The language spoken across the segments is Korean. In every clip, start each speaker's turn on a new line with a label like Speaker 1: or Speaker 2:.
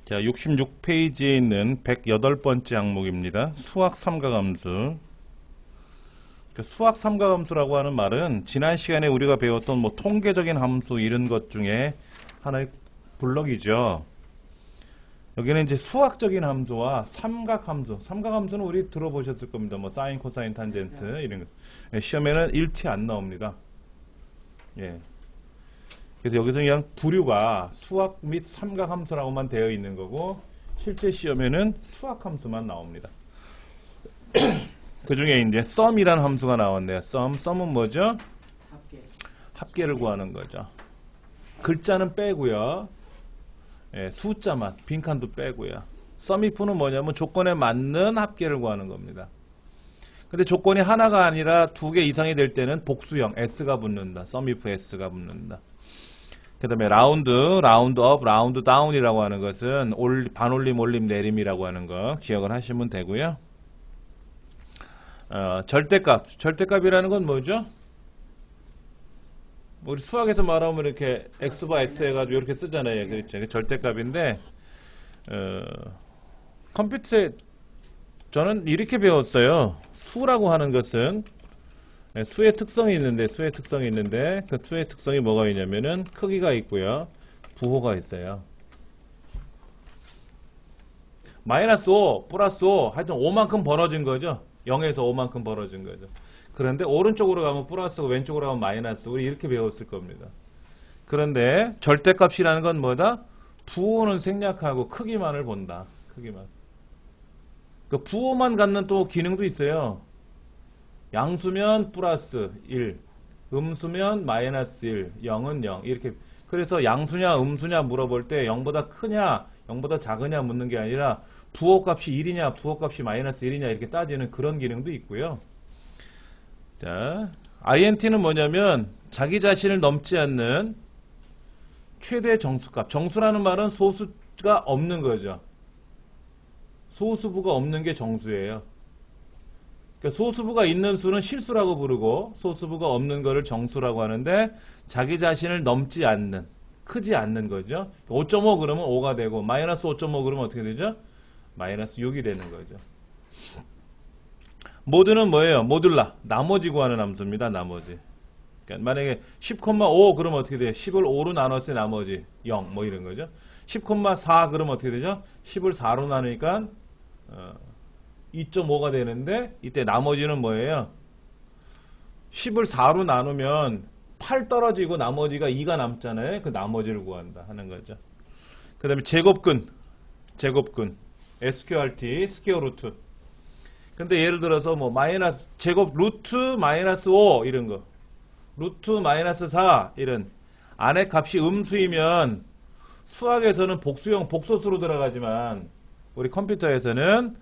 Speaker 1: 자, 66페이지에 있는 108번째 항목입니다. 수학 삼각함수. 수학 삼각함수라고 하는 말은 지난 시간에 우리가 배웠던 뭐 통계적인 함수 이런 것 중에 하나의 블럭이죠. 여기는 이제 수학적인 함수와 삼각함수. 삼각함수는 우리 들어보셨을 겁니다. 뭐 사인, 코사인, 탄젠트 이런 거. 예, 시험에는 일치 안 나옵니다. 예. 그래서 여기서 그냥 부류가 수학 및 삼각함수라고만 되어 있는 거고 실제 시험에는 수학함수만 나옵니다. 그 중에 이제 썸이라는 함수가 나왔네요. 썸은 뭐죠? 합계를 구하는 거죠. 글자는 빼고요. 예, 숫자만 빈칸도 빼고요. 썸이프는 뭐냐면 조건에 맞는 합계를 구하는 겁니다. 근데 조건이 하나가 아니라 두 개 이상이 될 때는 복수형 S가 붙는다. 썸이프 S가 붙는다. 그 다음에 라운드 업, 라운드 다운이라고 하는 것은 반올림, 올림, 내림이라고 하는 거 기억을 하시면 되고요. 절대값이라는 건 뭐죠? 우리 수학에서 말하면 이렇게 x바 x 해가지고 이렇게 쓰잖아요. 그렇죠? 절대값인데 컴퓨터에 저는 이렇게 배웠어요. 수라고 하는 것은 수의 특성이 있는데 그 수의 특성이 뭐가 있냐면은 크기가 있고요. 부호가 있어요. 마이너스 5, 플러스 5, 하여튼 5만큼 벌어진 거죠. 0에서 5만큼 벌어진 거죠. 그런데 오른쪽으로 가면 플러스고 왼쪽으로 가면 마이너스. 우리 이렇게 배웠을 겁니다. 그런데 절대값이라는 건 뭐다? 부호는 생략하고 크기만을 본다. 크기만. 그 부호만 갖는 또 기능도 있어요. 양수면 플러스 1, 음수면 마이너스 1, 0은 0 이렇게. 그래서 양수냐 음수냐 물어볼 때 0보다 크냐 0보다 작으냐 묻는 게 아니라 부호값이 1이냐 부호값이 마이너스 1이냐 이렇게 따지는 그런 기능도 있고요. 자, INT는 뭐냐면 자기 자신을 넘지 않는 최대 정수값. 정수라는 말은 소수가 없는 거죠. 소수부가 없는 게 정수예요. 그러니까 소수부가 있는 수는 실수라고 부르고 소수부가 없는 거를 정수라고 하는데 자기 자신을 넘지 않는, 크지 않는 거죠. 5.5 그러면 5가 되고 마이너스 5.5 그러면 어떻게 되죠? 마이너스 6이 되는 거죠. 모드는 뭐예요? 모듈라. 나머지 구하는 함수입니다. 나머지. 그러니까 만약에 10,5 그러면 어떻게 돼요? 10을 5로 나눴을 때 나머지 0 뭐 이런 거죠. 10,4 그러면 어떻게 되죠? 10을 4로 나누니까 2.5가 되는데 이때 나머지는 뭐예요? 10을 4로 나누면 8 떨어지고 나머지가 2가 남잖아요. 그 나머지를 구한다 하는 거죠. 그 다음에 제곱근 SQRT 스퀘어 루트. 근데 예를 들어서 뭐 마이너스 제곱 루트 마이너스 5 이런 거 루트 마이너스 4 이런 안에 값이 음수이면 수학에서는 복수형 복소수로 들어가지만 우리 컴퓨터에서는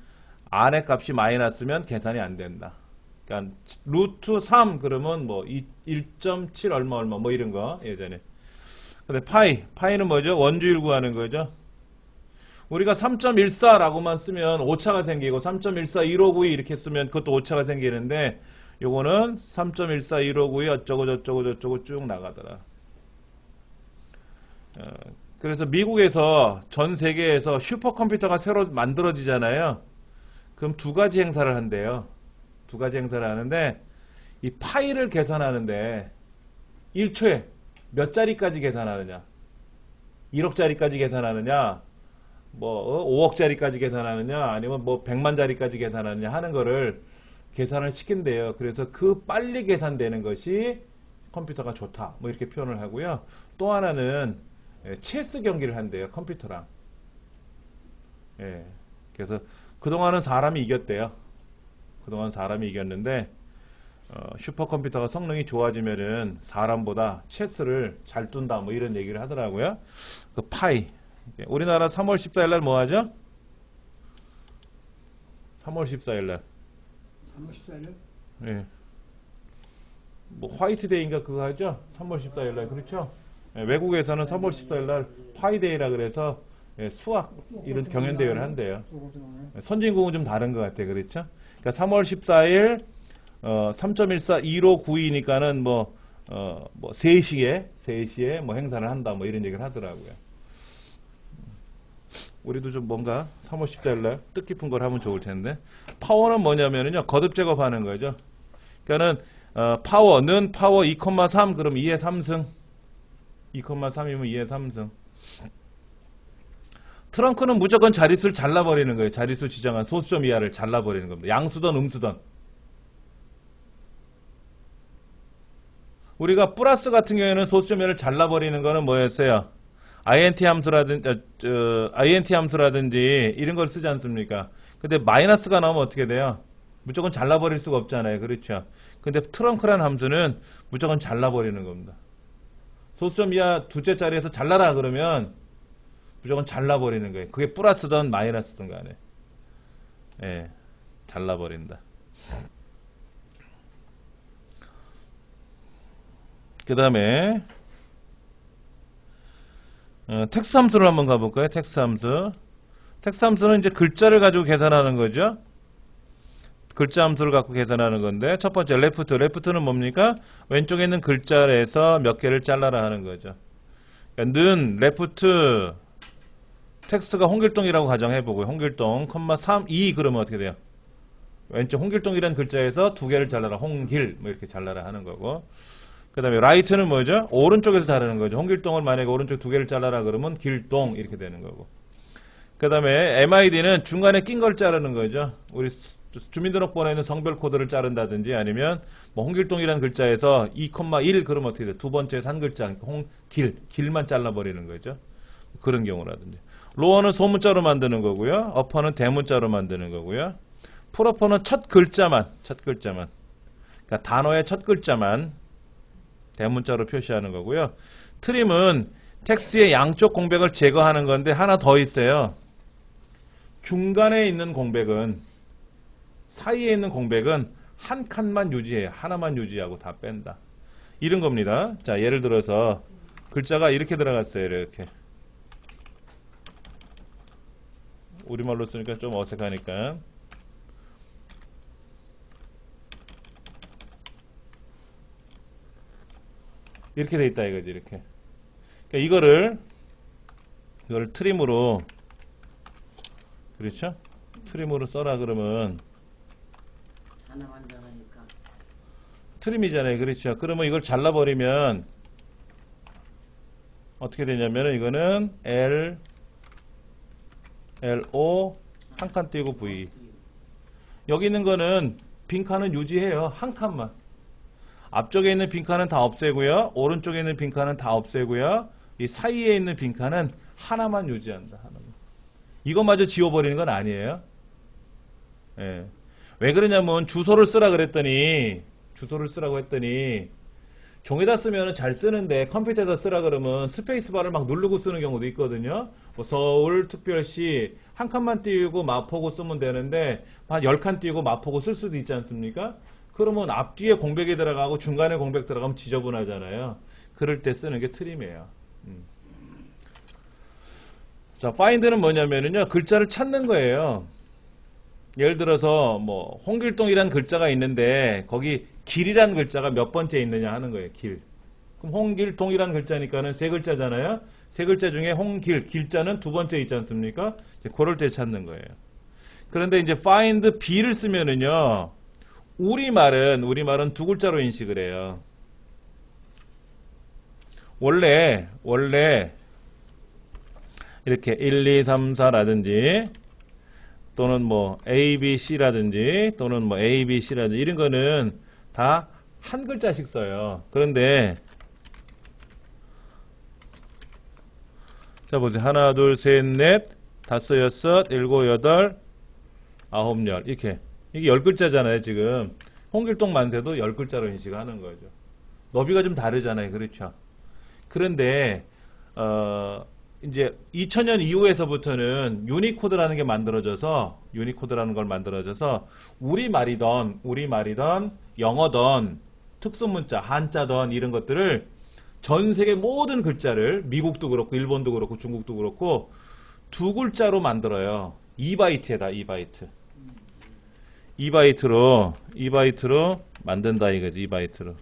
Speaker 1: 안에 값이 마이너스면 계산이 안 된다. 그러니까 루트 3 그러면 뭐 1.7 얼마 뭐 이런 거 예전에. 근데 파이는 뭐죠? 원주율 구하는 거죠. 우리가 3.14라고만 쓰면 오차가 생기고 3.141592 이렇게 쓰면 그것도 오차가 생기는데 요거는 3.141592 어쩌고 저쩌고 쭉 나가더라. 그래서 미국에서 전 세계에서 슈퍼컴퓨터가 새로 만들어지잖아요. 그럼 두 가지 행사를 한대요. 두 가지 행사를 하는데 이 파이를 계산하는데 1초에 몇 자리까지 계산하느냐 1억짜리까지 계산하느냐 뭐 5억짜리까지 계산하느냐 아니면 뭐 100만 자리까지 계산하느냐 하는 거를 계산을 시킨대요. 그래서 그 빨리 계산되는 것이 컴퓨터가 좋다 뭐 이렇게 표현을 하고요. 또 하나는 체스 경기를 한대요. 컴퓨터랑. 예. 그래서 그동안은 사람이 이겼대요. 그동안 사람이 이겼는데 슈퍼컴퓨터가 성능이 좋아지면은 사람보다 체스를 잘 둔다 뭐 이런 얘기를 하더라고요. 그 파이. 우리나라 3월 14일 날 뭐 하죠? 3월 14일 날.
Speaker 2: 3월 14일?
Speaker 1: 예. 뭐 화이트데이인가 그거 하죠? 3월 14일 날. 그렇죠? 예, 외국에서는 3월 14일 날 파이데이라 그래서 예, 수학 이런 경연대회를 한대요. 선진국은 좀 다른 것 같아요. 그렇죠? 그러니까 3월 14일 3.141592니까는 뭐 3시에 뭐 행사를 한다 뭐 이런 얘기를 하더라고요. 우리도 좀 뭔가 3, 50자일날 뜻깊은 걸 하면 좋을 텐데. 파워는 뭐냐면은요, 거듭 제곱하는 거죠. 그러니까는, 파워는 파워 2,3, 그럼 2의 3승. 2,3이면 2의 3승. 트렁크는 무조건 자릿수를 잘라버리는 거예요. 자릿수 지정한 소수점 이하를 잘라버리는 겁니다. 양수든 음수든. 우리가 플러스 같은 경우에는 소수점 이하를 잘라버리는 거는 뭐였어요? int 함수라든지 이런 걸 쓰지 않습니까? 근데 마이너스가 나오면 어떻게 돼요? 무조건 잘라버릴 수가 없잖아요. 그렇죠? 근데 트렁크라는 함수는 무조건 잘라버리는 겁니다. 소수점 이하 두째 자리에서 잘라라 그러면 무조건 잘라버리는 거예요. 그게 플러스든 마이너스든 간에. 예, 잘라버린다. 그 다음에 텍스트 함수를 한번 가볼까요? 텍스트 함수. 텍스트 함수는 이제 글자를 가지고 계산하는 거죠. 글자 함수를 갖고 계산하는 건데, 첫 번째 레프트. 레프트는 뭡니까? 왼쪽에 있는 글자에서 몇 개를 잘라라 하는 거죠. 그러니까 는 레프트 텍스트가 홍길동이라고 가정해보고요. 홍길동, 3, 2 그러면 어떻게 돼요? 왼쪽 홍길동이라는 글자에서 두 개를 잘라라. 홍길, 뭐 이렇게 잘라라 하는 거고. 그 다음에 라이트는 뭐죠? 오른쪽에서 자르는 거죠. 홍길동을 만약에 오른쪽 두 개를 잘라라 그러면 길동 이렇게 되는 거고. 그 다음에 MID는 중간에 낀 걸 자르는 거죠. 우리 주민등록번호에 있는 성별 코드를 자른다든지 아니면 뭐 홍길동이라는 글자에서 2,1 그러면 어떻게 돼요? 두 번째 산 글자, 길만 잘라버리는 거죠. 그런 경우라든지. 로어는 소문자로 만드는 거고요. 어퍼는 대문자로 만드는 거고요. 풀어퍼는 첫 글자만. 그러니까 단어의 첫 글자만 대문자로 표시하는 거고요. 트림은 텍스트의 양쪽 공백을 제거하는 건데 하나 더 있어요. 중간에 있는 공백은, 사이에 있는 공백은 한 칸만 유지해요. 하나만 유지하고 다 뺀다. 이런 겁니다. 자, 예를 들어서 글자가 이렇게 들어갔어요. 이렇게. 우리말로 쓰니까 좀 어색하니까. 이렇게 돼 있다 이거지. 이렇게. 그러니까 이거를 트림으로, 그렇죠? 트림으로 써라 그러면
Speaker 3: 하나만 잘하니까
Speaker 1: 트림이잖아요. 그렇죠? 그러면 이걸 잘라버리면 어떻게 되냐면 이거는 LO 한 칸 띄고 V. 여기 있는 거는 빈칸은 유지해요. 한 칸만. 앞쪽에 있는 빈칸은 다 없애고요. 오른쪽에 있는 빈칸은 다 없애고요. 이 사이에 있는 빈칸은 하나만 유지한다. 하나만. 이것마저 지워버리는 건 아니에요. 예. 왜 그러냐면 주소를 쓰라고 했더니 종이다 쓰면 잘 쓰는데 컴퓨터에다 쓰라 그러면 스페이스바를 막 누르고 쓰는 경우도 있거든요. 뭐 서울특별시 한 칸만 띄우고 마포구 쓰면 되는데 한 10칸 띄우고 마포구 쓸 수도 있지 않습니까? 그러면 앞뒤에 공백이 들어가고 중간에 공백 들어가면 지저분하잖아요. 그럴 때 쓰는 게 트림이에요. 자, find는 뭐냐면은요, 글자를 찾는 거예요. 예를 들어서 뭐 홍길동이라는 글자가 있는데 거기 길이라는 글자가 몇 번째 있느냐 하는 거예요. 길. 그럼 홍길동이라는 글자니까는 세 글자잖아요. 세 글자 중에 홍길, 길자는 두 번째 있지 않습니까? 이제 그럴 때 찾는 거예요. 그런데 이제 find b를 쓰면은요, 우리말은 두 글자로 인식을 해요. 원래 이렇게 1, 2, 3, 4라든지 또는 뭐 A, B, C라든지 또는 뭐 A, B, C라든지 이런 거는 다 한 글자씩 써요. 그런데 자 보세요. 하나, 둘, 셋, 넷, 다섯, 여섯, 일곱, 여덟, 아홉, 열 이렇게. 이게 10글자잖아요, 지금. 홍길동 만세도 10글자로 인식하는 거죠. 너비가 좀 다르잖아요. 그렇죠? 그런데 이제 2000년 이후에서부터는 유니코드라는 게 만들어져서 우리말이던 영어던 특수문자, 한자던 이런 것들을 전 세계 모든 글자를 미국도 그렇고 일본도 그렇고 중국도 그렇고 두 글자로 만들어요. 2바이트에다 2바이트로 만든다 이거지. 2바이트로.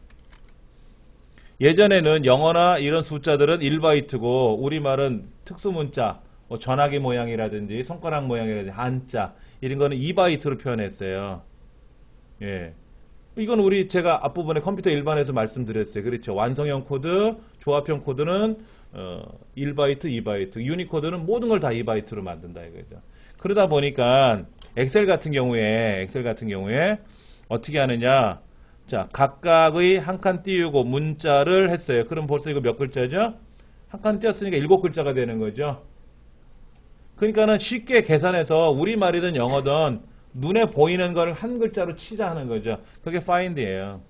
Speaker 1: 예전에는 영어나 이런 숫자들은 1바이트고 우리말은 특수문자, 뭐 전화기 모양이라든지 손가락 모양이라든지 한자 이런 거는 2바이트로 표현했어요. 예. 이건 제가 앞부분에 컴퓨터 일반에서 말씀드렸어요. 그렇죠. 완성형 코드, 조합형 코드는 1바이트, 2바이트, 유니코드는 모든 걸 다 2바이트로 만든다 이거죠. 그러다 보니까 엑셀 같은 경우에 어떻게 하느냐? 자, 각각의 한 칸 띄우고 문자를 했어요. 그럼 벌써 이거 몇 글자죠? 한 칸 띄웠으니까 7글자가 되는 거죠. 그러니까는 쉽게 계산해서 우리말이든 영어든 눈에 보이는 걸 한 글자로 치자 하는 거죠. 그게 find예요.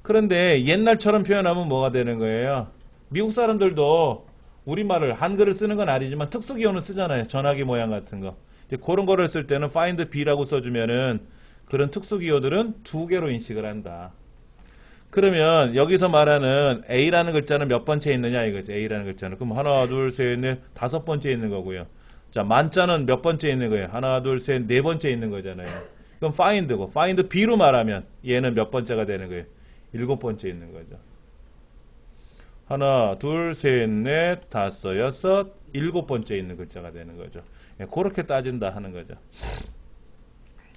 Speaker 1: 그런데 옛날처럼 표현하면 뭐가 되는 거예요? 미국 사람들도 우리말을 한글을 쓰는 건 아니지만 특수기호는 쓰잖아요. 전화기 모양 같은 거. 이제 그런 거를 쓸 때는 find b라고 써주면은 그런 특수기호들은 2개로 인식을 한다. 그러면 여기서 말하는 A라는 글자는 몇 번째 있느냐 이거죠. A라는 글자는. 그럼 하나, 둘, 셋, 넷, 5번째 있는 거고요. 자, 만자는 몇 번째 있는 거예요? 하나, 둘, 셋, 4번째 있는 거잖아요. 그럼 find고, find B로 말하면 얘는 몇 번째가 되는 거예요? 7번째 있는 거죠. 하나, 둘, 셋, 넷, 5, 6, 7번째 있는 글자가 되는 거죠. 예, 그렇게 따진다 하는 거죠.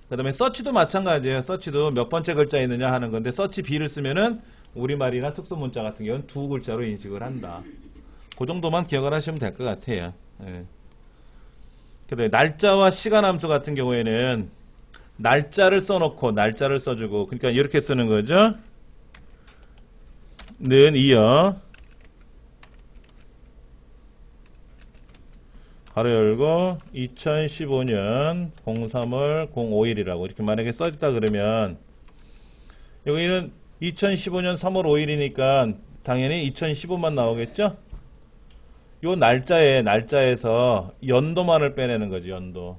Speaker 1: 그 다음에 서치도 마찬가지예요. 서치도 몇 번째 글자 있느냐 하는 건데 서치 B를 쓰면은 우리말이나 특수문자 같은 경우는 2글자로 인식을 한다. 그 정도만 기억을 하시면 될 것 같아요. 예. 그 다음에 날짜와 시간 함수 같은 경우에는 날짜를 써놓고 날짜를 써주고 그러니까 이렇게 쓰는 거죠. 는 이어 가로 열고 2015년 03월 05일이라고 이렇게 만약에 써있다 그러면 여기는 2015년 3월 5일이니까 당연히 2015만 나오겠죠? 요 날짜에서 연도만을 빼내는 거죠. 연도.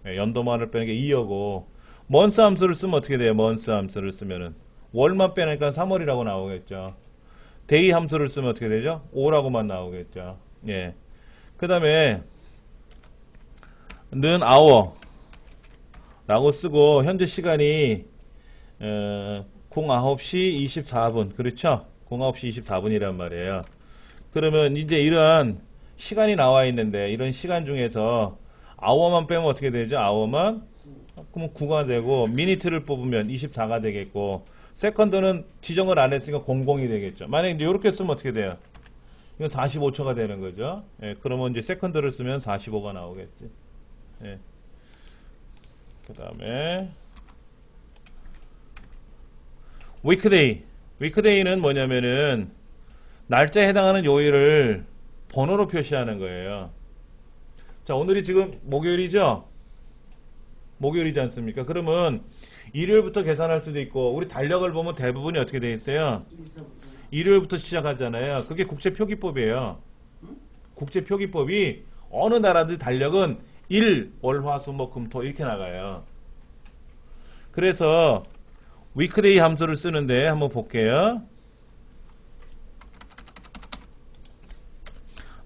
Speaker 1: 네, 연도만을 빼는 게 2여고 먼스 함수를 쓰면 어떻게 돼요? 먼스 함수를 쓰면은 월만 빼니까 3월이라고 나오겠죠. 데이 함수를 쓰면 어떻게 되죠? 5라고만 나오겠죠. 예. 그 다음에 는 hour 라고 쓰고 현재 시간이 09시 24분 그렇죠? 09시 24분이란 말이에요. 그러면 이제 이러한 시간이 나와 있는데 이런 시간 중에서 hour만 빼면 어떻게 되죠? hour만 그러면 9가 되고 미니트를 뽑으면 24가 되겠고 세컨드는 지정을 안 했으니까 00이 되겠죠. 만약에 이제 이렇게 쓰면 어떻게 돼요? 이건 45초가 되는 거죠. 예, 그러면 이제 세컨드를 쓰면 45가 나오겠지. 예. 그 다음에 weekday. weekday는 뭐냐면은 날짜에 해당하는 요일을 번호로 표시하는 거예요. 자, 오늘이 지금 목요일이죠? 목요일이지 않습니까? 그러면 일요일부터 계산할 수도 있고 우리 달력을 보면 대부분이 어떻게 돼 있어요? 일요일부터 시작하잖아요. 그게 국제표기법이에요. 국제표기법이 어느 나라든 달력은 일, 월, 화, 수, 목, 금, 토 이렇게 나가요. 그래서 weekday 함수를 쓰는데 한번 볼게요.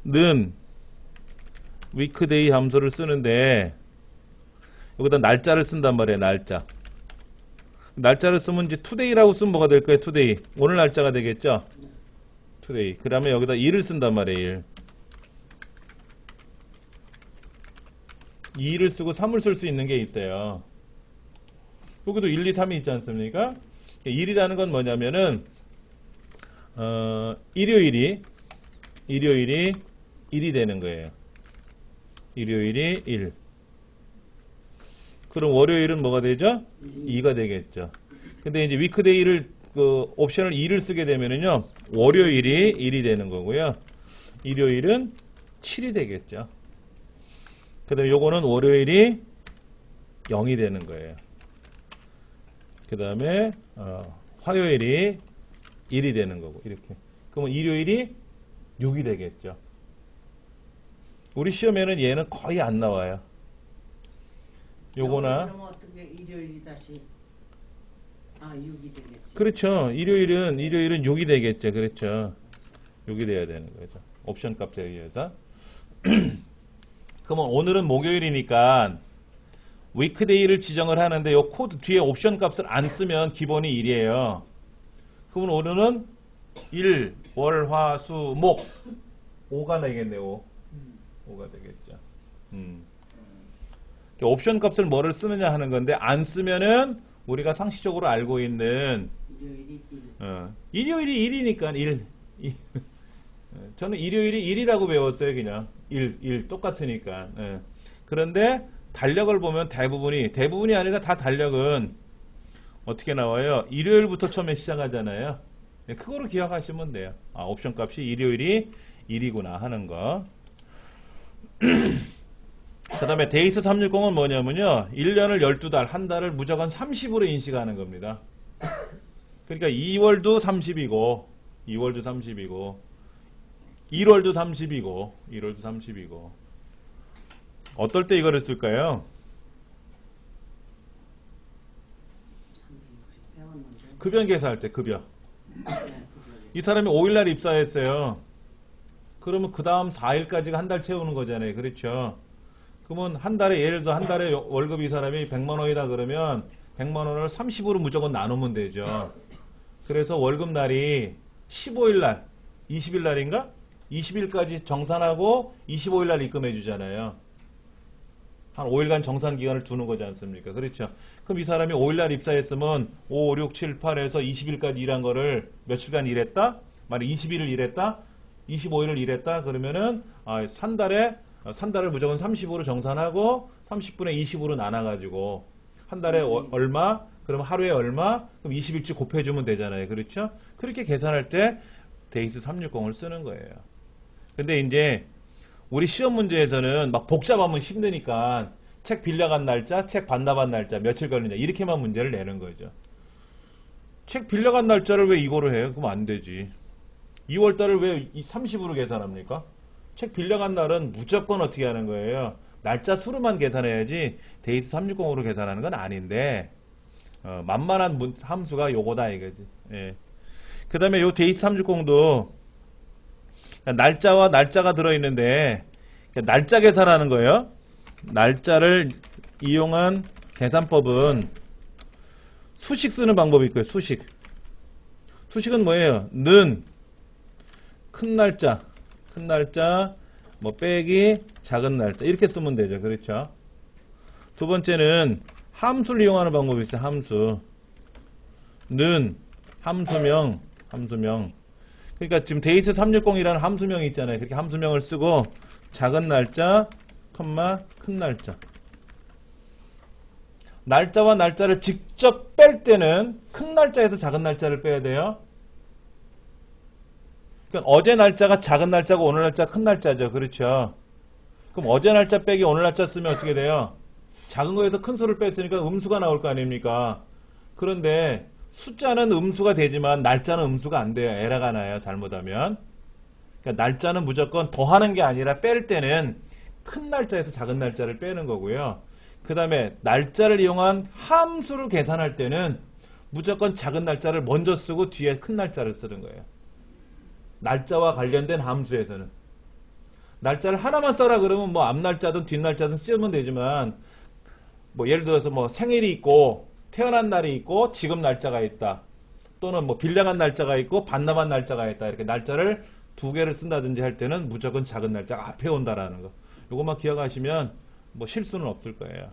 Speaker 1: 는 weekday 함수를 쓰는데 여기다 날짜를 쓴단 말이에요. 날짜를 쓰면 이제 today라고 쓰면 뭐가 될까요? today. 오늘 날짜가 되겠죠? today. 그 다음에 여기다 일을 쓴단 말이에요. 일. 2를 쓰고 3을 쓸 수 있는 게 있어요. 여기도 1, 2, 3이 있지 않습니까? 1이라는 건 뭐냐면은 일요일이 1이 되는 거예요. 일요일이 1. 그럼 월요일은 뭐가 되죠? 2가 되겠죠. 근데 이제 위크데이를 옵션을 2를 쓰게 되면은요. 월요일이 1이 되는 거고요. 일요일은 7이 되겠죠. 그 다음에 요거는 월요일이 0이 되는 거예요. 그 다음에 화요일이 1이 되는 거고 이렇게. 그러면 일요일이 6이 되겠죠. 우리 시험에는 얘는 거의 안 나와요. 요거나
Speaker 3: 그러면 어떻게 일요일이 다시 6이 되겠지.
Speaker 1: 그렇죠. 일요일은 6이 되겠죠. 그렇죠. 6이 돼야 되는 거죠. 옵션 값에 의해서. 그러면 오늘은 목요일이니까 위크데이를 지정을 하는데 요 코드 뒤에 옵션 값을 안 쓰면 기본이 1이에요. 그러면 오늘은 1, 월, 화, 수, 목 5가 되겠네요. 5가 되겠죠. 옵션 값을 뭐를 쓰느냐 하는 건데 안 쓰면은 우리가 상식적으로 알고 있는
Speaker 3: 일요일이 1.
Speaker 1: 일요일이 1이니까 1. 저는 일요일이 1이라고 배웠어요. 그냥 1 똑같으니까. 예. 그런데 달력을 보면 대부분이 아니라 다 달력은 어떻게 나와요? 일요일부터 처음에 시작하잖아요. 예, 그거로 기억하시면 돼요. 아, 옵션 값이 일요일이 1이구나 하는 거. 그 다음에 데이스 360은 뭐냐면요. 1년을 12달, 한 달을 무조건 30으로 인식하는 겁니다. 그러니까 2월도 30이고, 2월도 30이고, 1월도 30이고, 1월도 30이고. 어떨 때 이거를 쓸까요?
Speaker 3: 360 배웠는데.
Speaker 1: 급여 계산할 때, 급여.
Speaker 3: 네, 그거를.
Speaker 1: 이 사람이 5일날 입사했어요. 그러면 그 다음 4일까지가 한 달 채우는 거잖아요. 그렇죠? 그러면 한 달에, 예를 들어서 한 달에 월급 이 사람이 100만 원이다 그러면 100만 원을 30으로 무조건 나누면 되죠. 그래서 월급 날이 15일 날, 20일 날인가? 20일까지 정산하고 25일 날 입금해 주잖아요. 한 5일간 정산 기간을 두는 거지 않습니까? 그렇죠. 그럼 이 사람이 5일 날 입사했으면 5, 6, 7, 8에서 20일까지 일한 거를 며칠간 일했다? 만약 20일을 일했다? 25일을 일했다? 그러면은 산 달을 무조건 30으로 정산하고 30분의 20으로 나눠가지고 한 달에 얼마? 그럼 하루에 얼마? 그럼 20일치 곱해주면 되잖아요. 그렇죠? 그렇게 계산할 때 데이스 360을 쓰는 거예요. 근데 이제 우리 시험 문제에서는 막 복잡하면 힘드니까 책 빌려간 날짜, 책 반납한 날짜, 며칠 걸리냐 이렇게만 문제를 내는 거죠. 책 빌려간 날짜를 왜 이거로 해요? 그럼 안 되지. 2월 달을 왜 30으로 계산합니까? 책 빌려간 날은 무조건 어떻게 하는 거예요? 날짜 수로만 계산해야지 데이스 360으로 계산하는 건 아닌데 만만한 함수가 요거다 이거지. 예. 그 다음에 요 데이스 360도 날짜와 날짜가 들어있는데 날짜 계산하는 거예요. 날짜를 이용한 계산법은 수식 쓰는 방법이 있고요. 수식은 뭐예요? 는 큰 날짜 뭐 빼기 작은 날짜 이렇게 쓰면 되죠. 그렇죠? 두 번째는 함수를 이용하는 방법이 있어요. 함수는 함수명 그러니까 지금 데이트 360이라는 함수명이 있잖아요. 그렇게 함수명을 쓰고 작은 날짜, 큰 날짜. 날짜와 날짜를 직접 뺄 때는 큰 날짜에서 작은 날짜를 빼야 돼요. 그러니까 어제 날짜가 작은 날짜고 오늘 날짜 큰 날짜죠. 그렇죠? 그럼 어제 날짜 빼기 오늘 날짜 쓰면 어떻게 돼요? 작은 거에서 큰 수를 뺐으니까 음수가 나올 거 아닙니까? 그런데 숫자는 음수가 되지만 날짜는 음수가 안 돼요. 에러가 나요. 잘못하면. 그러니까 날짜는 무조건 더하는 게 아니라 뺄 때는 큰 날짜에서 작은 날짜를 빼는 거고요. 그 다음에 날짜를 이용한 함수를 계산할 때는 무조건 작은 날짜를 먼저 쓰고 뒤에 큰 날짜를 쓰는 거예요. 날짜와 관련된 함수에서는. 날짜를 하나만 써라 그러면 뭐 앞날짜든 뒷날짜든 쓰면 되지만 뭐 예를 들어서 뭐 생일이 있고 태어난 날이 있고 지금 날짜가 있다. 또는 뭐 빌려간 날짜가 있고 반납한 날짜가 있다. 이렇게 날짜를 두 개를 쓴다든지 할 때는 무조건 작은 날짜가 앞에 온다라는 거. 요것만 기억하시면 뭐 실수는 없을 거예요.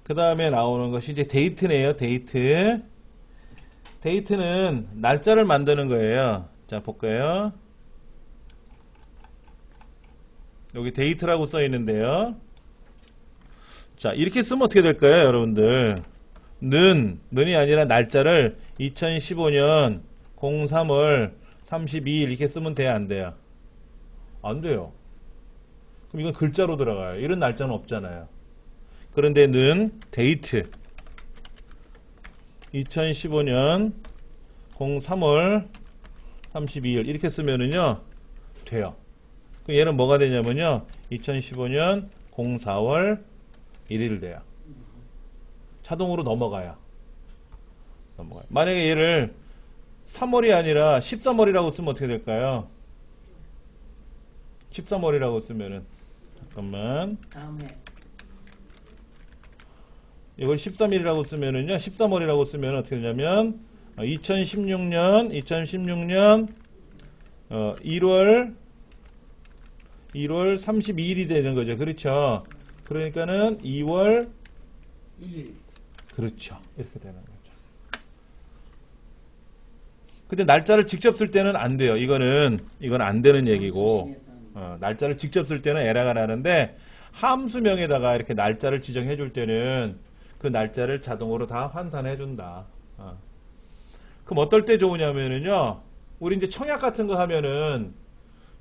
Speaker 1: 그 다음에 나오는 것이 이제 데이트네요. 데이트는 날짜를 만드는 거예요. 자, 볼까요? 여기 데이트라고 써 있는데요. 자, 이렇게 쓰면 어떻게 될까요, 여러분들? 는이 아니라 날짜를 2015년 03월 32일 이렇게 쓰면 돼요, 안 돼요? 안 돼요. 그럼 이건 글자로 들어가요. 이런 날짜는 없잖아요. 그런데 는 데이트 2015년 03월 32일 이렇게 쓰면은요 돼요. 그럼 얘는 뭐가 되냐면요 2015년 04월 1일 돼요. 자동으로 넘어가요. 만약에 얘를 3월이 아니라 13월이라고 쓰면 어떻게 될까요? 13월이라고 쓰면은 잠깐만
Speaker 3: 다음에
Speaker 1: 이걸 13일이라고 쓰면은요 13월이라고 쓰면 어떻게 되냐면 2016년 1월 32일이 되는 거죠. 그렇죠. 그러니까는 2월
Speaker 2: 1일.
Speaker 1: 그렇죠. 이렇게 되는 거죠. 근데 날짜를 직접 쓸 때는 안 돼요. 이건 안 되는 얘기고,
Speaker 3: 수신에서는
Speaker 1: 날짜를 직접 쓸 때는 에러가 나는데, 함수명에다가 이렇게 날짜를 지정해 줄 때는 그 날짜를 자동으로 다 환산해 준다. 그럼 어떨 때 좋으냐면은요, 우리 이제 청약 같은 거 하면은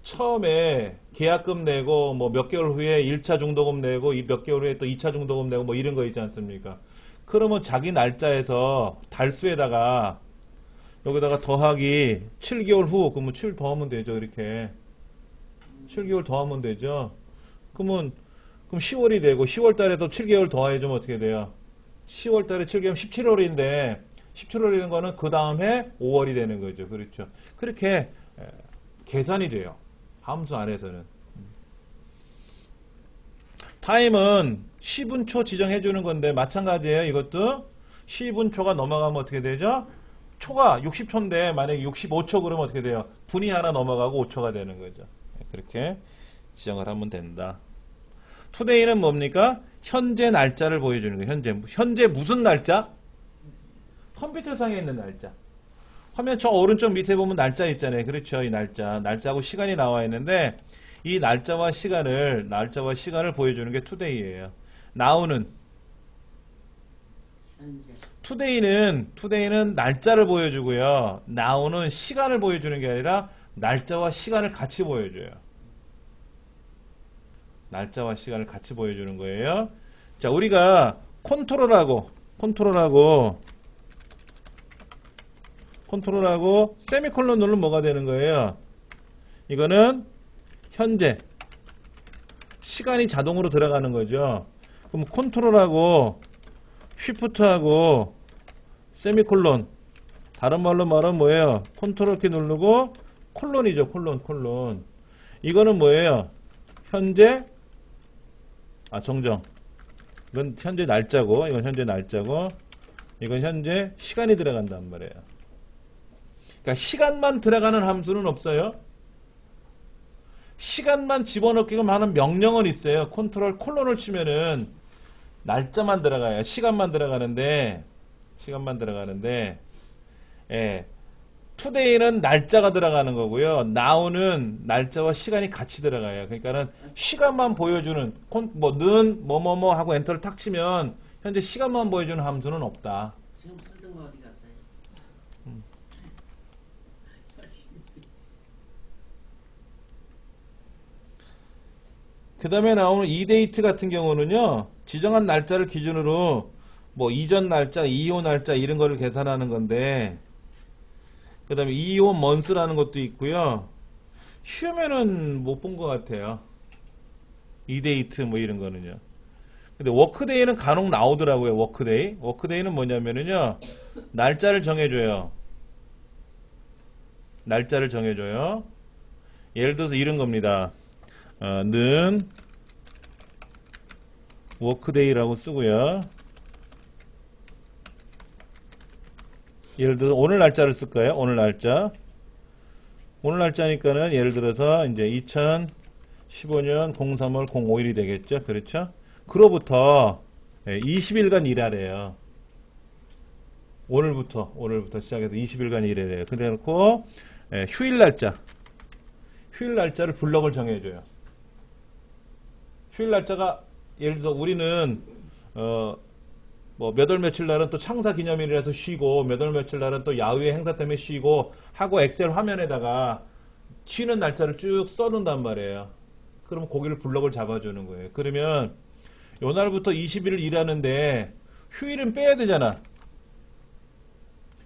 Speaker 1: 처음에 계약금 내고 뭐 몇 개월 후에 1차 중도금 내고 몇 개월 후에 또 2차 중도금 내고 뭐 이런 거 있지 않습니까? 그러면 자기 날짜에서 달수에다가 여기다가 더하기 7개월 후 그러면 7 더하면 되죠. 이렇게 7개월 더하면 되죠. 그럼 10월이 되고 10월 달에도 7개월 더해주면 어떻게 돼요? 10월 달에 7개월 17월인데 17월이라는 거는 그 다음 해 5월이 되는 거죠. 그렇죠. 그렇게 계산이 돼요. 함수 안에서는. 타임은 10분초 지정해 주는 건데 마찬가지예요. 이것도 10분초가 넘어가면 어떻게 되죠? 초가 60초인데 만약에 65초 그러면 어떻게 돼요? 분이 하나 넘어가고 5초가 되는 거죠. 그렇게 지정을 하면 된다. 투데이는 뭡니까? 현재 날짜를 보여주는 거예요. 현재 무슨 날짜? 컴퓨터상에 있는 날짜. 화면 저 오른쪽 밑에 보면 날짜 있잖아요. 그렇죠. 이 날짜하고 시간이 나와 있는데 이 날짜와 시간을 보여주는 게 투데이예요. now는
Speaker 3: 현재
Speaker 1: 투데이는 날짜를 보여주고요. now는 시간을 보여주는 게 아니라 날짜와 시간을 같이 보여줘요. 날짜와 시간을 같이 보여주는 거예요. 자, 우리가 컨트롤하고 세미콜론 누르면 뭐가 되는 거예요? 이거는 현재 시간이 자동으로 들어가는 거죠. 그럼 컨트롤하고 쉬프트하고 세미콜론 다른 말로 말하면 뭐예요? 컨트롤 키 누르고 콜론이죠. 콜론. 이거는 뭐예요? 현재 정정. 이건 현재 날짜고 이건 현재 시간이 들어간단 말이에요. 그러니까 시간만 들어가는 함수는 없어요. 시간만 집어넣기만 하는 명령은 있어요. 컨트롤 콜론을 치면은 날짜만 들어가요. 시간만 들어가는데 today는 날짜가 들어가는 거고요. now는 날짜와 시간이 같이 들어가요. 그러니까는 시간만 보여주는 뭐뭐 하고 엔터를 탁 치면 현재 시간만 보여주는 함수는 없다.
Speaker 3: 지금 쓰던 거 어디 갔어요?
Speaker 1: 그 다음에 나오는 이데이트 같은 경우는요, 지정한 날짜를 기준으로 뭐 이전 날짜, 이후 날짜 이런 거를 계산하는 건데, 그 다음에 이후 먼스라는 것도 있고요. 휴면은 못 본 것 같아요. 이데이트 뭐 이런 거는요. 근데 워크데이는 간혹 나오더라고요. 워크데이는 뭐냐면은요, 날짜를 정해줘요. 예를 들어서 이런 겁니다. 는 워크데이라고 쓰고요. 예를 들어서 오늘 날짜를 쓸까요? 오늘 날짜니까는 예를 들어서 이제 2015년 03월 05일이 되겠죠. 그렇죠? 그로부터 20일간 일하래요. 오늘부터 시작해서 20일간 일하래요. 그래 놓고 휴일 날짜를 블럭을 정해줘요. 휴일 날짜가 예를 들어서 우리는 뭐 몇 월 며칠 날은 또 창사 기념일이라서 쉬고 몇 월 며칠 날은 또 야외 행사 때문에 쉬고 하고 엑셀 화면에다가 쉬는 날짜를 쭉 써놓는단 말이에요. 그러면 거기를 블럭을 잡아주는 거예요. 그러면 요 날부터 20일을 일하는데 휴일은 빼야 되잖아.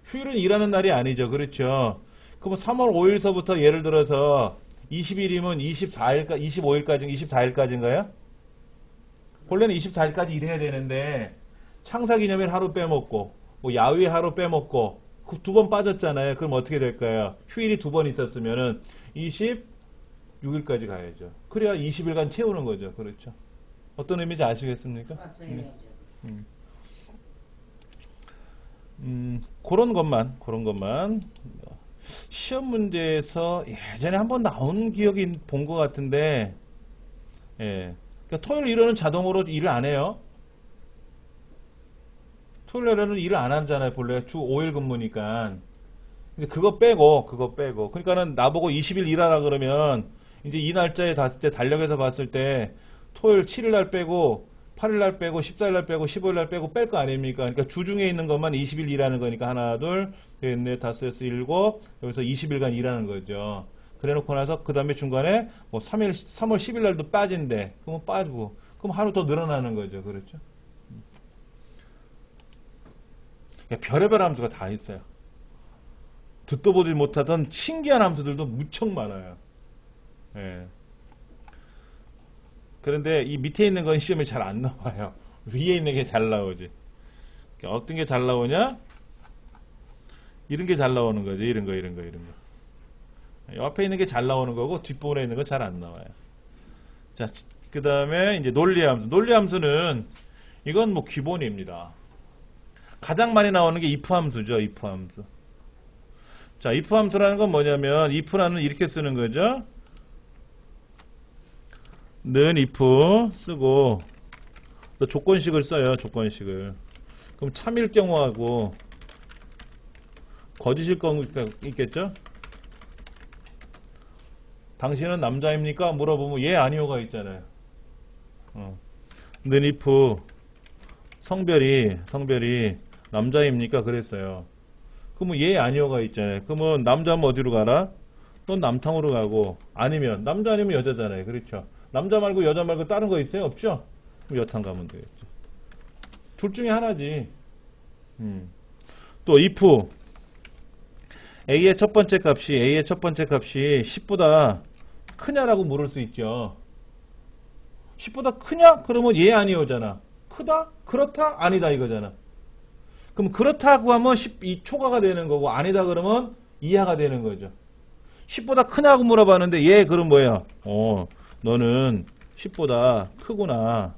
Speaker 1: 휴일은 일하는 날이 아니죠. 그렇죠. 그럼 3월 5일서부터 예를 들어서 20일이면 24일까지인가요? 본래는 24일까지 일해야 되는데 창사기념일 하루 빼먹고 뭐 야외 하루 빼먹고 그 2번 빠졌잖아요. 그럼 어떻게 될까요? 휴일이 2번 있었으면은 26일까지 가야죠. 그래야 20일간 채우는 거죠. 그렇죠. 어떤 의미인지 아시겠습니까?
Speaker 3: 봤어요.
Speaker 1: 그런 것만. 시험 문제에서 예전에 한번 나온 기억이 본 것 같은데, 예. 그러니까 토요일, 일요일은 자동으로 일을 안 해요. 토요일, 일요일은 일을 안 하잖아요. 본래 주 5일 근무니까. 근데 그거 빼고. 그러니까는 나보고 20일 일하라 그러면, 이제 이 날짜에 봤을 때, 달력에서 봤을 때, 토요일 7일 날 빼고, 8일 날 빼고, 14일 날 빼고, 15일 날 빼고 뺄 거 아닙니까? 그러니까 주중에 있는 것만 20일 일하는 거니까 하나, 둘, 셋, 넷, 다섯, 여섯, 일곱, 여기서 20일간 일하는 거죠. 그래 놓고 나서 그 다음에 중간에 뭐 3월 10일 날도 빠진대. 그러면 빠지고. 그럼 하루 더 늘어나는 거죠. 그렇죠? 별의별 함수가 다 있어요. 듣도 보지 못하던 신기한 함수들도 무척 많아요. 예. 그런데 이 밑에 있는 건 시험에 잘 안 나와요. 위에 있는 게 잘 나오지. 어떤 게 잘 나오냐? 이런 게 잘 나오는 거지. 이런 거. 옆에 있는 게 잘 나오는 거고 뒷부분에 있는 거 잘 안 나와요. 자, 그 다음에 이제 논리 함수. 논리 함수는 이건 뭐 기본입니다. 가장 많이 나오는 게 if 함수죠. if 함수. 자, if 함수라는 건 뭐냐면 if라는 이렇게 쓰는 거죠. 는 if 쓰고 또 조건식을 써요. 조건식을. 그럼 참일 경우하고 거짓일 경우가 있겠죠? 당신은 남자입니까? 물어보면 예, 아니오가 있잖아요. 는 if 성별이 남자입니까? 그랬어요. 그러면 예, 아니오가 있잖아요. 그러면 남자면 어디로 가라? 또 남탕으로 가고, 아니면 남자 아니면 여자잖아요. 그렇죠? 남자 말고 여자 말고 다른 거 있어요? 없죠? 그럼 여탕 가면 되겠죠. 둘 중에 하나지. 또 if A의 첫 번째 값이 10보다 크냐라고 물을 수 있죠. 10보다 크냐? 그러면 예, 아니오잖아. 크다? 그렇다? 아니다 이거잖아. 그럼 그렇다고 하면 12 초과가 되는 거고, 아니다 그러면 이하가 되는 거죠. 10보다 크냐고 물어봤는데 예, 그럼 뭐예요? 너는 10보다 크구나.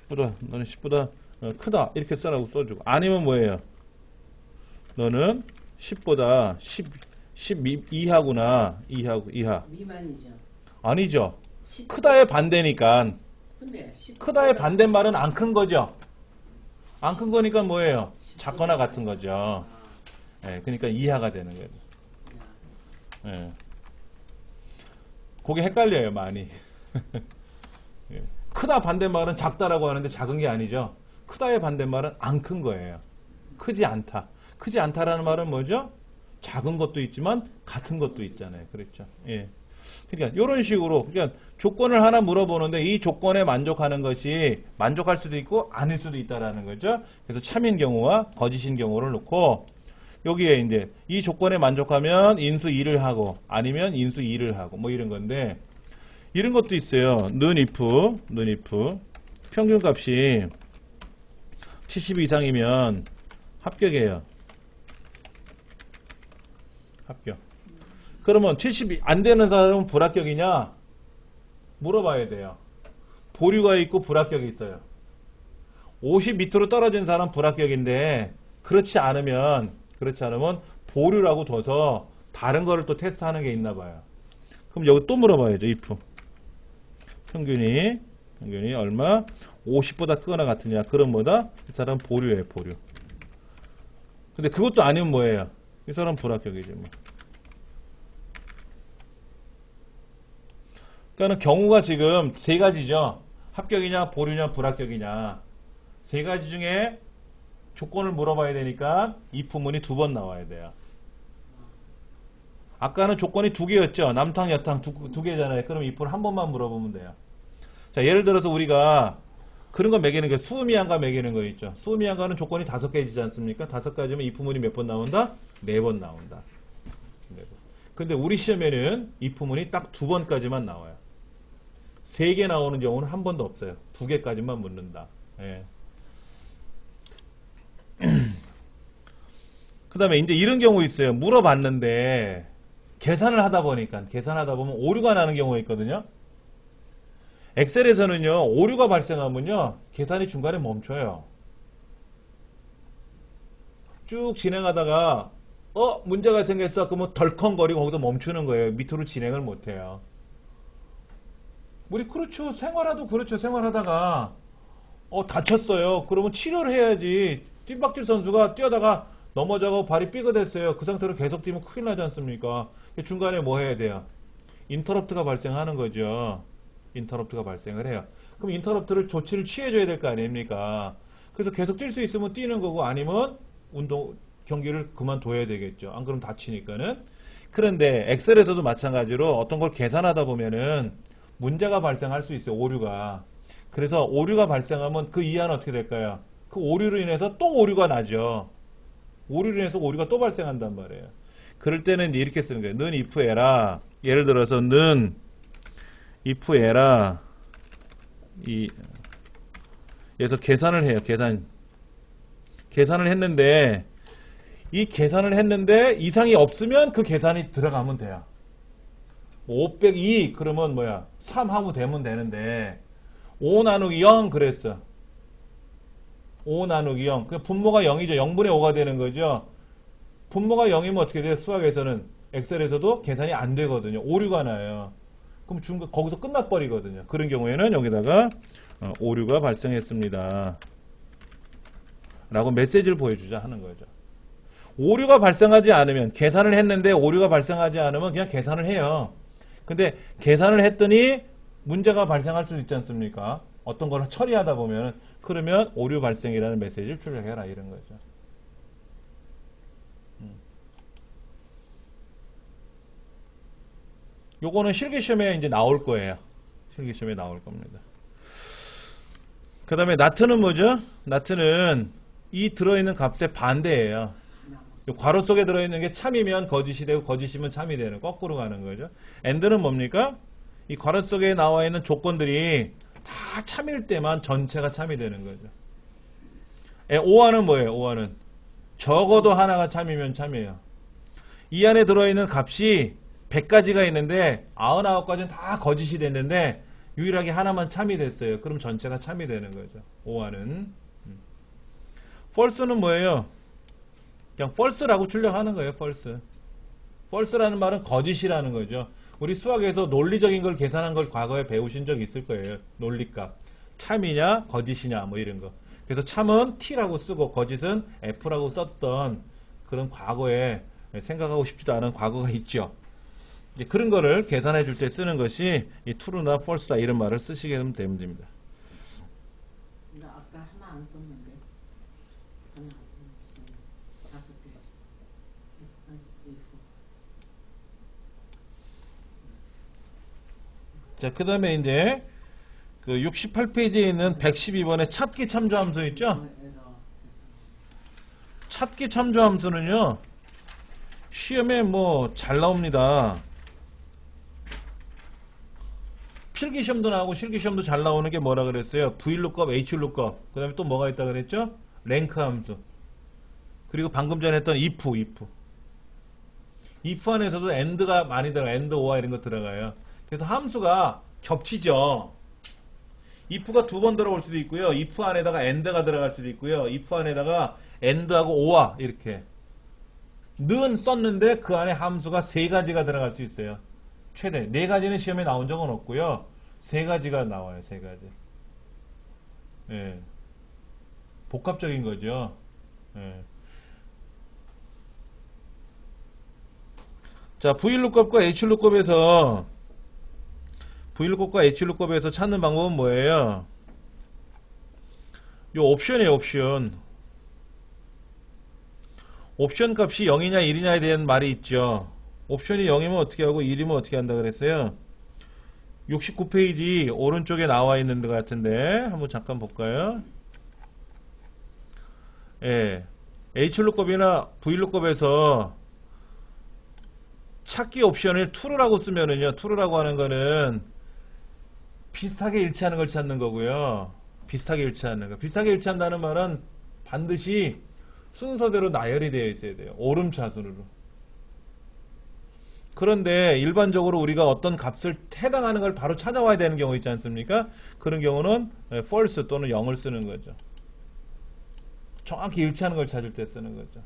Speaker 1: 너는 10보다 크다. 이렇게 써라고 써주고. 아니면 뭐예요? 너는 10보다 10 이하구나. 이하.
Speaker 3: 미만이죠.
Speaker 1: 아니죠.
Speaker 3: 10.
Speaker 1: 크다의 반대니까.
Speaker 3: 근데 10
Speaker 1: 크다의 반대말은 안 큰 거죠. 안 큰 거니까 뭐예요? 작거나 같은 거죠. 예, 그러니까 이하가 되는 거예요. 예. 그게 헷갈려요, 많이. 예. 크다 반대말은 작다라고 하는데 작은 게 아니죠. 크다의 반대말은 안 큰 거예요. 크지 않다. 크지 않다라는 말은 뭐죠? 작은 것도 있지만 같은 것도 있잖아요. 그렇죠? 예. 그러니까 이런 식으로 그러니까 조건을 하나 물어보는데 이 조건에 만족하는 것이 만족할 수도 있고 아닐 수도 있다라는 거죠. 그래서 참인 경우와 거짓인 경우를 놓고 여기에 이제 이 조건에 만족하면 인수 1을 하고 아니면 인수 2를 하고 뭐 이런 건데 이런 것도 있어요. 는 if 평균값이 70 이상이면 합격이에요. 합격. 그러면 70이 안 되는 사람은 불합격이냐? 물어봐야 돼요. 보류가 있고 불합격이 있어요. 50 밑으로 떨어진 사람은 불합격인데 그렇지 않으면 보류라고 둬서 다른 거를 또 테스트하는 게 있나 봐요. 그럼 여기 또 물어봐야죠. if 평균이 얼마? 50보다 크거나 같으냐? 그럼 뭐다? 이 사람은 보류예요. 보류. 근데 그것도 아니면 뭐예요? 이 사람은 불합격이지 뭐. 그러니까 경우가 지금 세 가지죠. 합격이냐, 보류냐, 불합격이냐. 세 가지 중에 조건을 물어봐야 되니까 if문이 2번 나와야 돼요. 아까는 조건이 2개였죠. 남탕, 여탕 두 개잖아요. 그럼 if를 한 번만 물어보면 돼요. 자, 예를 들어서 우리가 그런 거 매기는 게 수음이한가 매기는 거 있죠. 수음이한가는 조건이 5개지지 않습니까? 5가지면 if문이 몇 번 나온다? 4번 나온다. 근데 우리 시험에는 if문이 딱 2번까지만 나와요. 3개 나오는 경우는 한 번도 없어요. 2개까지만 묻는다. 예. 그 다음에 이제 이런 경우 있어요. 물어봤는데 계산을 하다 보면 오류가 나는 경우가 있거든요. 엑셀에서는요, 오류가 발생하면요, 계산이 중간에 멈춰요. 쭉 진행하다가, 문제가 생겼어. 그러면 덜컹거리고 거기서 멈추는 거예요. 밑으로 진행을 못해요. 우리 그렇죠. 생활하도 그렇죠. 생활하다가, 다쳤어요. 그러면 치료를 해야지. 뜀박질 선수가 뛰어다가 넘어져서 발이 삐그됐어요. 그 상태로 계속 뛰면 큰일 나지 않습니까? 중간에 뭐 해야 돼요? 인터럽트가 발생하는 거죠. 인터럽트가 발생을 해요. 그럼 인터럽트를 조치를 취해줘야 될 거 아닙니까? 그래서 계속 뛸 수 있으면 뛰는 거고 아니면 경기를 그만둬야 되겠죠. 안 그러면 다치니까는. 그런데 엑셀에서도 마찬가지로 어떤 걸 계산하다 보면은 문제가 발생할 수 있어요. 오류가. 그래서 오류가 발생하면 그 이하는 어떻게 될까요? 그 오류로 인해서 또 오류가 나죠. 오류로 인해서 오류가 또 발생한단 말이에요. 그럴 때는 이제 이렇게 쓰는 거예요. 는 if 에라. 예를 들어서 는 if 에라 여기서 계산을 해요. 계산을 했는데 이 계산을 했는데 이상이 없으면 그 계산이 들어가면 돼요. 5 빼기 2 그러면 뭐야? 3 하고 되면 되는데 5 나누기 0 그랬어. 5 나누기 0. 그 분모가 0이죠. 0분의 5가 되는 거죠. 분모가 0이면 어떻게 돼요? 수학에서는 엑셀에서도 계산이 안 되거든요. 오류가 나요. 그럼 거기서 끝나버리거든요. 그런 경우에는 여기다가 오류가 발생했습니다. 라고 메시지를 보여주자 하는 거죠. 오류가 발생하지 않으면 계산을 했는데 오류가 발생하지 않으면 그냥 계산을 해요. 근데 계산을 했더니 문제가 발생할 수도 있지 않습니까? 어떤 걸 처리하다 보면 그러면 오류 발생이라는 메시지를 출력해라 이런 거죠. 요거는 실기시험에 이제 나올 거예요. 실기시험에 나올 겁니다. 그 다음에 나트는 뭐죠? 나트는 이 들어있는 값의 반대예요. 괄호 속에 들어있는 게 참이면 거짓이 되고 거짓이면 참이 되는 거꾸로 가는 거죠. and는 뭡니까? 이 괄호 속에 나와 있는 조건들이 다 참일 때만 전체가 참이 되는 거죠. 오화는 뭐예요? 오화는 적어도 하나가 참이면 참이에요. 이 안에 들어있는 값이 100가지가 있는데 99가지는 다 거짓이 됐는데 유일하게 하나만 참이 됐어요. 그럼 전체가 참이 되는 거죠. 오화는. false는 뭐예요? 그냥 false라고 출력하는 거예요. false. false라는 말은 거짓이라는 거죠. 우리 수학에서 논리적인 걸 계산한 걸 과거에 배우신 적 있을 거예요. 논리값. 참이냐 거짓이냐 뭐 이런 거. 그래서 참은 t라고 쓰고 거짓은 f라고 썼던 그런 과거에 생각하고 싶지도 않은 과거가 있죠. 이제 그런 거를 계산해 줄 때 쓰는 것이 이 true나 false다 이런 말을 쓰시게 되면 됩니다.
Speaker 3: 나 아까 하나 안 썼는데 하나 다섯 개.
Speaker 1: 자, 그 다음에 이제 그 68페이지에 있는 112번의 찾기 참조 함수 있죠? 찾기 참조 함수는요, 시험에 뭐 잘 나옵니다. 필기시험도 나오고 실기시험도 잘 나오는 게 뭐라 그랬어요? VLOOKUP, HLOOKUP. 그 다음에 또 뭐가 있다 그랬죠? 랭크 함수. 그리고 방금 전에 했던 if. if 안에서도 and가 많이 들어가요. and, or와 이런 거 들어가요. 그래서 함수가 겹치죠. if가 두 번 들어올 수도 있고요. if 안에다가 and가 들어갈 수도 있고요. if 안에다가 and하고 or와 이렇게. 는 썼는데 그 안에 함수가 세 가지가 들어갈 수 있어요. 최대. 네 가지는 시험에 나온 적은 없고요. 세 가지가 나와요. 세 가지. 예. 복합적인 거죠. 예. 자, VLOOKUP과 HLOOKUP에서 찾는 방법은 뭐예요? 요 옵션이에요, 옵션. 옵션 값이 0이냐 1이냐에 대한 말이 있죠. 옵션이 0이면 어떻게 하고 1이면 어떻게 한다 그랬어요? 69페이지 오른쪽에 나와 있는 것 같은데 한번 잠깐 볼까요? 예. HLOOKUP이나 VLOOKUP에서 찾기 옵션을 true라고 쓰면은요, true라고 하는 거는 비슷하게 일치하는 걸 찾는 거고요. 비슷하게 일치하는 거. 비슷하게 일치한다는 말은 반드시 순서대로 나열이 되어 있어야 돼요. 오름차순으로. 그런데 일반적으로 우리가 어떤 값을 해당하는 걸 바로 찾아와야 되는 경우 있지 않습니까? 그런 경우는 false 또는 0을 쓰는 거죠. 정확히 일치하는 걸 찾을 때 쓰는 거죠.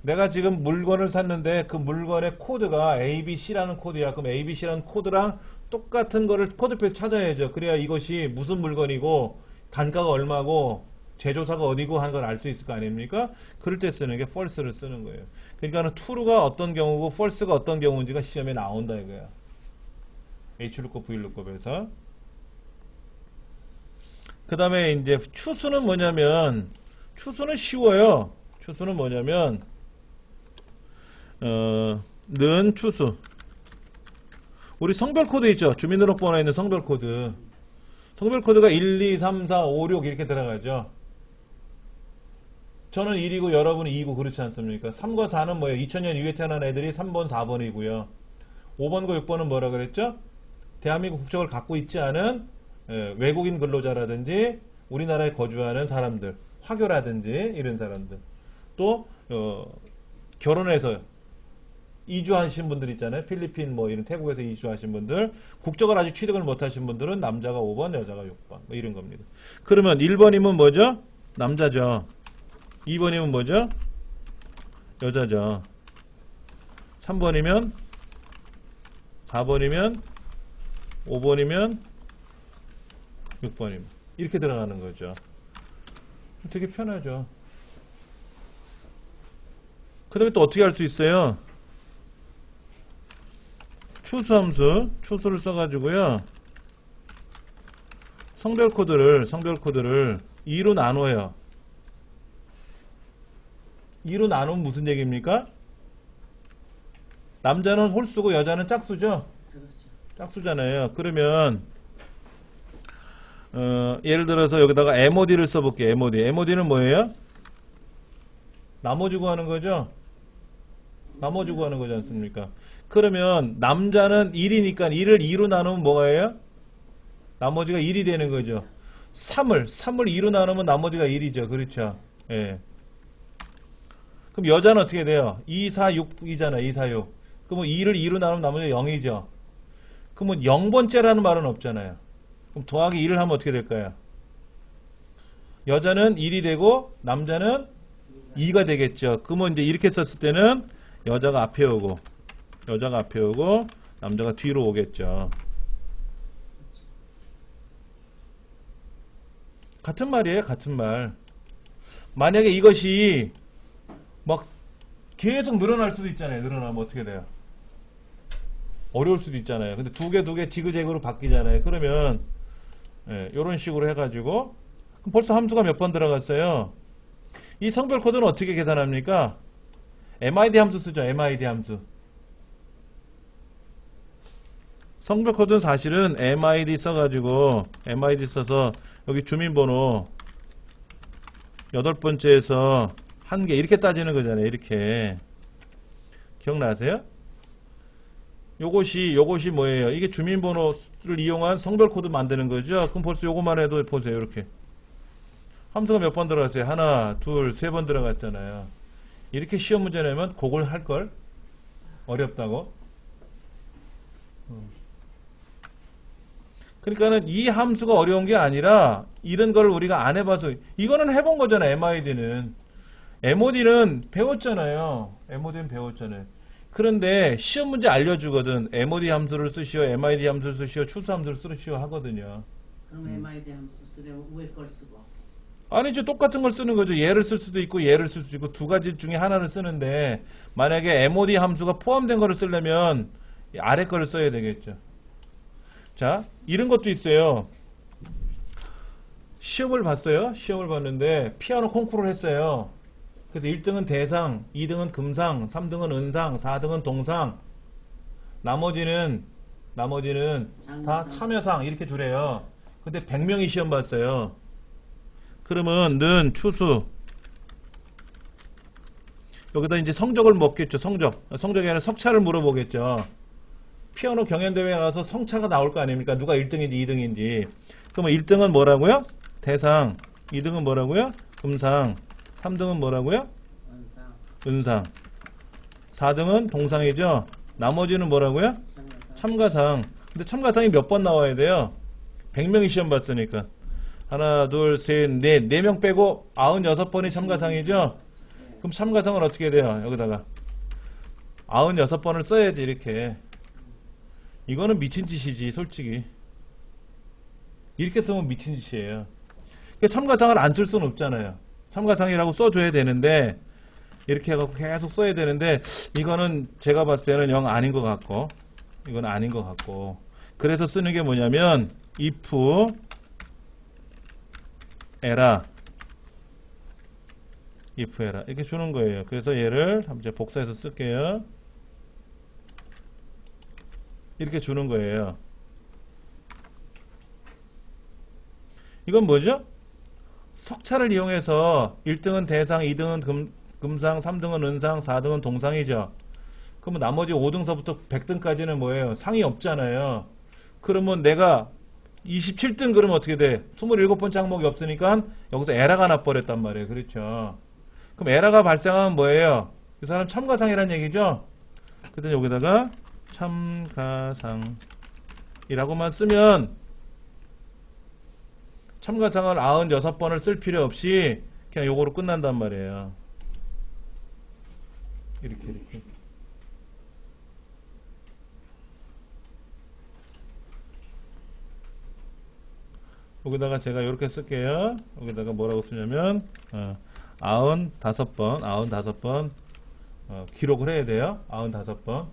Speaker 1: 내가 지금 물건을 샀는데 그 물건의 코드가 ABC라는 코드야. 그럼 ABC라는 코드랑 똑같은 거를 코드표에서 찾아야죠. 그래야 이것이 무슨 물건이고 단가가 얼마고 제조사가 어디고 하는 걸 알 수 있을 거 아닙니까? 그럴 때 쓰는 게 false를 쓰는 거예요. 그러니까는 true가 어떤 경우고 false가 어떤 경우인지가 시험에 나온다 이거야. H루급, V루급에서. 그 다음에 이제 추수는 뭐냐면 추수는 쉬워요. 추수는 뭐냐면 는 추수. 우리 성별 코드 있죠. 주민등록번호에 있는 성별 코드. 성별 코드가 1, 2, 3, 4, 5, 6 이렇게 들어가죠. 저는 1이고 여러분은 2고 그렇지 않습니까? 3과 4는 뭐예요? 2000년 이후에 태어난 애들이 3번, 4번이고요. 5번과 6번은 뭐라 그랬죠? 대한민국 국적을 갖고 있지 않은 외국인 근로자라든지 우리나라에 거주하는 사람들, 화교라든지 이런 사람들. 또 결혼해서 이주하신 분들 있잖아요. 필리핀 뭐 이런 태국에서 이주하신 분들, 국적을 아직 취득을 못하신 분들은 남자가 5번, 여자가 6번 뭐 이런 겁니다. 그러면 1번이면 뭐죠? 남자죠. 2번이면 뭐죠? 여자죠. 3번이면 4번이면 5번이면 6번이면 이렇게 들어가는 거죠. 되게 편하죠. 그 다음에 또 어떻게 할 수 있어요? 추수함수, 추수를 써가지고요. 성별 코드를 2로 나눠요. 2로 나누면 무슨 얘기입니까? 남자는 홀수고 여자는 짝수죠?
Speaker 3: 그렇죠.
Speaker 1: 짝수잖아요. 그러면 예를 들어서 여기다가 MOD를 써볼게요. MOD는 뭐예요? 나머지 구하는 거죠? 나머지 구하는 거지 않습니까? 그러면 남자는 1이니까 1을 2로 나누면 뭐예요? 나머지가 1이 되는 거죠. 3을 2로 나누면 나머지가 1이죠. 그렇죠? 예. 그럼 여자는 어떻게 돼요? 2, 4, 6이잖아. 2, 4, 6. 그러면 2를 2로 나누면 나머지가 0이죠. 그러면 0번째라는 말은 없잖아요. 그럼 더하기 1을 하면 어떻게 될까요? 여자는 1이 되고 남자는 2가 되겠죠. 그러면 이제 이렇게 썼을 때는 여자가 앞에 오고 남자가 뒤로 오겠죠. 같은 말이에요. 같은 말. 만약에 이것이 막 계속 늘어날 수도 있잖아요. 늘어나면 어떻게 돼요? 어려울 수도 있잖아요. 근데 두 개 지그재그로 바뀌잖아요. 그러면 이런 식으로 해가지고 그럼 벌써 함수가 몇 번 들어갔어요? 이 성별 코드는 어떻게 계산합니까? MID 함수 쓰죠. MID 함수. 성별 코드는 사실은 MID 써가지고 MID 써서 여기 주민번호 8번째에서 1개 이렇게 따지는 거잖아요. 이렇게 기억나세요? 요것이 뭐예요? 이게 주민번호를 이용한 성별 코드 만드는 거죠. 그럼 벌써 요것만 해도 보세요. 이렇게 함수가 몇 번 들어갔어요? 하나, 둘, 세 번 들어갔잖아요. 이렇게 시험 문제 내면 그걸 할걸? 어렵다고? 그러니까는 이 함수가 어려운 게 아니라 이런 걸 우리가 안 해봐서 이거는 해본 거잖아. MID는 MOD는 배웠잖아요. MOD는 배웠잖아요. 그런데 시험 문제 알려주거든. MOD 함수를 쓰시오, MID 함수를 쓰시오, 추수 함수를 쓰시오 하거든요.
Speaker 3: 그럼 MID 함수 쓰려면 위에 걸 쓰고.
Speaker 1: 아니죠. 똑같은 걸 쓰는 거죠. 얘를 쓸 수도 있고 얘를 쓸 수도 있고 두 가지 중에 하나를 쓰는데 만약에 MOD 함수가 포함된 거를 쓰려면 아래 거를 써야 되겠죠. 자, 이런 것도 있어요. 시험을 봤어요. 시험을 봤는데 피아노 콩쿠르를 했어요. 그래서 1등은 대상, 2등은 금상, 3등은 은상, 4등은 동상, 나머지는 다 참여상 이렇게 주래요. 근데 100명이 시험 봤어요. 그러면 는 추수 여기다 이제 성적을 먹겠죠. 성적이 아니라 석차를 물어보겠죠. 피아노 경연대회에 가서 성차가 나올 거 아닙니까? 누가 1등인지 2등인지. 그러면 1등은 뭐라고요? 대상. 2등은 뭐라고요? 금상. 3등은 뭐라고요? 은상. 4등은 동상이죠. 나머지는 뭐라고요?
Speaker 3: 참가상.
Speaker 1: 참가상. 근데 참가상이 몇 번 나와야 돼요? 100명이 시험 봤으니까. 하나, 둘, 셋, 넷. 4명 빼고 96번이 참가상이죠?
Speaker 3: 네.
Speaker 1: 그럼 참가상은 어떻게 돼요? 여기다가 96번을 써야지 이렇게. 이거는 미친 짓이지 솔직히. 이렇게 쓰면 미친 짓이에요. 그러니까 참가상을 안 쓸 수는 없잖아요. 참가상이라고 써줘야 되는데 이렇게 해갖고 계속 써야 되는데 이거는 제가 봤을 때는 영 아닌 것 같고 이건 아닌 것 같고 그래서 쓰는 게 뭐냐면 if 에라 if 에라 이렇게 주는 거예요. 그래서 얘를 한번 이제 복사해서 쓸게요. 이렇게 주는 거예요. 이건 뭐죠? 석차를 이용해서 1등은 대상, 2등은 금상, 3등은 은상, 4등은 동상이죠. 그러면 나머지 5등서부터 100등까지는 뭐예요? 상이 없잖아요. 그러면 내가 27등 그러면 어떻게 돼? 27번째 항목이 없으니까 여기서 에라가 나버렸단 말이에요. 그렇죠. 그럼 에라가 발생하면 뭐예요? 이 사람 참가상이란 얘기죠? 그때 여기다가 참가상이라고만 쓰면 참가상을 96번을 쓸 필요 없이 그냥 요거로 끝난단 말이에요. 이렇게. 여기다가 제가 이렇게 쓸게요. 여기다가 뭐라고 쓰냐면 95번 기록을 해야 돼요. 95번.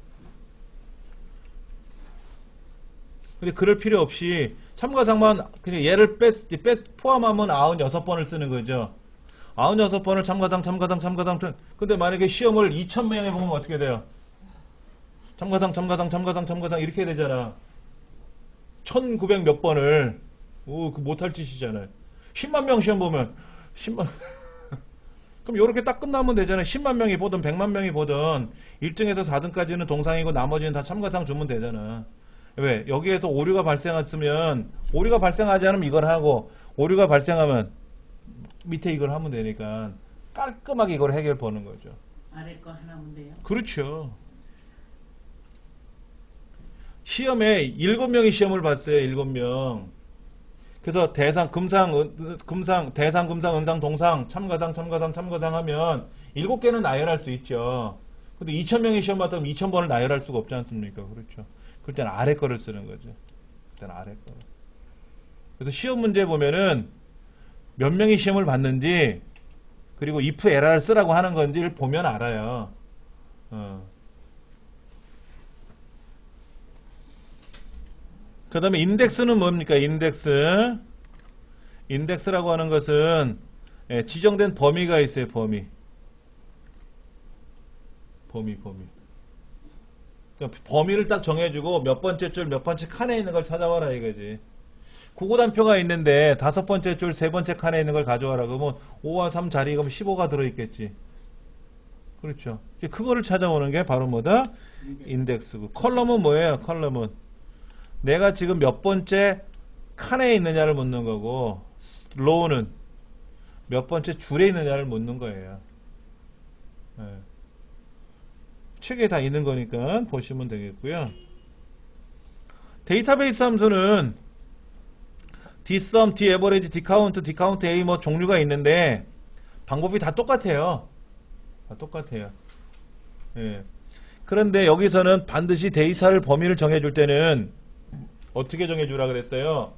Speaker 1: 근데 그럴 필요 없이 참가상만 그냥 얘를 포함하면 96번을 쓰는 거죠. 96번을 참가상. 근데 만약에 시험을 2000명에 보면 어떻게 돼요? 참가상 이렇게 되잖아. 1900 몇 번을 그 못할 짓이잖아요. 10만 명 시험 보면 10만 그럼 요렇게 딱 끝나면 되잖아요. 10만 명이 보든 100만 명이 보든 1등에서 4등까지는 동상이고 나머지는 다 참가상 주면 되잖아. 왜? 여기에서 오류가 발생했으면 오류가 발생하지 않으면 이걸 하고 오류가 발생하면 밑에 이걸 하면 되니까 깔끔하게 이걸 해결 보는 거죠.
Speaker 3: 아래 거 하나면 돼요.
Speaker 1: 그렇죠. 시험에 7명이 시험을 봤어요. 7명. 그래서 대상, 금상, 은상, 동상, 참가상 하면 7개는 나열할 수 있죠. 근데 2000명이 시험 봤다면 2000번을 나열할 수가 없지 않습니까? 그렇죠. 그럴 때는 아래 거를 쓰는 거죠. 그때는 아래 거. 그래서 시험 문제 보면은 몇 명이 시험을 봤는지 그리고 if 에라를 쓰라고 하는 건지를 보면 알아요. 그 다음에 인덱스는 뭡니까? 인덱스라고 하는 것은 지정된 범위가 있어요. 범위. 그러니까 범위를 딱 정해주고 몇 번째 줄 몇 번째 칸에 있는 걸 찾아와라 이거지. 구구단표가 있는데 5번째 줄 3번째 칸에 있는 걸 가져와라. 그러면 5와 3 자리 그러면 15가 들어있겠지. 그렇죠. 그거를 찾아오는 게 바로 뭐다? 인덱스고. 컬럼은 뭐예요? 컬럼은 내가 지금 몇 번째 칸에 있느냐를 묻는 거고, 로우는 몇 번째 줄에 있느냐를 묻는 거예요. 책에 다 있는 거니까 보시면 되겠고요. 데이터베이스 함수는 dsum, daverage, dcount, dcount a 뭐 종류가 있는데 방법이 다 똑같아요. 그런데 여기서는 반드시 데이터를 범위를 정해줄 때는 어떻게 정해주라 그랬어요?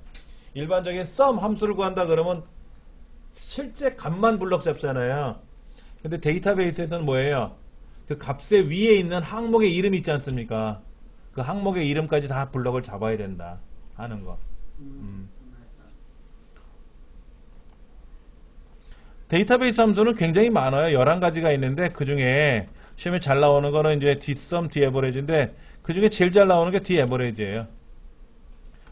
Speaker 1: 일반적인 sum 함수를 구한다 그러면 실제 값만 블럭 잡잖아요. 근데 데이터베이스에서는 뭐예요? 그 값의 위에 있는 항목의 이름 있지 않습니까? 그 항목의 이름까지 다 블럭을 잡아야 된다 하는 거. 데이터베이스 함수는 굉장히 많아요. 11가지가 있는데 그 중에 시험에 잘 나오는 거는 이제 dsum, daverage인데 그 중에 제일 잘 나오는 게 daverage예요.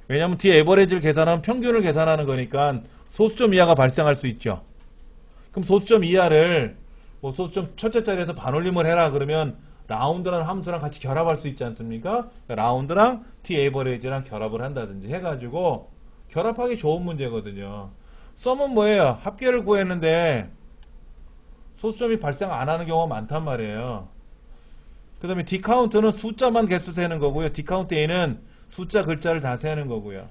Speaker 1: 왜냐하면 daverage를 계산하면 평균을 계산하는 거니까 소수점 이하가 발생할 수 있죠. 그럼 소수점 이하를 뭐 소수점 첫째 자리에서 반올림을 해라 그러면 라운드라는 함수랑 같이 결합할 수 있지 않습니까? 라운드랑 daverage랑 결합을 한다든지 해가지고 결합하기 좋은 문제거든요. 썸은 뭐예요? 합계를 구했는데 소수점이 발생 안 하는 경우가 많단 말이에요. 그 다음에 디카운트는 숫자만 개수 세는 거고요. 디카운트 A는 숫자 글자를 다 세는 거고요.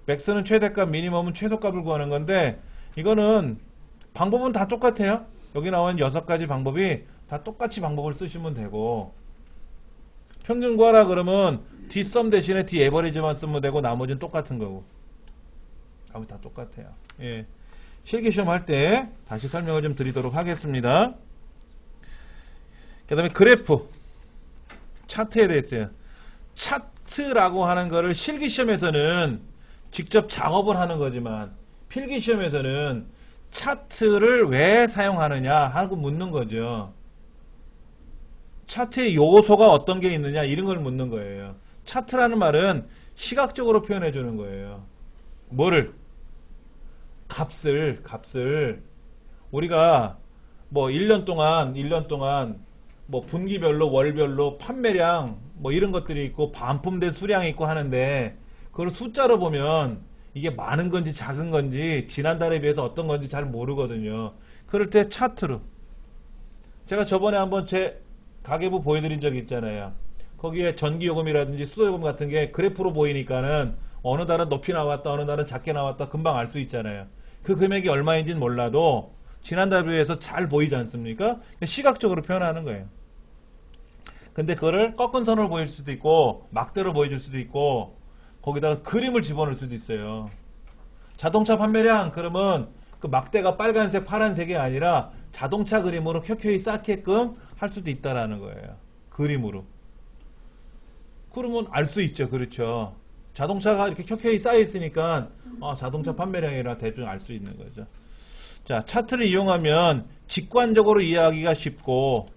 Speaker 1: 맥스는 최대값, 미니멈은 최소값을 구하는 건데 이거는 방법은 다 똑같아요. 여기 나온 6가지 방법이 다 똑같이 방법을 쓰시면 되고, 평균 구하라 그러면 D썸 대신에 D에버리지만 쓰면 되고 나머지는 똑같은 거고. 아무 다 똑같아요. 예. 실기시험 할 때 다시 설명을 좀 드리도록 하겠습니다. 그 다음에 그래프, 차트에 대해서요. 차트라고 하는 거를 실기시험에서는 직접 작업을 하는 거지만 필기시험에서는 차트를 왜 사용하느냐 하고 묻는 거죠. 차트의 요소가 어떤 게 있느냐 이런 걸 묻는 거예요. 차트라는 말은 시각적으로 표현해 주는 거예요. 뭐를? 값을 우리가 뭐 1년 동안 뭐 분기별로 월별로 판매량 뭐 이런 것들이 있고 반품된 수량이 있고 하는데 그걸 숫자로 보면 이게 많은 건지 작은 건지 지난달에 비해서 어떤 건지 잘 모르거든요. 그럴 때 차트로, 제가 저번에 한번 제 가계부 보여드린 적이 있잖아요. 거기에 전기요금이라든지 수도요금 같은 게 그래프로 보이니까는 어느 달은 높이 나왔다 어느 달은 작게 나왔다 금방 알 수 있잖아요. 그 금액이 얼마인지는 몰라도 지난달에 비해서 잘 보이지 않습니까? 시각적으로 표현하는 거예요. 근데 그거를 꺾은 선으로 보일 수도 있고 막대로 보여줄 수도 있고 거기다가 그림을 집어넣을 수도 있어요. 자동차 판매량 그러면 그 막대가 빨간색 파란색이 아니라 자동차 그림으로 켜켜이 쌓게끔 할 수도 있다라는 거예요. 그림으로. 그러면 알 수 있죠. 그렇죠. 자동차가 이렇게 켜켜이 쌓여 있으니까 자동차 판매량이라 대충 알 수 있는 거죠. 자, 차트를 이용하면 직관적으로 이해하기가 쉽고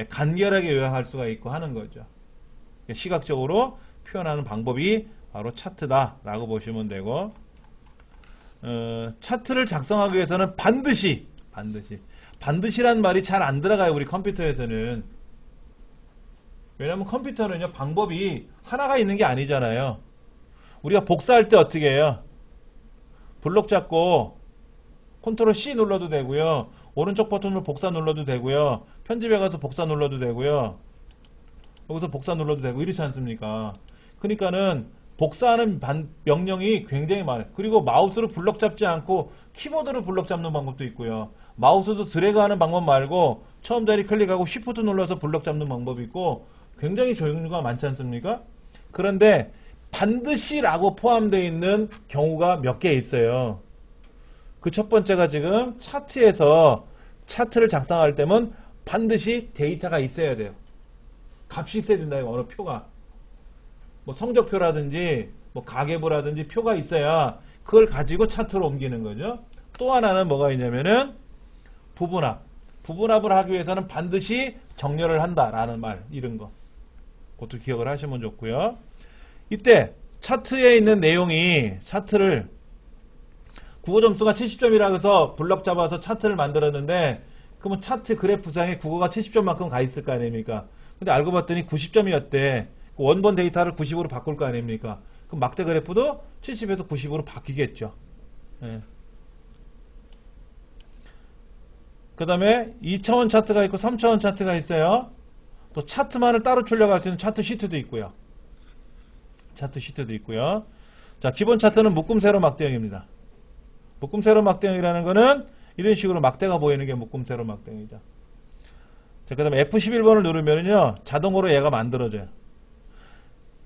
Speaker 1: 간결하게 요약할 수가 있고 하는 거죠. 시각적으로 표현하는 방법이 바로 차트다라고 보시면 되고, 차트를 작성하기 위해서는 반드시란 말이 잘 안 들어가요. 우리 컴퓨터에서는. 왜냐하면 컴퓨터는요 방법이 하나가 있는 게 아니잖아요. 우리가 복사할 때 어떻게 해요? 블록 잡고 컨트롤 C 눌러도 되고요. 오른쪽 버튼으로 복사 눌러도 되고요. 편집에 가서 복사 눌러도 되고요. 여기서 복사 눌러도 되고 이렇지 않습니까? 그러니까는 복사하는 명령이 굉장히 많아요. 그리고 마우스로 블록 잡지 않고 키보드로 블록 잡는 방법도 있고요. 마우스도 드래그하는 방법 말고 처음 자리 클릭하고 쉬프트 눌러서 블록 잡는 방법이 있고 굉장히 종류가 많지 않습니까? 그런데 반드시라고 포함되어 있는 경우가 몇 개 있어요. 그 첫 번째가 지금 차트에서 차트를 작성할 때면 반드시 데이터가 있어야 돼요. 값이 있어야 된다. 어느 표가. 뭐 성적표라든지 뭐 가계부라든지 표가 있어야 그걸 가지고 차트로 옮기는 거죠. 또 하나는 뭐가 있냐면은 부분합을 하기 위해서는 반드시 정렬을 한다라는 말, 이런 거. 그것도 기억을 하시면 좋고요. 이때 차트에 있는 내용이 차트를 국어 점수가 70점이라 해서 블럭 잡아서 차트를 만들었는데 그러면 차트 그래프상에 국어가 70점만큼 가 있을 거 아닙니까? 근데 알고 봤더니 90점이었대. 원본 데이터를 90으로 바꿀 거 아닙니까? 그럼 막대 그래프도 70에서 90으로 바뀌겠죠. 예. 그 다음에 2차원 차트가 있고 3차원 차트가 있어요. 또 차트만을 따로 출력할 수 있는 차트 시트도 있고요. 자, 기본 차트는 묶음 세로 막대형입니다. 묶음 세로 막대형이라는 거는 이런 식으로 막대가 보이는 게 묶음 세로 막대형이죠. 자, 그 다음에 F11번을 누르면요 자동으로 얘가 만들어져요.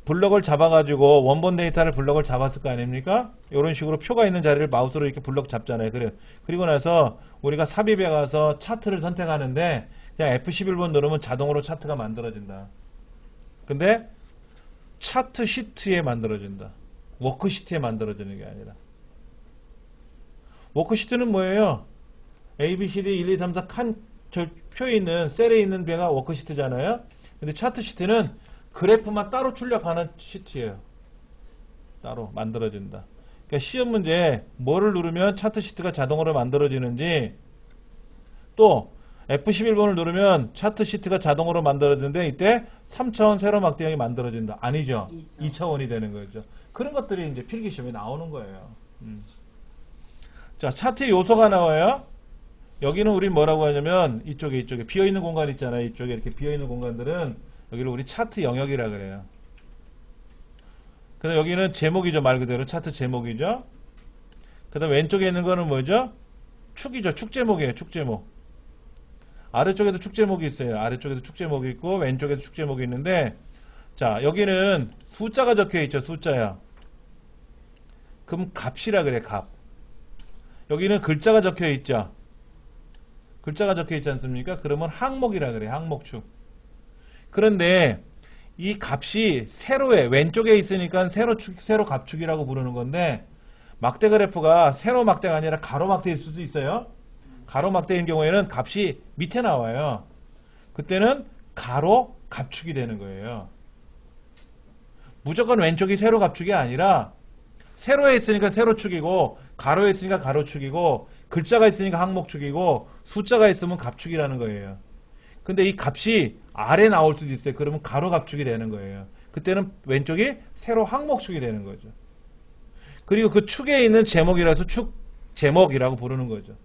Speaker 1: 블럭을 잡아가지고 원본 데이터를 블럭을 잡았을 거 아닙니까? 이런 식으로 표가 있는 자리를 마우스로 이렇게 블럭 잡잖아요. 그리고 나서 우리가 삽입에 가서 차트를 선택하는데 그냥 F11번 누르면 자동으로 차트가 만들어진다. 근데 차트 시트에 만들어진다. 워크시트에 만들어지는 게 아니라. 워크시트는 뭐예요? A, B, C, D, 1, 2, 3, 4 저 표에 있는 셀에 있는 배가 워크시트잖아요. 근데 차트 시트는 그래프만 따로 출력하는 시트예요. 따로 만들어진다. 그러니까 시험 문제 뭐를 누르면 차트 시트가 자동으로 만들어지는지, 또 F11번을 누르면 차트 시트가 자동으로 만들어지는데 이때 3차원 세로 막대형이 만들어진다. 아니죠. 2차원이 되는 거죠. 그런 것들이 이제 필기시험에 나오는 거예요. 자, 차트의 요소가 나와요. 여기는 우리 뭐라고 하냐면 이쪽에 비어있는 공간 있잖아요. 이쪽에 이렇게 비어있는 공간들은 여기를 우리 차트 영역이라 그래요. 그다음 여기는 제목이죠. 말 그대로 차트 제목이죠. 그다음 왼쪽에 있는 거는 뭐죠? 축이죠. 축 제목이에요. 축 제목. 아래쪽에도 축 제목이 있어요. 아래쪽에도 축 제목이 있고 왼쪽에도 축 제목이 있는데 자 여기는 숫자가 적혀 있죠. 숫자야. 그럼 값이라 그래. 값. 여기는 글자가 적혀 있죠. 글자가 적혀 있지 않습니까? 그러면 항목이라 그래. 항목축. 그런데 이 값이 세로에 왼쪽에 있으니까 세로축, 세로 값축이라고 부르는 건데 막대 그래프가 세로 막대가 아니라 가로 막대일 수도 있어요. 가로 막대인 경우에는 값이 밑에 나와요. 그때는 가로 값축이 되는 거예요. 무조건 왼쪽이 세로 값축이 아니라 세로에 있으니까 세로축이고 가로에 있으니까 가로축이고 글자가 있으니까 항목축이고 숫자가 있으면 값축이라는 거예요. 근데 이 값이 아래 나올 수도 있어요. 그러면 가로 값축이 되는 거예요. 그때는 왼쪽이 세로 항목축이 되는 거죠. 그리고 그 축에 있는 제목이라서 축 제목이라고 부르는 거죠.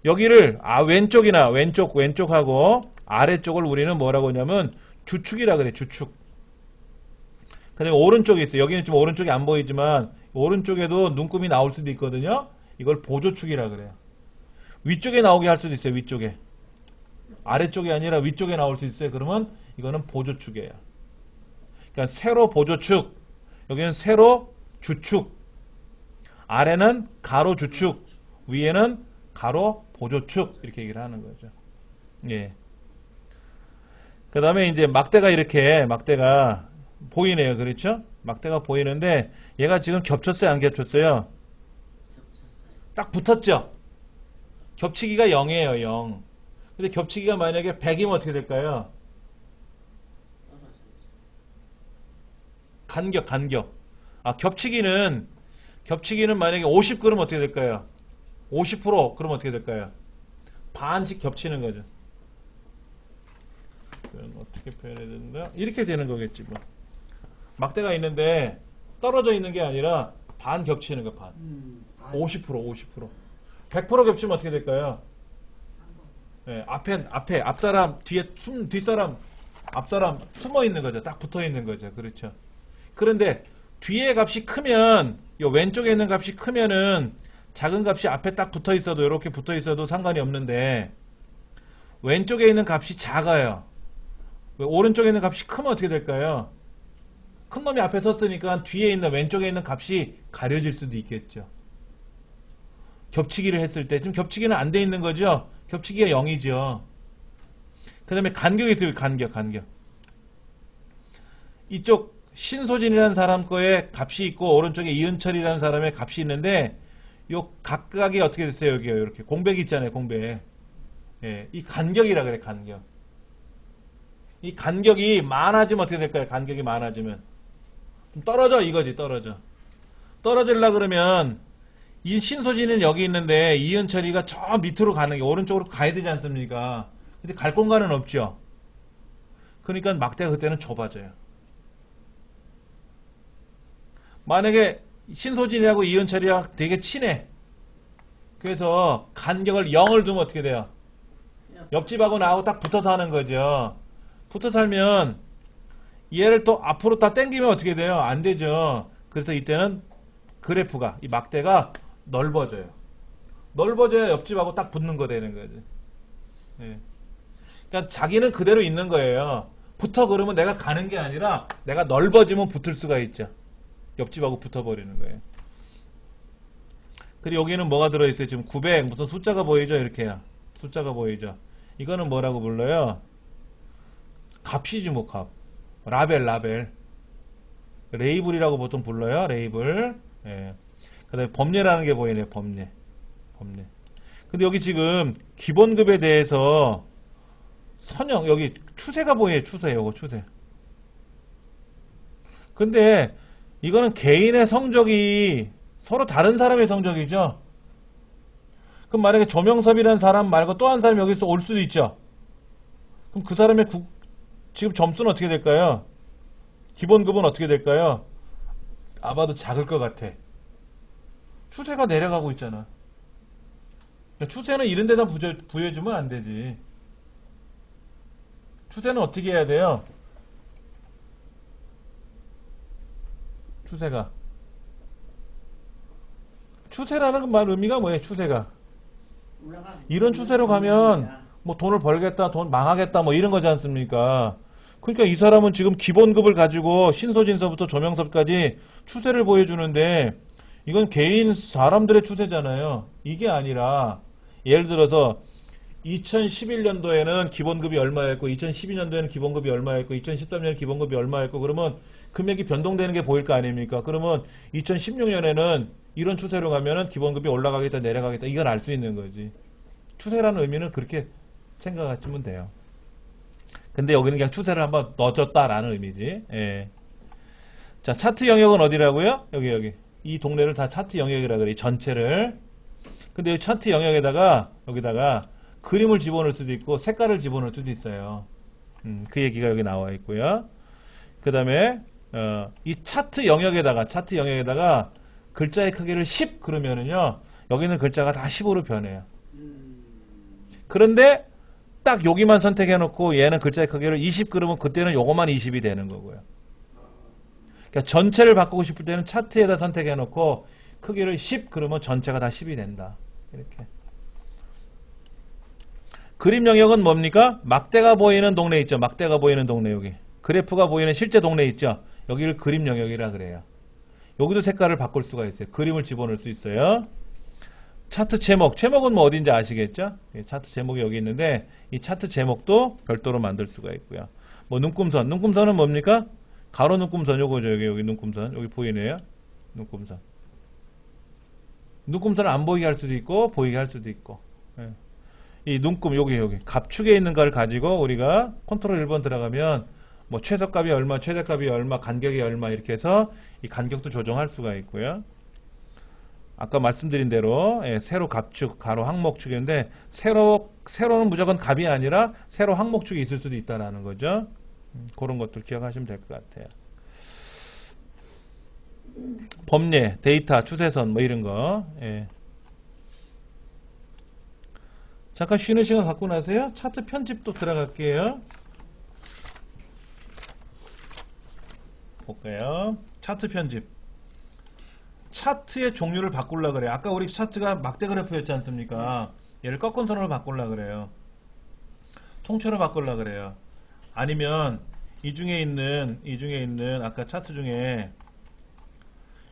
Speaker 1: 여기를 왼쪽이나 왼쪽하고 아래쪽을 우리는 뭐라고 하냐면 주축이라 그래. 주축. 그 다음에 오른쪽에 있어요. 여기는 좀 오른쪽이 안 보이지만 오른쪽에도 눈금이 나올 수도 있거든요. 이걸 보조축이라 그래요. 위쪽에 나오게 할 수도 있어요. 위쪽에. 아래쪽이 아니라 위쪽에 나올 수 있어요. 그러면 이거는 보조축이에요. 그러니까 세로 보조축, 여기는 세로 주축, 아래는 가로 주축, 위에는 가로 보조축 이렇게 얘기를 하는 거죠. 예. 그 다음에 이제 막대가 보이네요. 그렇죠? 막대가 보이는데 얘가 지금 겹쳤어요? 안 겹쳤어요? 딱 붙었죠? 겹치기가 0이에요. 0. 근데 겹치기가 만약에 100이면 어떻게 될까요? 간격. 겹치기는 만약에 50 그러면 어떻게 될까요? 50% 그러면 어떻게 될까요? 반씩 겹치는 거죠. 그럼 어떻게 표현해야 된다? 이렇게 되는 거겠지 뭐. 막대가 있는데 떨어져 있는 게 아니라 반 겹치는 거 반. 50%. 100% 겹치면 어떻게 될까요? 네, 앞사람, 뒷사람, 앞사람 숨어 있는 거죠. 딱 붙어 있는 거죠. 그렇죠. 그런데 뒤에 값이 크면, 요 왼쪽에 있는 값이 크면은 작은 값이 앞에 딱 붙어 있어도, 이렇게 붙어 있어도 상관이 없는데, 왼쪽에 있는 값이 작아요. 오른쪽에 있는 값이 크면 어떻게 될까요? 큰 놈이 앞에 섰으니까 뒤에 있는 왼쪽에 있는 값이 가려질 수도 있겠죠. 겹치기를 했을 때 지금 겹치기는 안 돼 있는 거죠. 겹치기가 0이죠. 그 다음에 간격이 있어요. 간격. 이쪽 신소진이라는 사람 거에 값이 있고 오른쪽에 이은철이라는 사람의 값이 있는데 요 각각이 어떻게 됐어요? 여기요. 이렇게 공백이 있잖아요. 공백. 예, 이 간격이라 그래. 간격. 이 간격이 많아지면 어떻게 될까요? 간격이 많아지면 좀 떨어져 이거지. 떨어지려 그러면 이 신소진은 여기 있는데 이은철이가 저 밑으로 가는 게 오른쪽으로 가야 되지 않습니까? 근데 갈 공간은 없죠. 그러니까 막대가 그때는 좁아져요. 만약에 신소진이하고 이은철이랑 되게 친해. 그래서 간격을 0을 두면 어떻게 돼요? 옆집하고 나하고 딱 붙어서 하는 거죠. 붙어서 살면 얘를 또 앞으로 다 당기면 어떻게 돼요? 안 되죠. 그래서 이때는 그래프가 이 막대가 넓어져요. 넓어져야 옆집하고 딱 붙는 거 되는 거지. 예. 그러니까 자기는 그대로 있는 거예요. 붙어 그러면 내가 가는 게 아니라 내가 넓어지면 붙을 수가 있죠. 옆집하고 붙어버리는 거예요. 그리고 여기는 뭐가 들어있어요? 지금 900 무슨 숫자가 보이죠? 이렇게요. 숫자가 보이죠? 이거는 뭐라고 불러요? 값이지 뭐 값. 라벨. 레이블이라고 보통 불러요. 레이블. 예. 그 다음에 법례라는 게 보이네요. 법례. 근데 여기 지금 기본급에 대해서 선형, 여기 추세가 보여요. 요거 추세. 근데 이거는 개인의 성적이 서로 다른 사람의 성적이죠. 그럼 만약에 조명섭이라는 사람 말고 또 한 사람이 여기서 올 수도 있죠. 그럼 그 사람의 지금 점수는 어떻게 될까요? 기본급은 어떻게 될까요? 아마도 작을 것 같아. 추세가 내려가고 있잖아. 추세는 이런 데다 부여해주면 안 되지. 추세는 어떻게 해야 돼요? 추세가. 추세라는 말 의미가 뭐예요? 추세가.
Speaker 3: 올라가.
Speaker 1: 이런 추세로 가면 뭐 돈을 벌겠다, 돈 망하겠다 뭐 이런 거지 않습니까? 그러니까 이 사람은 지금 기본급을 가지고 신소진서부터 조명섭까지 추세를 보여주는데 이건 개인 사람들의 추세잖아요. 이게 아니라 예를 들어서 2011년도에는 기본급이 얼마였고 2012년도에는 기본급이 얼마였고 2013년에 기본급이 얼마였고 그러면 금액이 변동되는 게 보일 거 아닙니까? 그러면 2016년에는 이런 추세로 가면은 기본급이 올라가겠다 내려가겠다 이건 알 수 있는 거지. 추세라는 의미는 그렇게 생각하시면 돼요. 근데 여기는 그냥 추세를 한번 넣어줬다라는 의미지. 예. 자, 차트 영역은 어디라고요? 여기. 이 동네를 다 차트 영역이라 그래. 이 전체를. 근데 이 차트 영역에다가 여기다가 그림을 집어넣을 수도 있고 색깔을 집어넣을 수도 있어요. 그 얘기가 여기 나와 있고요. 그 다음에 이 차트 영역에다가 글자의 크기를 10 그러면은요. 여기는 글자가 다 10으로 변해요. 그런데 딱 여기만 선택해놓고 얘는 글자의 크기를 20 그러면 그때는 요거만 20이 되는 거고요. 그러니까 전체를 바꾸고 싶을 때는 차트에다 선택해놓고 크기를 10 그러면 전체가 다 10이 된다. 이렇게. 그림 영역은 뭡니까? 막대가 보이는 동네 있죠. 막대가 보이는 동네 여기. 그래프가 보이는 실제 동네 있죠. 여기를 그림 영역이라 그래요. 여기도 색깔을 바꿀 수가 있어요. 그림을 집어넣을 수 있어요. 차트 제목은 뭐 어딘지 아시겠죠? 차트 제목이 여기 있는데 이 차트 제목도 별도로 만들 수가 있고요. 뭐 눈금선은 뭡니까? 가로 눈금선 요거죠. 여기 눈금선 여기 보이네요. 눈금선을 안 보이게 할 수도 있고 보이게 할 수도 있고. 예. 이 눈금 여기 갑축에 있는 걸 가지고 우리가 컨트롤 1번 들어가면 뭐 최저값이 얼마, 최대값이 얼마, 간격이 얼마 이렇게 해서 이 간격도 조정할 수가 있고요. 아까 말씀드린 대로 세로 갑축, 가로 항목축인데 세로는 무조건 갑이 아니라 세로 항목축이 있을 수도 있다라는 거죠. 그런 것들 기억하시면 될 것 같아요. 범례, 데이터, 추세선 뭐 이런 거. 예. 잠깐 쉬는 시간 갖고 나세요. 차트 편집도 들어갈게요. 볼까요? 차트 편집. 차트의 종류를 바꾸려고 그래요. 아까 우리 차트가 막대 그래프였지 않습니까? 얘를 꺾은 선으로 바꾸려고 그래요. 통째로 바꾸려고 그래요. 아니면 이 중에 있는 아까 차트 중에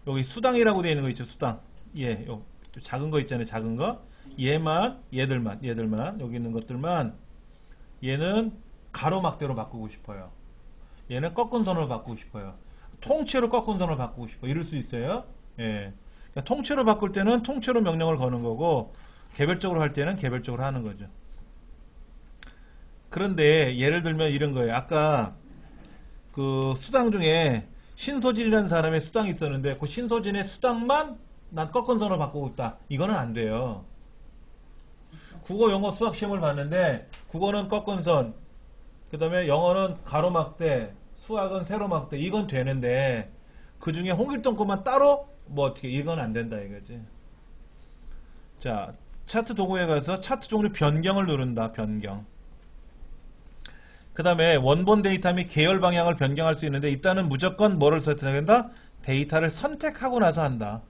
Speaker 1: 여기 수당이라고 되어 있는 거 있죠. 수당. 예, 요 작은 거 있잖아요. 작은 거. 얘들만 여기 있는 것들만 얘는 가로막대로 바꾸고 싶어요. 얘는 꺾은 선으로 바꾸고 싶어요. 통째로 꺾은 선으로 바꾸고 싶어. 이럴 수 있어요. 예. 그러니까 통째로 바꿀 때는 통째로 명령을 거는 거고 개별적으로 할 때는 개별적으로 하는 거죠. 그런데 예를 들면 이런 거예요. 아까 그 수당 중에 신소진이라는 사람의 수당이 있었는데 그 신소진의 수당만 난 꺾은 선으로 바꾸고 있다. 이거는 안 돼요. 국어, 영어, 수학 시험을 봤는데 국어는 꺾은 선, 그 다음에 영어는 가로막대, 수학은 세로막대 이건 되는데 그 중에 홍길동 것만 따로 뭐 어떻게 이건 안 된다 이거지. 자, 차트 도구에 가서 차트 종류 변경을 누른다. 변경. 그 다음에 원본 데이터 및 계열 방향을 변경할 수 있는데 이따는 무조건 뭐를 선택한다? 데이터를 선택하고 나서 한다.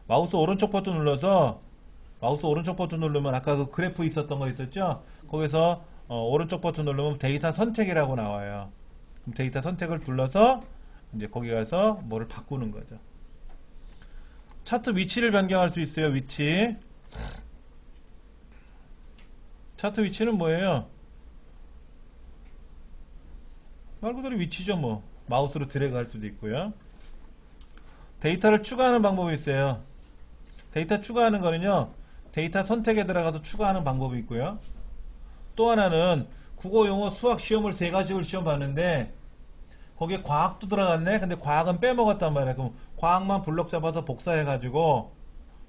Speaker 1: 마우스 오른쪽 버튼 누르면 아까 그 그래프 있었던 거 있었죠? 거기서 오른쪽 버튼 누르면 데이터 선택이라고 나와요. 그럼 데이터 선택을 눌러서 이제 거기 가서 뭐를 바꾸는 거죠. 차트 위치를 변경할 수 있어요. 위치. 차트 위치는 뭐예요? 말 그대로 위치죠 뭐. 마우스로 드래그 할 수도 있고요. 데이터를 추가하는 방법이 있어요. 데이터 추가하는 거는요. 데이터 선택에 들어가서 추가하는 방법이 있고요. 또 하나는 국어, 영어, 수학 시험을 3가지를 시험 봤는데 거기에 과학도 들어갔네. 근데 과학은 빼먹었단 말이야. 그럼 과학만 블럭 잡아서 복사해가지고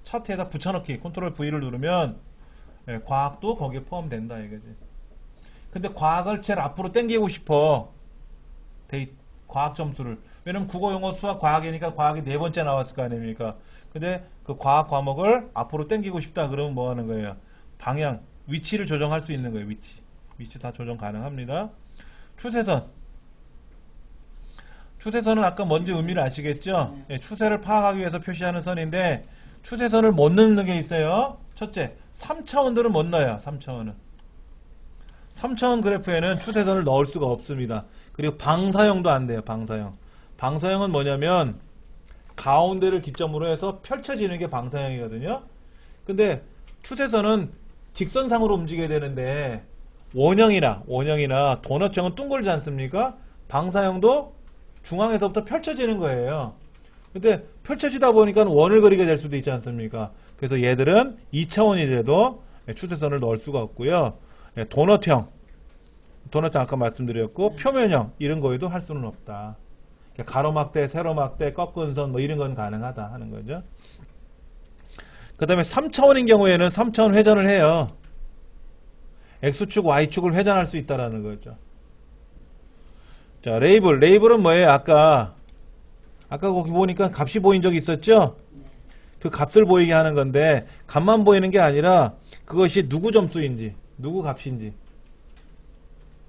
Speaker 1: 차트에다 붙여넣기 컨트롤 V를 누르면 과학도 거기에 포함된다 이거지. 근데 과학을 제일 앞으로 당기고 싶어. 과학 점수를. 왜냐면 국어, 영어, 수학, 과학이니까 과학이 4번째 나왔을 거 아닙니까? 근데 그 과학 과목을 앞으로 당기고 싶다 그러면 뭐 하는 거예요? 방향, 위치를 조정할 수 있는 거예요. 위치 다 조정 가능합니다. 추세선. 추세선은 아까 뭔지 의미를 아시겠죠? 예, 추세를 파악하기 위해서 표시하는 선인데 추세선을 못 넣는 게 있어요. 첫째, 3차원들은 못 넣어요. 3차원은. 3차원 그래프에는 추세선을 넣을 수가 없습니다. 그리고 방사형도 안 돼요. 방사형. 방사형은 뭐냐면 가운데를 기점으로 해서 펼쳐지는 게 방사형이거든요. 근데 추세선은 직선상으로 움직여야 되는데 원형이나 도넛형은 둥글지 않습니까? 방사형도 중앙에서부터 펼쳐지는 거예요. 근데 펼쳐지다 보니까 원을 그리게 될 수도 있지 않습니까? 그래서 얘들은 2차원이라도 추세선을 넣을 수가 없고요. 도넛형 아까 말씀드렸고 표면형 이런 거에도 할 수는 없다. 가로막대, 세로막대, 꺾은 선 뭐 이런 건 가능하다 하는 거죠. 그 다음에 3차원인 경우에는 3차원 회전을 해요. X축, Y축을 회전할 수 있다라는 거죠. 자, 레이블은 뭐예요? 아까 거기 보니까 값이 보인 적이 있었죠? 그 값을 보이게 하는 건데 값만 보이는 게 아니라 그것이 누구 점수인지 누구 값인지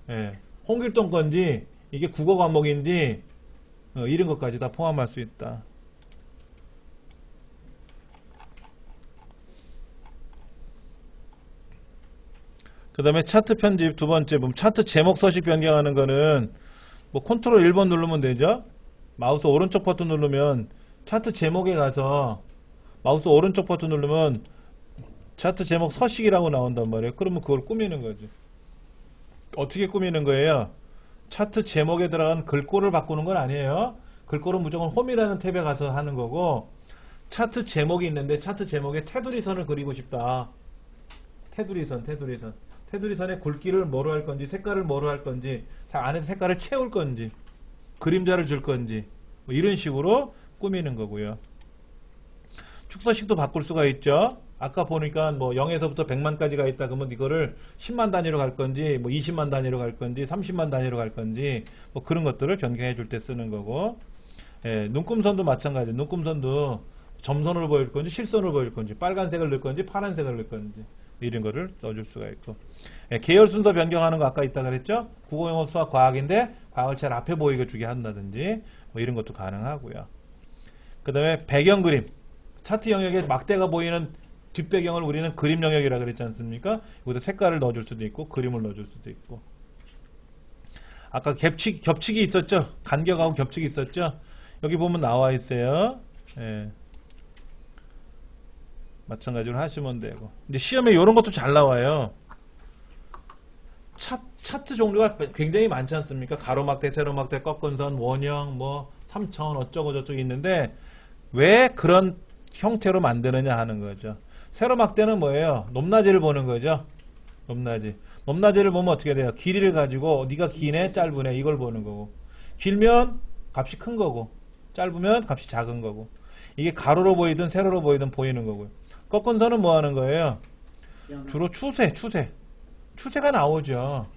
Speaker 1: 예, 홍길동 건지 이게 국어 과목인지 이런 것까지 다 포함할 수 있다. 그 다음에 차트 편집 두 번째 보면 차트 제목 서식 변경하는 거는 뭐 컨트롤 1번 누르면 되죠. 마우스 오른쪽 버튼 누르면 차트 제목에 가서 마우스 오른쪽 버튼 누르면 차트 제목 서식이라고 나온단 말이에요. 그러면 그걸 꾸미는 거죠. 어떻게 꾸미는 거예요? 차트 제목에 들어간 글꼴을 바꾸는 건 아니에요. 글꼴은 무조건 홈이라는 탭에 가서 하는 거고 차트 제목이 있는데 차트 제목에 테두리 선을 그리고 싶다. 테두리선의 굵기를 뭐로 할 건지 색깔을 뭐로 할 건지 안에서 색깔을 채울 건지 그림자를 줄 건지 뭐 이런 식으로 꾸미는 거고요. 축서식도 바꿀 수가 있죠. 아까 보니까 뭐 0에서부터 100만까지가 있다 그러면 이거를 10만 단위로 갈 건지 뭐 20만 단위로 갈 건지 30만 단위로 갈 건지 뭐 그런 것들을 변경해 줄 때 쓰는 거고 예, 눈금선도 마찬가지예요. 눈금선도 점선으로 보일 건지 실선으로 보일 건지 빨간색을 넣을 건지 파란색을 넣을 건지 이런 거를 넣어줄 수가 있고 예, 계열 순서 변경하는 거 아까 있다 그랬죠. 국어, 영어, 수학, 과학인데 과학을 제일 앞에 보이게 주게 한다든지 뭐 이런 것도 가능하고요. 그 다음에 배경 그림 차트 영역에 막대가 보이는 뒷배경을 우리는 그림 영역이라 그랬지 않습니까? 여기다 색깔을 넣어줄 수도 있고 그림을 넣어줄 수도 있고 아까 겹치기 있었죠? 간격하고 겹치기 있었죠? 여기 보면 나와 있어요. 예. 마찬가지로 하시면 되고 근데 시험에 이런 것도 잘 나와요. 차트 종류가 굉장히 많지 않습니까? 가로막대, 세로막대, 꺾은선, 원형, 뭐 3차원 어쩌고 저쩌고 있는데 왜 그런 형태로 만드느냐 하는 거죠. 세로막대는 뭐예요? 높낮이를 보는 거죠. 높낮이를 보면 어떻게 돼요? 길이를 가지고 네가 기네 짧으네 이걸 보는 거고 길면 값이 큰 거고 짧으면 값이 작은 거고 이게 가로로 보이든 세로로 보이든 보이는 거고요. 꺾은 선은 뭐 하는 거예요? 주로 추세가 나오죠.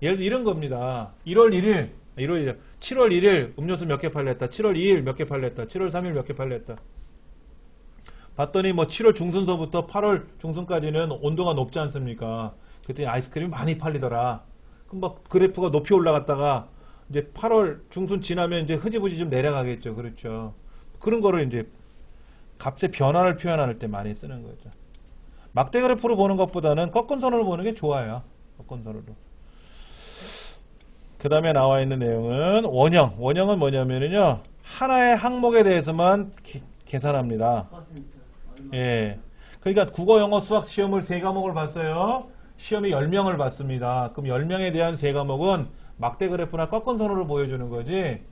Speaker 1: 예를 들어 이런 겁니다. 7월 1일 음료수 몇 개 팔렸다. 7월 2일 몇 개 팔렸다. 7월 3일 몇 개 팔렸다. 봤더니 뭐 7월 중순서부터 8월 중순까지는 온도가 높지 않습니까? 그랬더니 아이스크림이 많이 팔리더라. 그럼 막 그래프가 높이 올라갔다가 이제 8월 중순 지나면 이제 흐지부지 좀 내려가겠죠. 그렇죠. 그런 거를 이제 값의 변화를 표현할 때 많이 쓰는 거죠. 막대 그래프로 보는 것보다는 꺾은 선으로 보는 게 좋아요. 꺾은 선으로. 그 다음에 나와 있는 내용은 원형. 원형은 뭐냐면요. 하나의 항목에 대해서만 계산합니다. 예. 그러니까 국어, 영어, 수학 시험을 3과목을 봤어요. 시험이 10명을 봤습니다. 그럼 10명에 대한 3과목은 막대 그래프나 꺾은 선으로 보여주는 거지.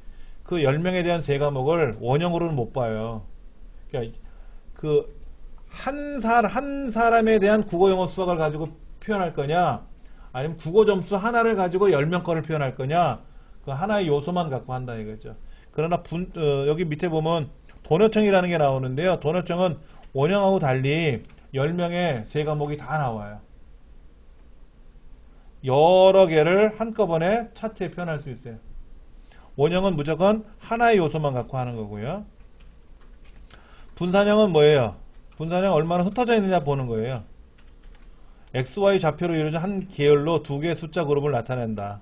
Speaker 1: 그 10명에 대한 3과목을 원형으로는 못 봐요. 그러니까 한 사람에 대한 국어, 영어, 수학을 가지고 표현할 거냐, 아니면 국어 점수 하나를 가지고 10명 거를 표현할 거냐, 그 하나의 요소만 갖고 한다 이거죠. 그러나 여기 밑에 보면 도넛형이라는 게 나오는데요. 도넛형은 원형하고 달리 10명의 3과목이 다 나와요. 여러 개를 한꺼번에 차트에 표현할 수 있어요. 원형은 무조건 하나의 요소만 갖고 하는 거고요. 분산형은 뭐예요? 분산형 얼마나 흩어져 있느냐 보는 거예요. XY 좌표로 이루어진 한 계열로 2개의 숫자 그룹을 나타낸다.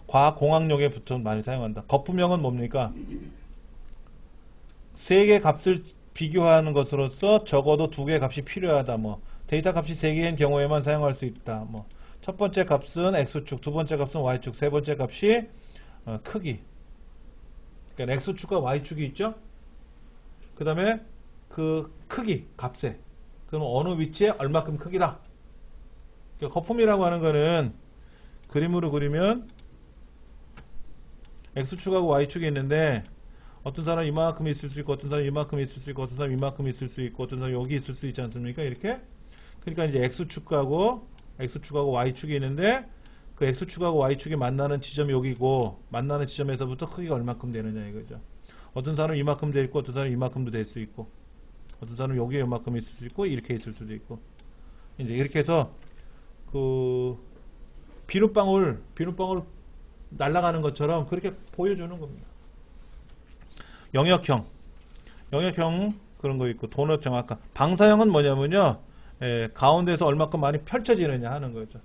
Speaker 1: 과학 공학용에 보통 많이 사용한다. 거푸명은 뭡니까? 세 개 값을 비교하는 것으로서 적어도 두 개의 값이 필요하다. 뭐 데이터 값이 세 개인 경우에만 사용할 수 있다. 뭐 첫 번째 값은 x축, 두 번째 값은 y축, 세 번째 값이 크기. 그러니까 x축과 y축이 있죠. 그 다음에 그 크기, 값에 그럼 어느 위치에 얼마큼 크기다. 그러니까 거품이라고 하는 거는 그림으로 그리면 x축하고 y축이 있는데 어떤 사람은 이만큼 있을 수 있고 어떤 사람은 이만큼 있을 수 있고 어떤 사람은 이만큼 있을 수 있고 어떤 사람은 여기 있을 수 있지 않습니까? 이렇게. 그러니까 이제 x축하고 y축이 있는데 그 x축하고 y축이 만나는 지점이 여기고 만나는 지점에서부터 크기가 얼마큼 되느냐 이거죠. 어떤 사람은 이만큼 돼 있고 어떤 사람은 이만큼도 될 수 있고 어떤 사람은 여기에 이만큼 있을 수 있고 이렇게 있을 수도 있고 이제 이렇게 해서 그 비눗방울 날아가는 것처럼 그렇게 보여주는 겁니다. 영역형 그런 거 있고 도넛형 아까 방사형은 뭐냐면요. 가운데서 얼마큼 많이 펼쳐지느냐 하는 거죠.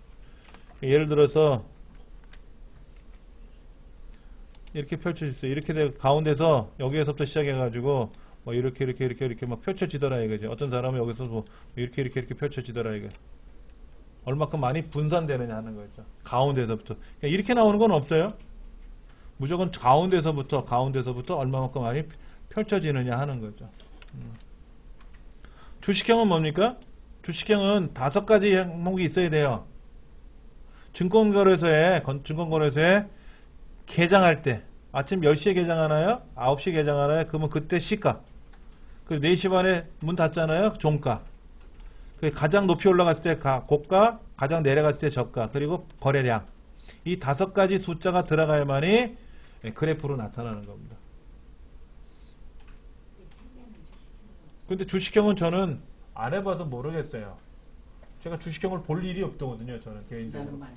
Speaker 1: 예를 들어서 이렇게 펼쳐질 수 있어요. 이렇게 돼 가운데서 여기에서부터 시작해 가지고 뭐 이렇게 막 펼쳐지더라 이거죠. 어떤 사람은 여기서 뭐 이렇게 펼쳐지더라 이거. 얼마큼 많이 분산되느냐 하는 거죠. 가운데서부터. 그러니까 이렇게 나오는 건 없어요. 무조건 가운데서부터 얼마만큼 많이 펼쳐지느냐 하는 거죠. 주식형은 뭡니까? 주식형은 5가지 항목이 있어야 돼요. 증권거래소에 개장할 때 아침 10시에 개장하나요? 9시에 개장하나요? 그러면 그때 시가. 그리고 4시 반에 문 닫잖아요? 종가. 가장 높이 올라갔을 때 고가, 가장 내려갔을 때 저가, 그리고 거래량. 이 5가지 숫자가 들어가야만이 그래프로 나타나는 겁니다. 근데 주식형은 저는 안 해봐서 모르겠어요. 제가 주식형을 볼 일이 없거든요. 저는 개인적으로.
Speaker 3: 나는 많이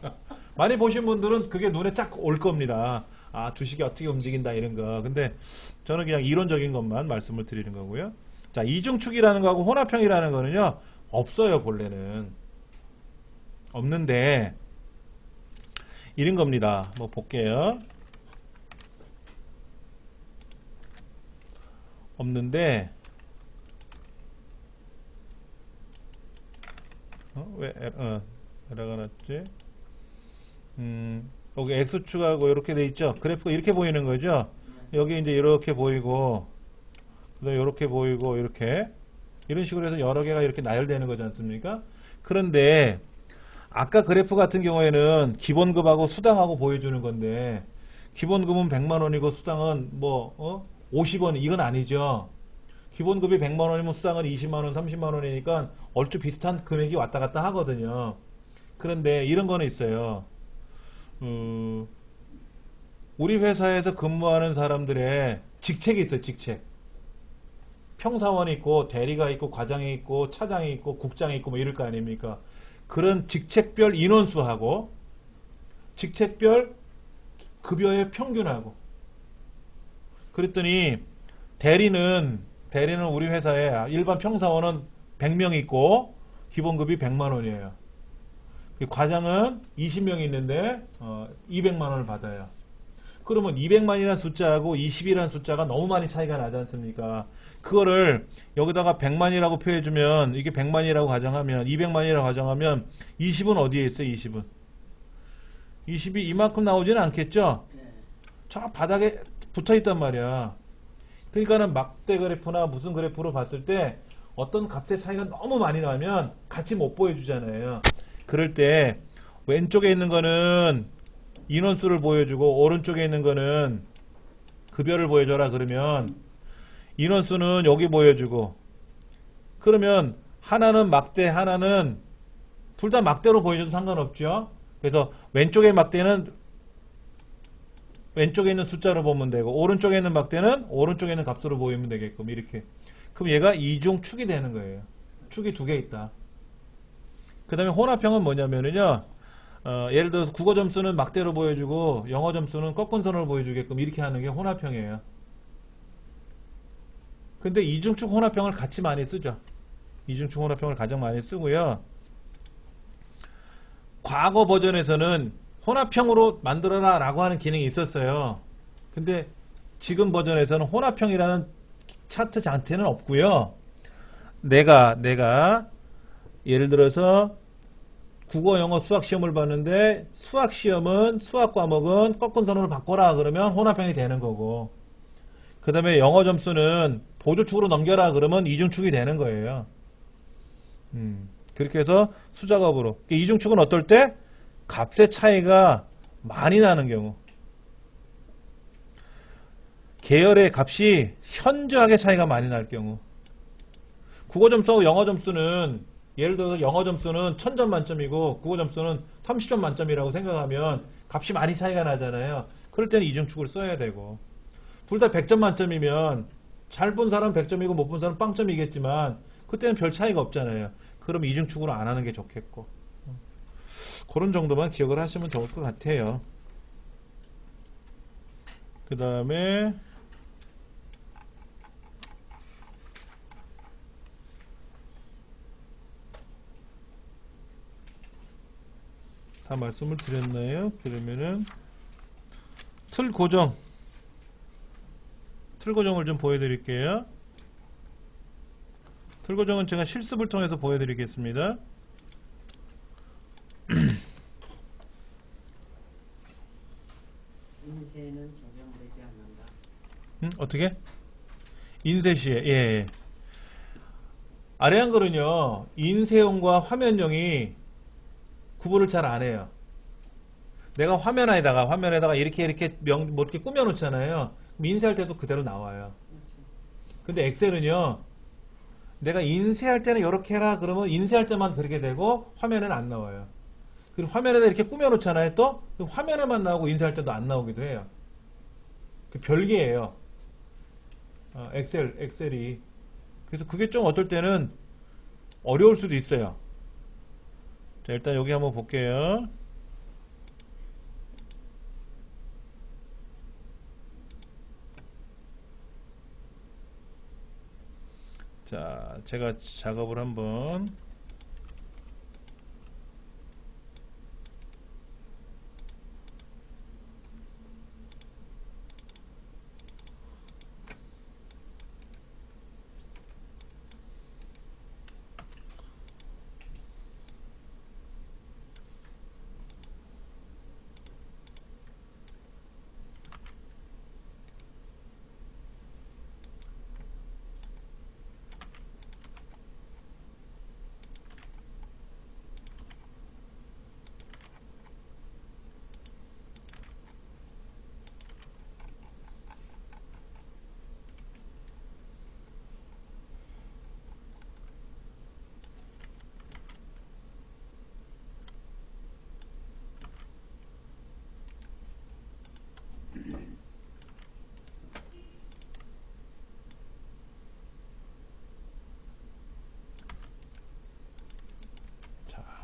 Speaker 3: 봐.
Speaker 1: 많이 보신 분들은 그게 눈에 쫙 올 겁니다. 아, 주식이 어떻게 움직인다 이런 거. 근데 저는 그냥 이론적인 것만 말씀을 드리는 거고요. 자, 이중축이라는 거하고 혼합형이라는 거는요. 없어요, 본래는. 없는데 이런 겁니다. 뭐 볼게요. 없는데 왜 에러가 났지? 여기 X축하고 이렇게 돼 있죠? 그래프가 이렇게 보이는 거죠? 여기 이제 이렇게 보이고, 그 다음에 이렇게 보이고, 이렇게. 이런 식으로 해서 여러 개가 이렇게 나열되는 거지 않습니까? 그런데, 아까 그래프 같은 경우에는 기본급하고 수당하고 보여주는 건데, 기본급은 100만원이고 수당은 50원, 이건 아니죠. 기본급이 100만원이면 수당은 20만원, 30만원이니까 얼추 비슷한 금액이 왔다 갔다 하거든요. 그런데 이런 거는 있어요. 우리 회사에서 근무하는 사람들의 직책이 있어요. 직책. 평사원이 있고 대리가 있고 과장이 있고 차장이 있고 국장이 있고 뭐 이럴 거 아닙니까? 그런 직책별 인원수하고 직책별 급여의 평균하고 그랬더니 대리는 우리 회사에 일반 평사원은 100명 있고 기본급이 100만 원이에요. 과장은 20명이 있는데 200만 원을 받아요. 그러면 200만이라는 숫자하고 20이라는 숫자가 너무 많이 차이가 나지 않습니까? 그거를 여기다가 100만이라고 표해주면 이게 100만이라고 가정하면 200만이라고 가정하면 20은 어디에 있어요? 20이 이만큼 나오지는 않겠죠? 저 바닥에 붙어있단 말이야. 그러니까는 막대 그래프나 무슨 그래프로 봤을 때 어떤 값의 차이가 너무 많이 나면 같이 못 보여주잖아요. 그럴 때 왼쪽에 있는 거는 인원수를 보여주고 오른쪽에 있는 거는 급여를 보여줘라 그러면 인원수는 여기 보여주고 그러면 하나는 막대 하나는 둘 다 막대로 보여줘도 상관없죠. 그래서 왼쪽의 막대는 왼쪽에 있는 숫자로 보면 되고 오른쪽에 있는 막대는 오른쪽에 있는 값으로 보이면 되게끔 이렇게. 그럼 얘가 이중축이 되는 거예요. 축이 2개 있다. 그 다음에 혼합형은 뭐냐면은요. 예를 들어서 국어 점수는 막대로 보여주고 영어 점수는 꺾은 선으로 보여주게끔 이렇게 하는 게 혼합형이에요. 근데 이중축 혼합형을 같이 많이 쓰죠. 이중축 혼합형을 가장 많이 쓰고요. 과거 버전에서는 혼합형으로 만들어라 라고 하는 기능이 있었어요. 근데 지금 버전에서는 혼합형이라는 차트 장치는 없고요. 내가 예를 들어서 국어, 영어, 수학 시험을 봤는데 수학 시험은 수학 과목은 꺾은 선으로 바꿔라 그러면 혼합형이 되는 거고, 그 다음에 영어 점수는 보조축으로 넘겨라 그러면 이중축이 되는 거예요. 그렇게 해서 수작업으로. 이중축은 어떨 때? 값의 차이가 많이 나는 경우. 계열의 값이 현저하게 차이가 많이 날 경우. 국어 점수하고 영어 점수는 예를 들어서 영어 점수는 1000점 만점이고 국어 점수는 30점 만점이라고 생각하면 값이 많이 차이가 나잖아요. 그럴 때는 이중축을 써야 되고, 둘 다 100점 만점이면 잘 본 사람은 100점이고 못 본 사람은 빵점이겠지만 그때는 별 차이가 없잖아요. 그럼 이중축으로 안 하는 게 좋겠고, 그런 정도만 기억을 하시면 좋을 것 같아요. 그 다음에 다 말씀을 드렸나요? 그러면은 틀 고정을 좀 보여드릴게요. 틀 고정은 제가 실습을 통해서 보여드리겠습니다.
Speaker 3: 인쇄는 적용되지 않는다.
Speaker 1: 어떻게? 인쇄 시에, 예. 아래 한글은요, 인쇄용과 화면용이 구분을 잘 안 해요. 내가 화면에다가 이렇게 뭐 이렇게 꾸며 놓잖아요. 인쇄할 때도 그대로 나와요.
Speaker 3: 그렇죠.
Speaker 1: 근데 엑셀은요, 내가 인쇄할 때는 이렇게 해라 그러면 인쇄할 때만 그렇게 되고 화면에는 안 나와요. 그리고 화면에다 이렇게 꾸며 놓잖아요. 또 화면에만 나오고 인쇄할 때도 안 나오기도 해요. 그 별개예요. 엑셀이. 그래서 그게 좀 어떨 때는 어려울 수도 있어요. 자, 일단 여기 한번 볼게요. 자, 제가 작업을 한번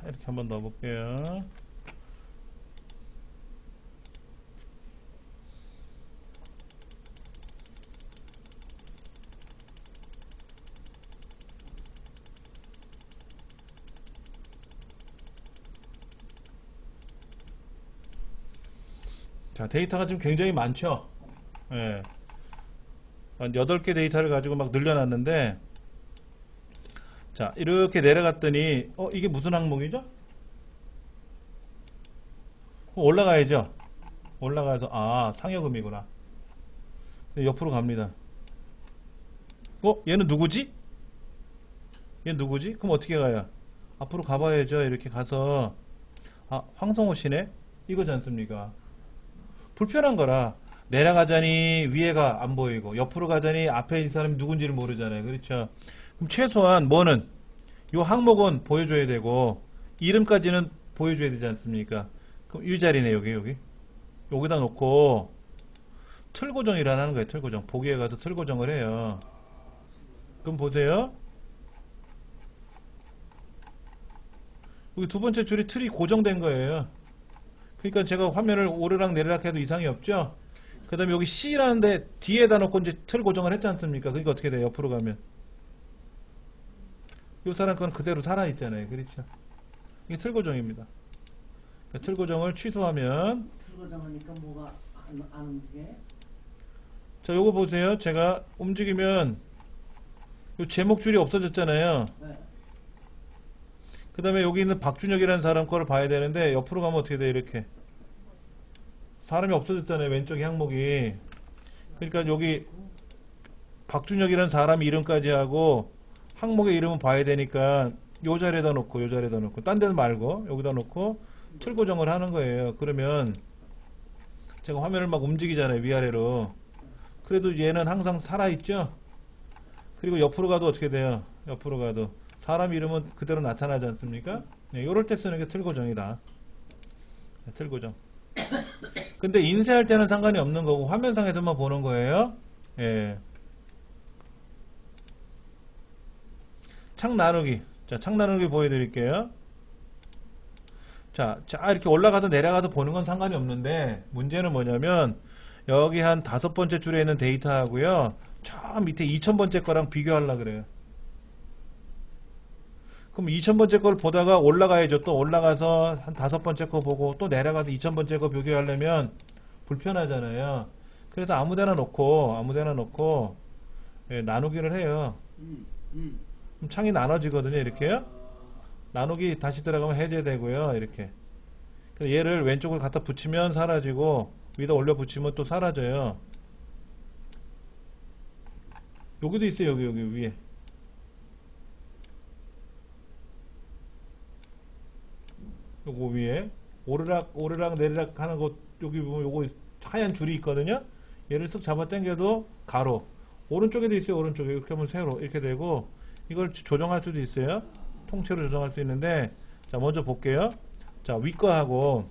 Speaker 1: 이렇게 한번 넣어볼게요. 자, 데이터가 지금 굉장히 많죠? 예. 한 8개 데이터를 가지고 막 늘려놨는데, 자, 이렇게 내려갔더니, 이게 무슨 항목이죠? 올라가야죠. 올라가서, 상여금이구나. 옆으로 갑니다. 얘는 누구지? 얘 누구지? 그럼 어떻게 가요? 앞으로 가봐야죠. 이렇게 가서, 황성호 씨네? 이거지 않습니까? 불편한 거라. 내려가자니 위에가 안 보이고, 옆으로 가자니 앞에 이 사람이 누군지를 모르잖아요. 그렇죠? 그럼 최소한 뭐는 요 항목은 보여줘야 되고 이름까지는 보여줘야 되지 않습니까? 그럼 이 자리네. 여기다 놓고 틀 고정이라는 거예요. 틀 고정. 보기에 가서 틀 고정을 해요. 그럼 보세요. 여기 두 번째 줄이 틀이 고정된 거예요. 그러니까 제가 화면을 오르락 내리락 해도 이상이 없죠. 그 다음에 여기 C라는데 뒤에다 놓고 이제 틀 고정을 했지 않습니까? 그러니까 어떻게 돼요? 옆으로 가면 이 사람 건 그대로 살아있잖아요. 그렇죠? 이게 틀 고정입니다. 그러니까 틀 고정을 취소하면
Speaker 3: 들고 정하니까 뭐가 안 움직여?
Speaker 1: 자, 요거 보세요. 제가 움직이면 요 제목 줄이 없어졌잖아요.
Speaker 3: 네.
Speaker 1: 그 다음에 여기 있는 박준혁이라는 사람 거를 봐야 되는데 옆으로 가면 어떻게 돼? 이렇게 사람이 없어졌잖아요. 왼쪽 항목이. 그러니까 여기 박준혁이라는 사람 이름까지 하고 항목의 이름은 봐야 되니까 요 자리에다 놓고 요 자리에다 놓고 딴 데는 말고 여기다 놓고 틀 고정을 하는 거예요. 그러면 제가 화면을 막 움직이잖아요. 위아래로. 그래도 얘는 항상 살아있죠. 그리고 옆으로 가도 어떻게 돼요? 옆으로 가도 사람 이름은 그대로 나타나지 않습니까? 네, 요럴 때 쓰는 게 틀 고정이다. 네, 틀 고정. 근데 인쇄할 때는 상관이 없는 거고 화면상에서만 보는 거예요. 예. 창 나누기. 자, 창 나누기 보여드릴게요. 자, 이렇게 올라가서 내려가서 보는 건 상관이 없는데 문제는 뭐냐면 여기 한 5번째 줄에 있는 데이터하고요. 저 밑에 2000번째 거랑 비교하려고 그래요. 그럼 2000번째 걸 보다가 올라가야죠. 또 올라가서 한 5번째 거 보고 또 내려가서 2000번째 거 비교하려면 불편하잖아요. 그래서 아무데나 놓고 예, 나누기를 해요. 그럼 창이 나눠지거든요. 이렇게요. 나누기 다시 들어가면 해제되고요. 이렇게. 그래서 얘를 왼쪽을 갖다 붙이면 사라지고 위에다 올려 붙이면 또 사라져요. 여기도 있어요. 여기 위에. 요거 위에 오르락 내리락 하는 것 여기 보면 요거 하얀 줄이 있거든요. 얘를 쓱 잡아 당겨도 가로. 오른쪽에도 있어요. 오른쪽에 이렇게 하면 세로 이렇게 되고 이걸 조정할 수도 있어요. 통째로 조정할 수 있는데 자 먼저 볼게요. 자 위 거하고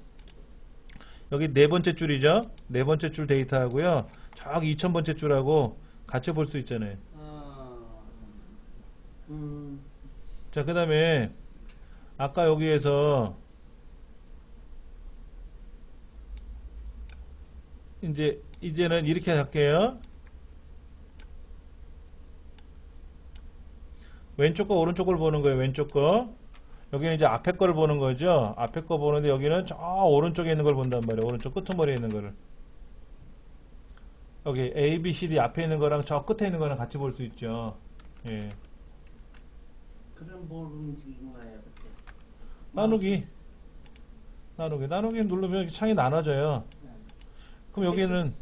Speaker 1: 여기 4번째 줄이죠. 4번째 줄 데이터하고요. 저기 2000번째 줄하고 같이 볼 수 있잖아요. 자 그 다음에 아까 여기에서 이제는 이렇게 할게요. 왼쪽 거 오른쪽 걸 보는 거예요. 왼쪽 거. 여기는 이제 앞에 거를 보는 거죠. 앞에 거 보는데 여기는 저 오른쪽에 있는 걸 본단 말이에요. 오른쪽 끄트머리에 있는 거를. 여기 A, B, C, D 앞에 있는 거랑 저 끝에 있는 거랑 같이 볼 수 있죠. 예.
Speaker 3: 그럼 뭘 움직인 거예요 그때?
Speaker 1: 나누기 누르면 창이 나눠져요.
Speaker 3: 네.
Speaker 1: 그럼 여기는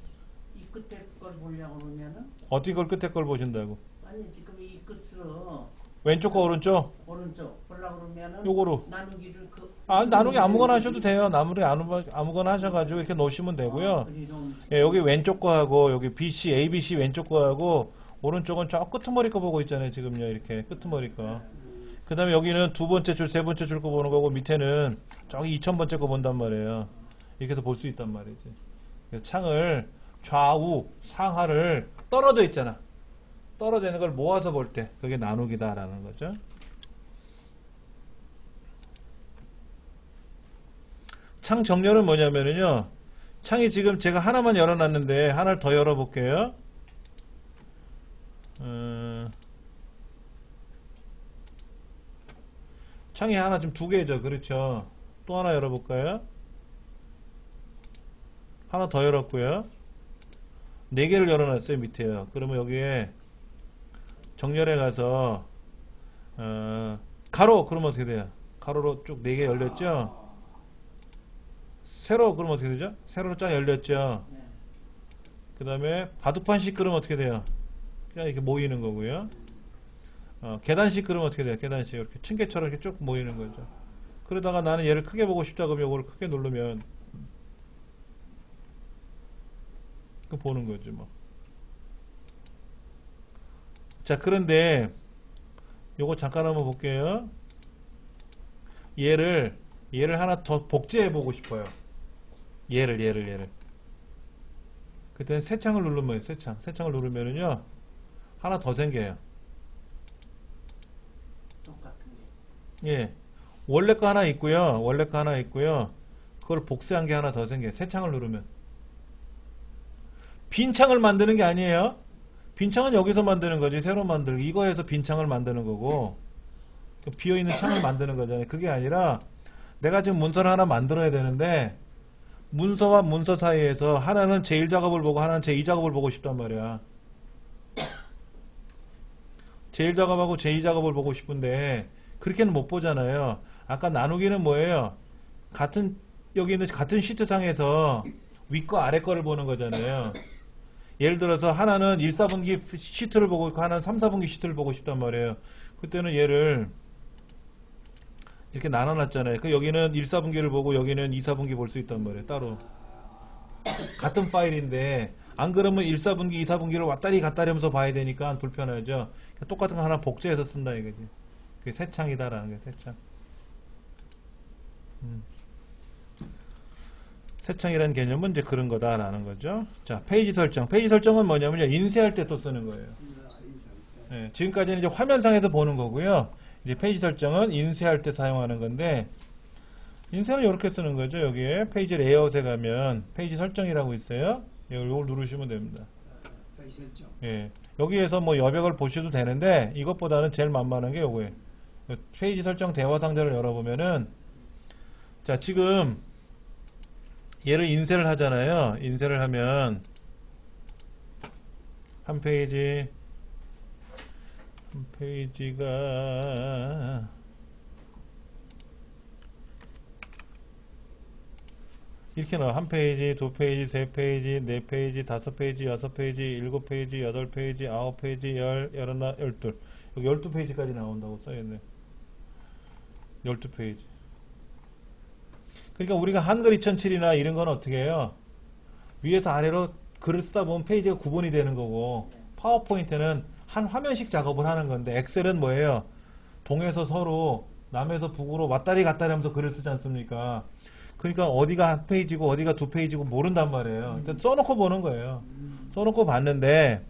Speaker 3: 이 끝에 걸 보려고 그러면은
Speaker 1: 어디 걸 끝에 걸 보신다고?
Speaker 3: 아니 지금 이 끝으로
Speaker 1: 왼쪽 거 오른쪽?
Speaker 3: 오른쪽 보려고 그러면은
Speaker 1: 요거로.
Speaker 3: 나누기를 그
Speaker 1: 나누기 아무거나 하셔도 돼요. 나누기 아무거나 하셔가지고 이렇게 놓으시면 되고요. 예, 여기 왼쪽 거하고 여기 BC, ABC 왼쪽 거하고 오른쪽은 저 끄트머리 거 보고 있잖아요. 지금요. 이렇게 끄트머리 거. 그 다음에 여기는 2번째 줄, 3번째 줄 거 보는 거고 밑에는 저기 2000번째 거 본단 말이에요. 이렇게 해서 볼 수 있단 말이지. 그래서 창을 좌우, 상하를 떨어져 있잖아. 떨어져 있는 걸 모아서 볼 때 그게 나누기다라는 거죠. 창 정렬은 뭐냐면요. 창이 지금 제가 하나만 열어놨는데 하나를 더 열어볼게요. 창이 하나 지금 2개죠. 그렇죠. 또 하나 열어볼까요? 하나 더 열었고요. 4개를 열어놨어요. 밑에요. 그러면 여기에 정렬해 가서 가로 그러면 어떻게 돼요? 가로로 쭉 4개 열렸죠? 세로 그러면 어떻게 되죠? 세로로 쫙 열렸죠?
Speaker 3: 네.
Speaker 1: 그 다음에 바둑판식 그러면 어떻게 돼요? 그냥 이렇게 모이는 거고요. 계단식 그러면 어떻게 돼요? 계단식 이렇게 층계처럼 이렇게 쭉 모이는 거죠. 그러다가 나는 얘를 크게 보고 싶다 그러면 이걸 크게 누르면 그 보는 거죠 뭐. 자 그런데 요거 잠깐 한번 볼게요. 얘를 하나 더 복제해 보고 싶어요. 얘를 그때는 새 창을 누르면 새 창을 누르면은요 하나 더 생겨요.
Speaker 3: 똑같은 게.
Speaker 1: 예, 원래 거 하나 있고요. 그걸 복사한 게 하나 더 생겨요. 새 창을 누르면. 빈 창을 만드는 게 아니에요. 빈 창은 여기서 만드는 거지. 새로 만들기. 이거에서 빈 창을 만드는 거고 비어있는 창을 만드는 거잖아요. 그게 아니라 내가 지금 문서를 하나 만들어야 되는데 문서와 문서 사이에서 하나는 제1작업을 보고 하나는 제2작업을 보고 싶단 말이야. 제1작업하고 제2작업을 보고 싶은데 그렇게는 못 보잖아요. 아까 나누기는 뭐예요? 여기 있는 같은 시트상에서 위 거 아래 거를 보는 거잖아요. 예를 들어서 하나는 1, 4분기 시트를 보고 있고 하나는 3, 4분기 시트를 보고 싶단 말이에요. 그때는 얘를 이렇게 나눠놨잖아요. 그 여기는 1, 4분기를 보고 여기는 2, 4분기 볼 수 있단 말이에요. 따로. 같은 파일인데 안 그러면 1, 4분기, 2, 4분기를 왔다리 갔다리 하면서 봐야 되니까 불편하죠. 똑같은 거 하나 복제해서 쓴다 이거지. 그게 새 창이다라는 게 새 창. 새 창이라는 개념은 이제 그런 거다라는 거죠. 자, 페이지 설정. 페이지 설정은 뭐냐면요. 인쇄할 때 또 쓰는 거예요. 예, 지금까지는 이제 화면상에서 보는 거고요. 이제 페이지 설정은 인쇄할 때 사용하는 건데, 인쇄는 이렇게 쓰는 거죠. 여기에 페이지 레이아웃에 가면 페이지 설정이라고 있어요. 이걸 누르시면 됩니다.
Speaker 2: 페이지 설정.
Speaker 1: 예, 여기에서 뭐 여백을 보셔도 되는데 이것보다는 제일 만만한 게 요거예요. 페이지 설정 대화 상자를 열어보면은, 자, 지금 얘를 인쇄를 하잖아요. 인쇄를 하면 한 페이지가 이렇게 나와. 한 페이지, 두 페이지, 세 페이지, 네 페이지, 다섯 페이지, 여섯 페이지, 일곱 페이지, 여덟 페이지, 아홉 페이지, 열하나, 열둘. 여기 12페이지까지 나온다고 써있네. 12페이지. 그러니까 우리가 한글 2007이나 이런 건 어떻게 해요? 위에서 아래로 글을 쓰다 보면 페이지가 구분이 되는 거고, 파워포인트는 한 화면씩 작업을 하는 건데, 엑셀은 뭐예요? 동에서 서로, 남에서 북으로 왔다리 갔다리 하면서 글을 쓰지 않습니까? 그러니까 어디가 한 페이지고 어디가 두 페이지고 모른단 말이에요. 일단 써놓고 보는 거예요. 써놓고 봤는데,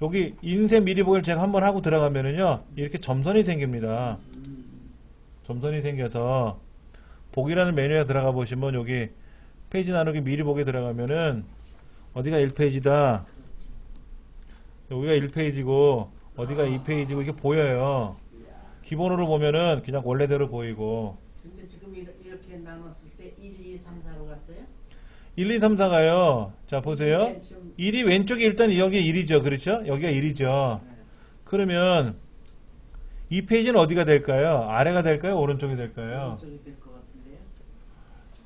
Speaker 1: 여기 인쇄 미리 보기를 제가 한번 하고 들어가면은요, 이렇게 점선이 생깁니다. 점선이 생겨서, 보기라는 메뉴에 들어가 보시면 여기 페이지 나누기 미리 보기 들어가면은 어디가 1페이지다, 여기가 1페이지고 어디가 2페이지고 이게 보여요. 기본으로 보면은 그냥 원래대로 보이고.
Speaker 3: 근데 지금 이렇게 나눴을 때 1, 2, 3, 4로 갔어요?
Speaker 1: 1, 2, 3, 4가요. 자, 보세요.
Speaker 3: 맨 처음
Speaker 1: 1이 왼쪽에 일단 여기 1이죠. 그렇죠? 여기가 1이죠. 그러면 이 페이지는 어디가 될까요? 아래가 될까요? 오른쪽이 될까요?
Speaker 3: 오른쪽이 될 것 같은데요?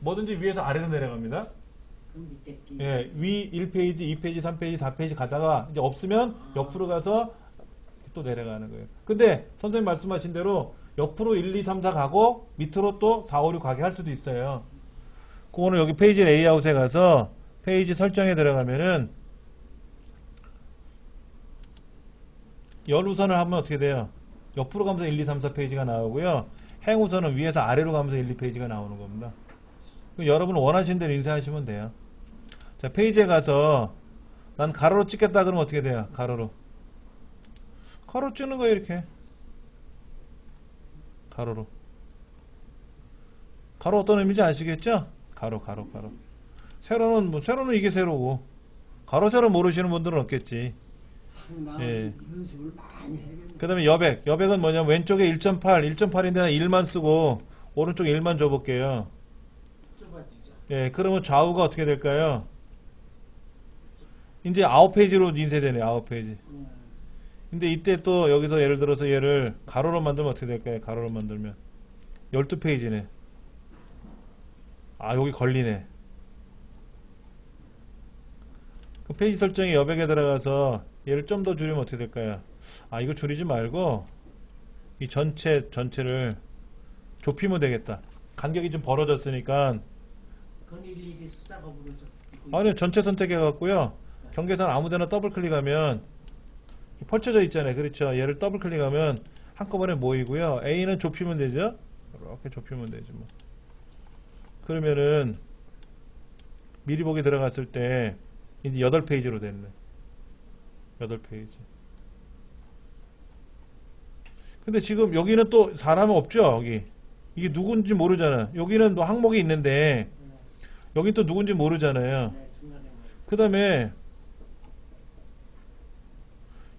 Speaker 1: 뭐든지 위에서 아래로 내려갑니다.
Speaker 3: 그럼 밑에 끼.
Speaker 1: 예, 위 1페이지, 2페이지, 3페이지, 4페이지 가다가 이제 없으면 옆으로 가서 또 내려가는 거예요. 근데 선생님 말씀하신 대로 옆으로 1, 2, 3, 4 가고 밑으로 또 4, 5, 6 가게 할 수도 있어요. 그거는 여기 페이지 레이아웃에 가서 페이지 설정에 들어가면은 열우선을 하면 어떻게 돼요? 옆으로 가면서 1, 2, 3, 4페이지가 나오고요. 행우선은 위에서 아래로 가면서 1, 2페이지가 나오는 겁니다. 여러분 원하시는 대로 인쇄하시면 돼요. 자, 페이지에 가서 난 가로로 찍겠다 그러면 어떻게 돼요? 가로로 찍는 거예요. 이렇게 가로로. 가로 어떤 의미인지 아시겠죠? 가로. 세로는 이게 세로고, 가로 세로 모르시는 분들은 없겠지.
Speaker 2: 상당히
Speaker 1: 예.
Speaker 2: 연습을 많이 해야겠네.
Speaker 1: 그 다음에 여백은 뭐냐면 왼쪽에 1.8인데 1만 쓰고 오른쪽에 1만 줘볼게요.
Speaker 3: 좁아지죠.
Speaker 1: 예, 그러면 좌우가 어떻게 될까요? 이제 9페이지로 인쇄되네요. 9페이지. 근데 이때 또 여기서 예를 들어서 얘를 가로로 만들면 어떻게 될까요? 가로로 만들면 12페이지네. 아, 여기 걸리네. 그 페이지 설정에 여백에 들어가서 얘를 좀 더 줄이면 어떻게 될까요? 아, 이거 줄이지 말고 이 전체를 좁히면 되겠다. 간격이 좀 벌어졌으니까.
Speaker 3: 그건 일일이 수작업으로 좀.
Speaker 1: 아니요, 전체 선택해 갖고요. 경계선 아무데나 더블 클릭하면 펼쳐져 있잖아요. 그렇죠? 얘를 더블 클릭하면 한꺼번에 모이고요. A는 좁히면 되죠? 이렇게 좁히면 되죠. 뭐. 그러면은 미리 보기 들어갔을 때 이제 8페이지로 됐네. 8페이지. 근데 지금 여기는 또 사람은 없죠? 여기. 이게 누군지 모르잖아. 여기는 또 항목이 있는데 여기 또 누군지 모르잖아요.
Speaker 3: 네, 중간에 뭐.
Speaker 1: 그 다음에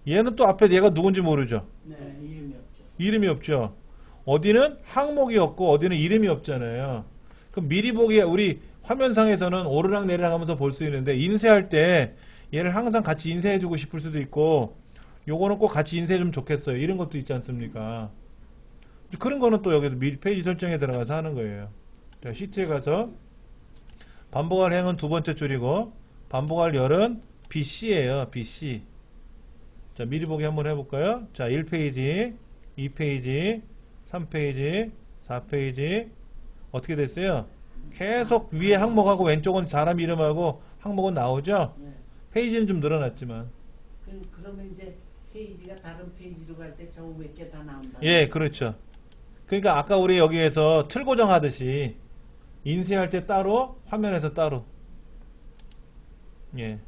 Speaker 1: 얘는 또 앞에 얘가 누군지 모르죠.
Speaker 3: 네, 이름이 없죠.
Speaker 1: 이름이 없죠. 어디는 항목이 없고 어디는 이름이 없잖아요. 그럼 미리 보기 우리 화면상에서는 오르락 내리락 하면서 볼 수 있는데 인쇄할 때 얘를 항상 같이 인쇄해 주고 싶을 수도 있고 요거는 꼭 같이 인쇄해 주면 좋겠어요. 이런 것도 있지 않습니까? 그런 거는 또 여기서 미리 페이지 설정에 들어가서 하는 거예요. 자, 시트에 가서 반복할 행은 두 번째 줄이고 반복할 열은 BC예요. BC. 자, 미리 보기 한번 해볼까요? 자, 1페이지, 2페이지, 3페이지, 4페이지. 어떻게 됐어요? 계속 위에 항목하고 왼쪽은 사람 이름하고 항목은 나오죠?
Speaker 3: 네.
Speaker 1: 페이지는 좀 늘어났지만.
Speaker 3: 그러면 이제 페이지가 다른 페이지로 갈 때 저 위에 게 다 나온다.
Speaker 1: 예, 그렇죠. 그러니까 아까 우리 여기에서 틀 고정하듯이 인쇄할 때 따로, 화면에서 따로. 예.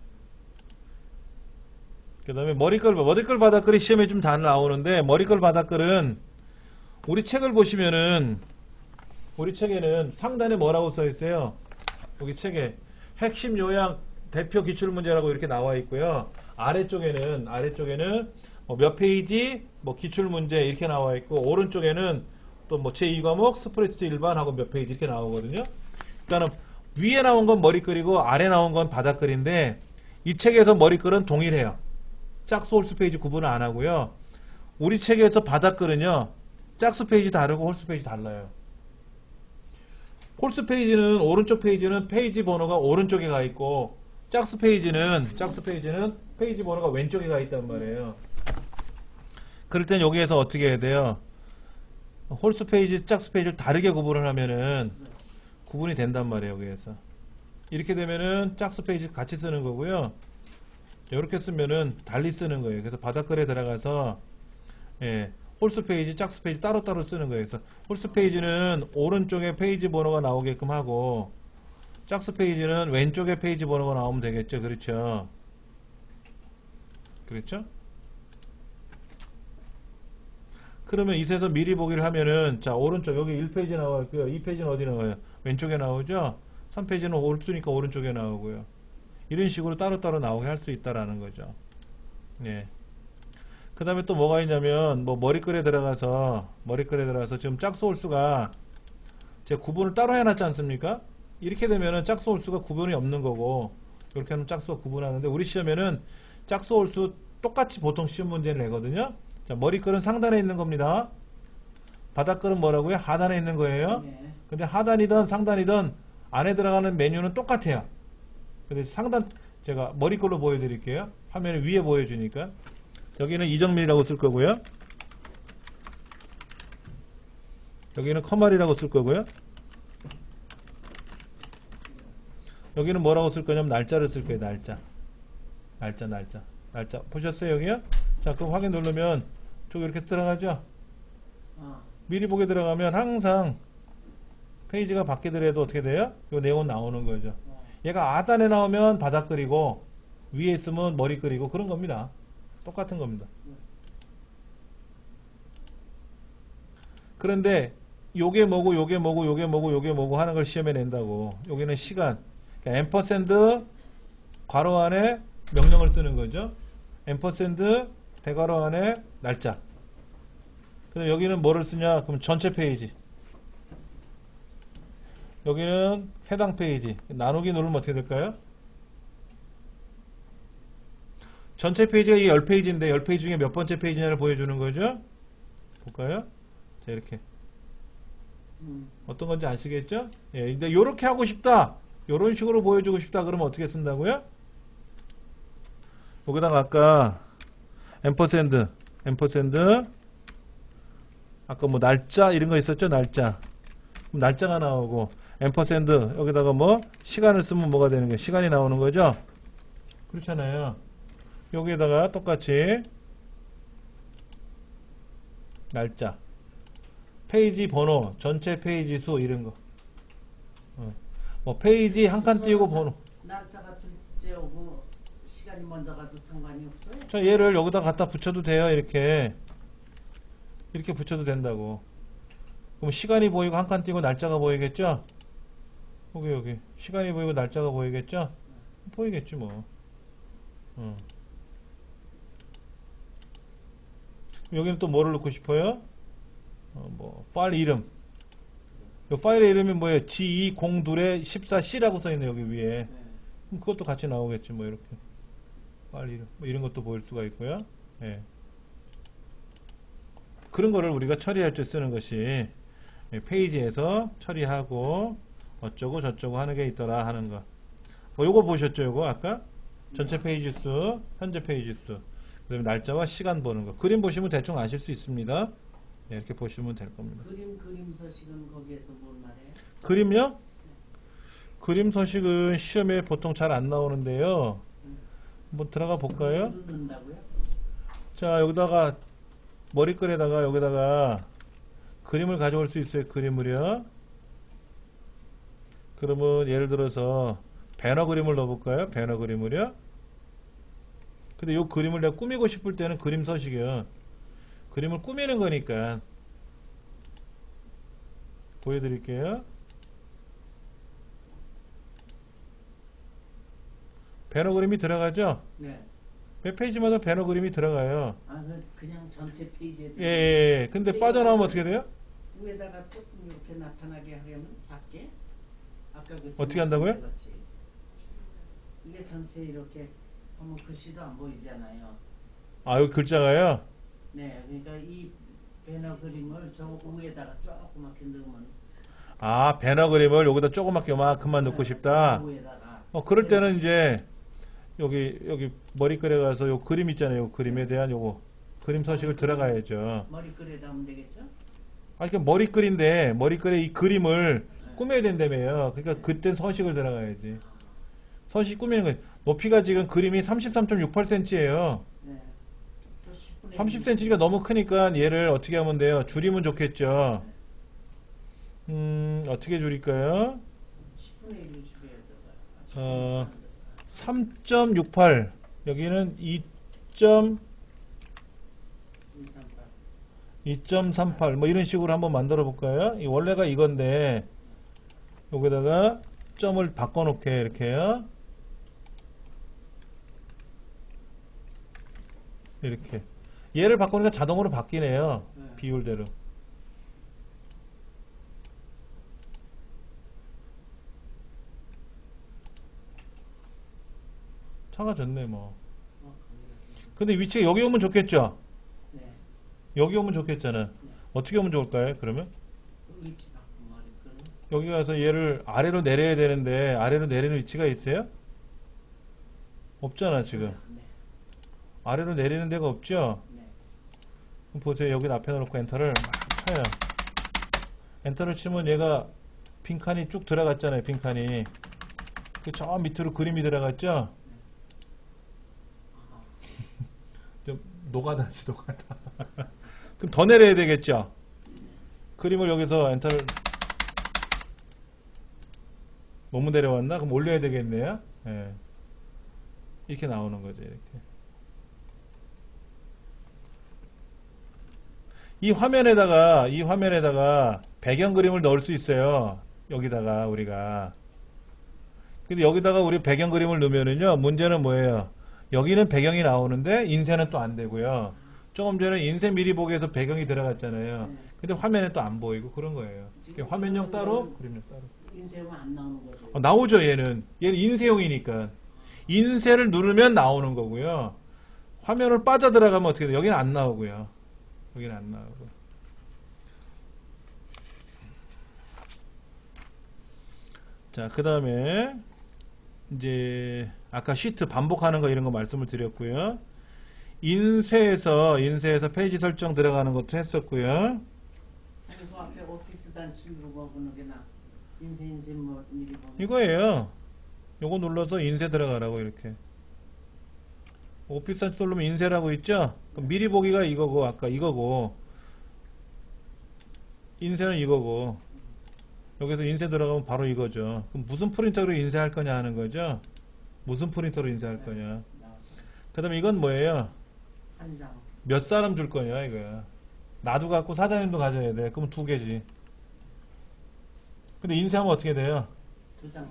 Speaker 1: 그 다음에 머리글 바닥글이 시험에 좀 다 나오는데, 머리글 바닥글은 우리 책을 보시면은, 우리 책에는 상단에 뭐라고 써 있어요? 여기 책에 핵심 요약 대표 기출 문제라고 이렇게 나와 있고요. 아래쪽에는 뭐 몇 페이지 뭐 기출 문제 이렇게 나와 있고, 오른쪽에는 또 뭐 제2과목 스프레드시트 일반하고 몇 페이지 이렇게 나오거든요. 그러니까 위에 나온 건 머리글이고 아래 나온 건 바닥글인데, 이 책에서 머리글은 동일해요. 짝수 홀수 페이지 구분을 안 하고요. 우리 책에서 바닥글은요, 짝수 페이지 다르고 홀수 페이지 달라요. 홀수 페이지는 오른쪽 페이지는 페이지 번호가 오른쪽에 가 있고, 짝수 페이지는 페이지 번호가 왼쪽에 가 있단 말이에요. 그럴 땐 여기에서 어떻게 해야 돼요? 홀수 페이지, 짝수 페이지를 다르게 구분을 하면은 구분이 된단 말이에요. 여기에서 이렇게 되면은 짝수 페이지 같이 쓰는 거고요. 이렇게 쓰면은 달리 쓰는 거예요. 그래서 바닥글에 들어가서 예, 홀수 페이지, 짝수 페이지 따로따로 쓰는 거예요. 그래서 홀수 페이지는 오른쪽에 페이지 번호가 나오게끔 하고, 짝수 페이지는 왼쪽에 페이지 번호가 나오면 되겠죠. 그렇죠? 그렇죠? 그러면 이세서 미리 보기를 하면은, 자, 오른쪽 여기 1페이지 나와 있고요. 2페이지는 어디 나와요? 왼쪽에 나오죠? 3페이지는 홀수니까 오른쪽에 나오고요. 이런 식으로 따로따로 나오게 할 수 있다라는 거죠. 예. 그 다음에 또 뭐가 있냐면, 뭐 머리글에 들어가서 지금 짝수 홀수가 제가 구분을 따로 해놨지 않습니까? 이렇게 되면은 짝수 홀수가 구분이 없는 거고, 이렇게 하면 짝수가 구분하는데, 우리 시험에는 짝수 홀수 똑같이 보통 시험 문제를 내거든요. 자, 머리글은 상단에 있는 겁니다. 바닥글은 뭐라고요? 하단에 있는 거예요.
Speaker 3: 네.
Speaker 1: 근데 하단이든 상단이든 안에 들어가는 메뉴는 똑같아요. 근데 상단, 제가 머리글로 보여드릴게요. 화면에 위에 보여주니까. 여기는 이정밀이라고 쓸 거고요. 여기는 커말이라고 쓸 거고요. 여기는 뭐라고 쓸 거냐면 날짜를 쓸 거예요. 날짜. 보셨어요? 여기요? 자, 그럼 확인 누르면 쭉 이렇게 들어가죠? 미리 보게 들어가면 항상 페이지가 바뀌더라도 어떻게 돼요? 이 내용은 나오는 거죠. 얘가 하단에 나오면 바닥글이고 위에 있으면 머리글이고 그런 겁니다. 똑같은 겁니다. 그런데 요게 뭐고 하는 걸 시험에 낸다고. 여기는 시간. 그러니까 앰퍼샌드 괄호 안에 명령을 쓰는 거죠. 앰퍼샌드 대괄호 안에 날짜. 근데 여기는 뭐를 쓰냐? 그럼 전체 페이지. 여기는 해당 페이지. 나누기 누르면 어떻게 될까요? 전체 페이지가 이 10페이지인데 10페이지 중에 몇 번째 페이지냐를 보여주는 거죠. 볼까요? 자, 이렇게. 어떤 건지 아시겠죠? 예, 근데 요렇게 하고 싶다. 요런 식으로 보여주고 싶다. 그러면 어떻게 쓴다고요? 여기다가 아까 앰퍼샌드 아까 뭐 날짜 이런 거 있었죠? 날짜. 그럼 날짜가 나오고 앰퍼샌드 여기다가 뭐 시간을 쓰면 뭐가 되는 거예요? 시간이 나오는 거죠? 그렇잖아요. 여기에다가 똑같이 날짜, 페이지 번호, 전체 페이지 수 이런 거. 뭐 페이지 한 칸 띄우고 번호.
Speaker 3: 날짜가 둘째 오고 시간이 먼저 가도 상관이 없어요?
Speaker 1: 자, 얘를 여기다 갖다 붙여도 돼요. 이렇게 붙여도 된다고. 그럼 시간이 보이고 한 칸 띄고 날짜가 보이겠죠? 여기 시간이 보이고 날짜가 보이겠죠? 보이겠지 뭐. 여기는 또 뭐를 넣고 싶어요? 뭐 파일 이름. 이 파일의 이름이 뭐예요? G202-14C라고 써있네 여기 위에.
Speaker 2: 네.
Speaker 1: 그럼 그것도 같이 나오겠지 뭐 이렇게. 파일 이름 뭐 이런 것도 보일 수가 있고요. 예. 그런 거를 우리가 처리할 때 쓰는 것이 페이지에서 처리하고 어쩌고 저쩌고 하는 게 있더라 하는 거. 뭐 요거 보셨죠? 요거 아까 전체 페이지 수, 현재 페이지 수, 그다음에 날짜와 시간 보는 거. 그림 보시면 대충 아실 수 있습니다. 네, 이렇게 보시면 될 겁니다.
Speaker 3: 그림 서식은 거기에서 뭔 말이에요?
Speaker 1: 그림요? 그림 서식은 시험에 보통 잘 안 나오는데요. 한번 들어가 볼까요?
Speaker 3: 넣는다고요?
Speaker 1: 자, 여기다가 머리글에다가 여기다가 그림을 가져올 수 있어요. 그림을요. 그러면 예를 들어서 배너 그림을 넣어볼까요? 배너 그림을요. 근데 요 그림을 내가 꾸미고 싶을 때는 그림 서식이요. 그림을 꾸미는 거니까 보여드릴게요. 배너 그림이 들어가죠?
Speaker 3: 네.
Speaker 1: 몇 페이지마다 배너 그림이 들어가요.
Speaker 3: 그냥 전체 페이지에
Speaker 1: 예, 예, 예. 근데 빠져나오면 어떻게 돼요?
Speaker 3: 위에다가 조금 이렇게 나타나게 하려면 작게 아까 그
Speaker 1: 어떻게 한다고요?
Speaker 3: 그렇지. 이게 전체 이렇게 하면 글씨도 안 보이잖아요.
Speaker 1: 아, 여기 글자가요?
Speaker 3: 네, 그러니까 이 배너 그림을 저 위에다가 조그맣게 넣으면
Speaker 1: 아, 배너 그림을 여기다 조그맣게 요만큼만 넣고 싶다.
Speaker 3: 저 위에다가
Speaker 1: 그럴 때는 이제 여기 머리글에 가서 요 그림 있잖아요. 요 그림에 대한 요거 그림 서식을 들어가야죠.
Speaker 3: 머리글에다 하면 되겠죠?
Speaker 1: 아, 그러니까 머리글인데 머리글에 이 그림을 꾸며야 된다며요. 그러니까 그땐 서식을 들어가야지. 서식 꾸미는 거예요. 높이가 지금 그림이 33.68cm예요.
Speaker 3: 네. 또 10분의
Speaker 1: 30cm가 너무 크니까 얘를 어떻게 하면 돼요? 줄이면 좋겠죠. 어떻게 줄일까요?
Speaker 3: 10분의 1을 줄여야 되고요.
Speaker 1: 3.68 여기는 2.38 뭐 이런 식으로 한번 만들어 볼까요? 이 원래가 이건데 여기다가 점을 바꿔 놓게 이렇게요. 이렇게 얘를 바꾸니까 자동으로 바뀌네요.
Speaker 3: 네.
Speaker 1: 비율대로. 작아졌네 뭐. 근데 위치가 여기 오면 좋겠죠?
Speaker 3: 네.
Speaker 1: 여기 오면 좋겠잖아.
Speaker 3: 네.
Speaker 1: 어떻게 오면 좋을까요? 그러면
Speaker 3: 위치 바꾼 머리글.
Speaker 1: 여기 가서 얘를 아래로 내려야 되는데 아래로 내리는 위치가 있어요? 없잖아 지금.
Speaker 3: 네.
Speaker 1: 아래로 내리는 데가 없죠?
Speaker 3: 네.
Speaker 1: 그럼 보세요. 여기 앞에 놓고 엔터를 막 쳐요. 엔터를 치면 얘가 빈칸이 쭉 들어갔잖아요. 빈칸이. 그 저 밑으로 그림이 들어갔죠? 좀 노가다지 노가다. 그럼 더 내려야 되겠죠? 그림을 여기서 엔터를 너무 내려왔나? 그럼 올려야 되겠네요. 예. 이렇게 나오는 거죠. 이렇게. 이 화면에다가 배경 그림을 넣을 수 있어요. 여기다가 우리가. 근데 여기다가 우리 배경 그림을 넣으면은요, 문제는 뭐예요? 여기는 배경이 나오는데 인쇄는 또 안 되고요. 조금 전에 인쇄 미리 보기에서 배경이 들어갔잖아요.
Speaker 3: 네.
Speaker 1: 근데 화면에 또 안 보이고 그런 거예요.
Speaker 3: 지금
Speaker 1: 화면용 따로, 그림용 따로.
Speaker 3: 인쇄하면 안 나오는 거죠.
Speaker 1: 나오죠, 얘는. 얘는 인쇄용이니까. 인쇄를 누르면 나오는 거고요. 화면을 빠져 들어가면 어떻게 돼요? 여기는 안 나오고요. 여기는 안 나오고. 자, 그 다음에 이제 아까 시트 반복하는 거 이런 거 말씀을 드렸고요. 인쇄에서 페이지 설정 들어가는 것도 했었고요.
Speaker 3: 아니 그 앞에 오피스 단추 누르고 보는 게나 인쇄 뭐 미리 보는
Speaker 1: 이거예요. 요거 눌러서 인쇄 들어가라고 이렇게. 오피스 단추 누르면 인쇄라고 있죠? 그럼 미리 보기가 이거고 아까 이거고 인쇄는 이거고 여기서 인쇄 들어가면 바로 이거죠. 그럼 무슨 프린터로 인쇄할 거냐 하는 거죠? 무슨 프린터로 인쇄할 거냐. 그 다음에 이건 뭐예요?
Speaker 3: 한 장.
Speaker 1: 몇 사람 줄 거냐 이거야. 나도 갖고 사장님도 가져야 돼. 그럼 2개지. 근데 인쇄하면 어떻게 돼요?
Speaker 3: 2장.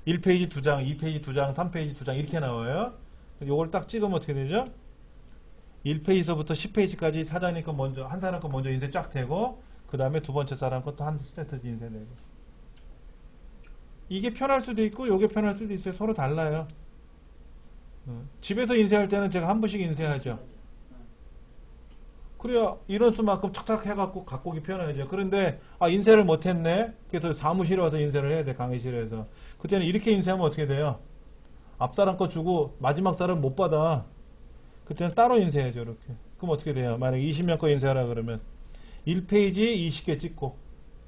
Speaker 1: 1페이지 2장, 2페이지 2장, 3페이지 2장 이렇게 나와요. 요걸 딱 찍으면 어떻게 되죠? 1페이지서부터 10페이지까지 사장님 거 먼저, 한 사람 거 먼저 인쇄 쫙 되고, 그 다음에 두 번째 사람 것도 한 세트 인쇄 되고. 이게 편할 수도 있고, 요게 편할 수도 있어요. 서로 달라요. 집에서 인쇄할 때는 제가 한 분씩 인쇄하죠. 그래야 이런 수만큼 탁탁 해갖고 갖고 오기 편하죠. 그런데 인쇄를 못했네. 그래서 사무실에 와서 인쇄를 해야 돼. 강의실에서. 그때는 이렇게 인쇄하면 어떻게 돼요? 앞사람 거 주고 마지막 사람 못 받아. 그때는 따로 인쇄해야죠. 이렇게. 그럼 어떻게 돼요? 만약에 20명 거 인쇄하라 그러면 1페이지 20개 찍고,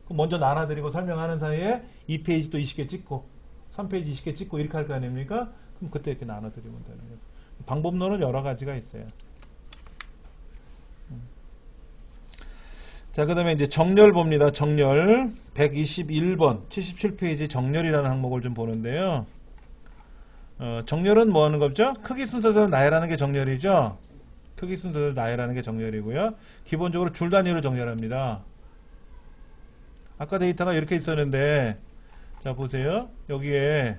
Speaker 1: 그럼 먼저 나눠드리고 설명하는 사이에 2페이지 또 20개 찍고 3페이지 20개 찍고 이렇게 할 거 아닙니까? 그럼 그때 이렇게 나눠드리면 되는 거죠. 방법론은 여러 가지가 있어요. 자, 그 다음에 이제 정렬 봅니다. 정렬 121번 77페이지 정렬이라는 항목을 좀 보는데요. 정렬은 뭐 하는 거죠? 크기 순서대로 나열하는 게 정렬이죠. 크기 순서대로 나열하는 게 정렬이고요. 기본적으로 줄 단위로 정렬합니다. 아까 데이터가 이렇게 있었는데, 자 보세요. 여기에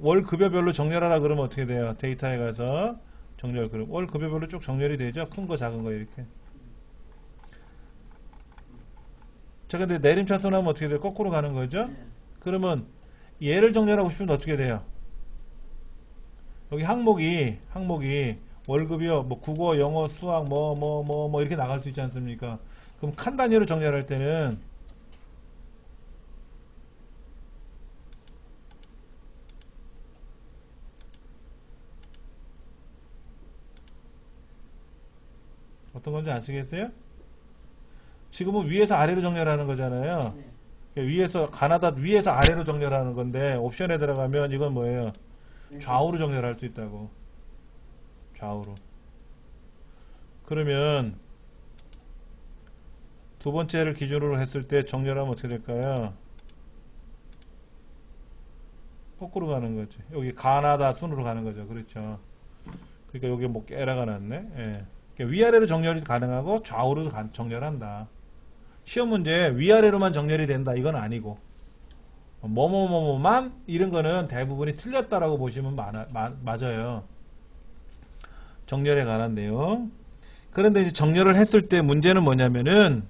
Speaker 1: 월 급여별로 정렬하라 그러면 어떻게 돼요? 데이터에 가서 정렬 그럼 월 급여별로 쭉 정렬이 되죠. 큰 거 작은 거 이렇게. 자, 근데 내림차순 하면 어떻게 돼요? 거꾸로 가는 거죠?
Speaker 3: 네.
Speaker 1: 그러면 얘를 정렬하고 싶으면 어떻게 돼요? 여기 항목이 월급이요, 뭐 국어, 영어, 수학, 뭐 이렇게 나갈 수 있지 않습니까? 그럼 칸 단위로 정렬할 때는 어떤 건지 아시겠어요? 지금은 위에서 아래로 정렬하는 거잖아요.
Speaker 3: 네.
Speaker 1: 위에서 가나다 위에서 아래로 정렬하는 건데 옵션에 들어가면 이건 뭐예요? 좌우로 정렬할 수 있다고. 좌우로. 그러면 두 번째를 기준으로 했을 때 정렬하면 어떻게 될까요? 거꾸로 가는 거죠. 여기 가나다 순으로 가는 거죠. 그렇죠. 그러니까 여기 뭐 에러가 났네. 예. 그러니까 위아래로 정렬이 가능하고 좌우로도 정렬한다. 시험 문제 위아래로만 정렬이 된다. 이건 아니고 뭐뭐뭐뭐만 이런 거는 대부분이 틀렸다라고 보시면 맞아요. 정렬에 관한 내용. 그런데 이제 정렬을 했을 때 문제는 뭐냐면은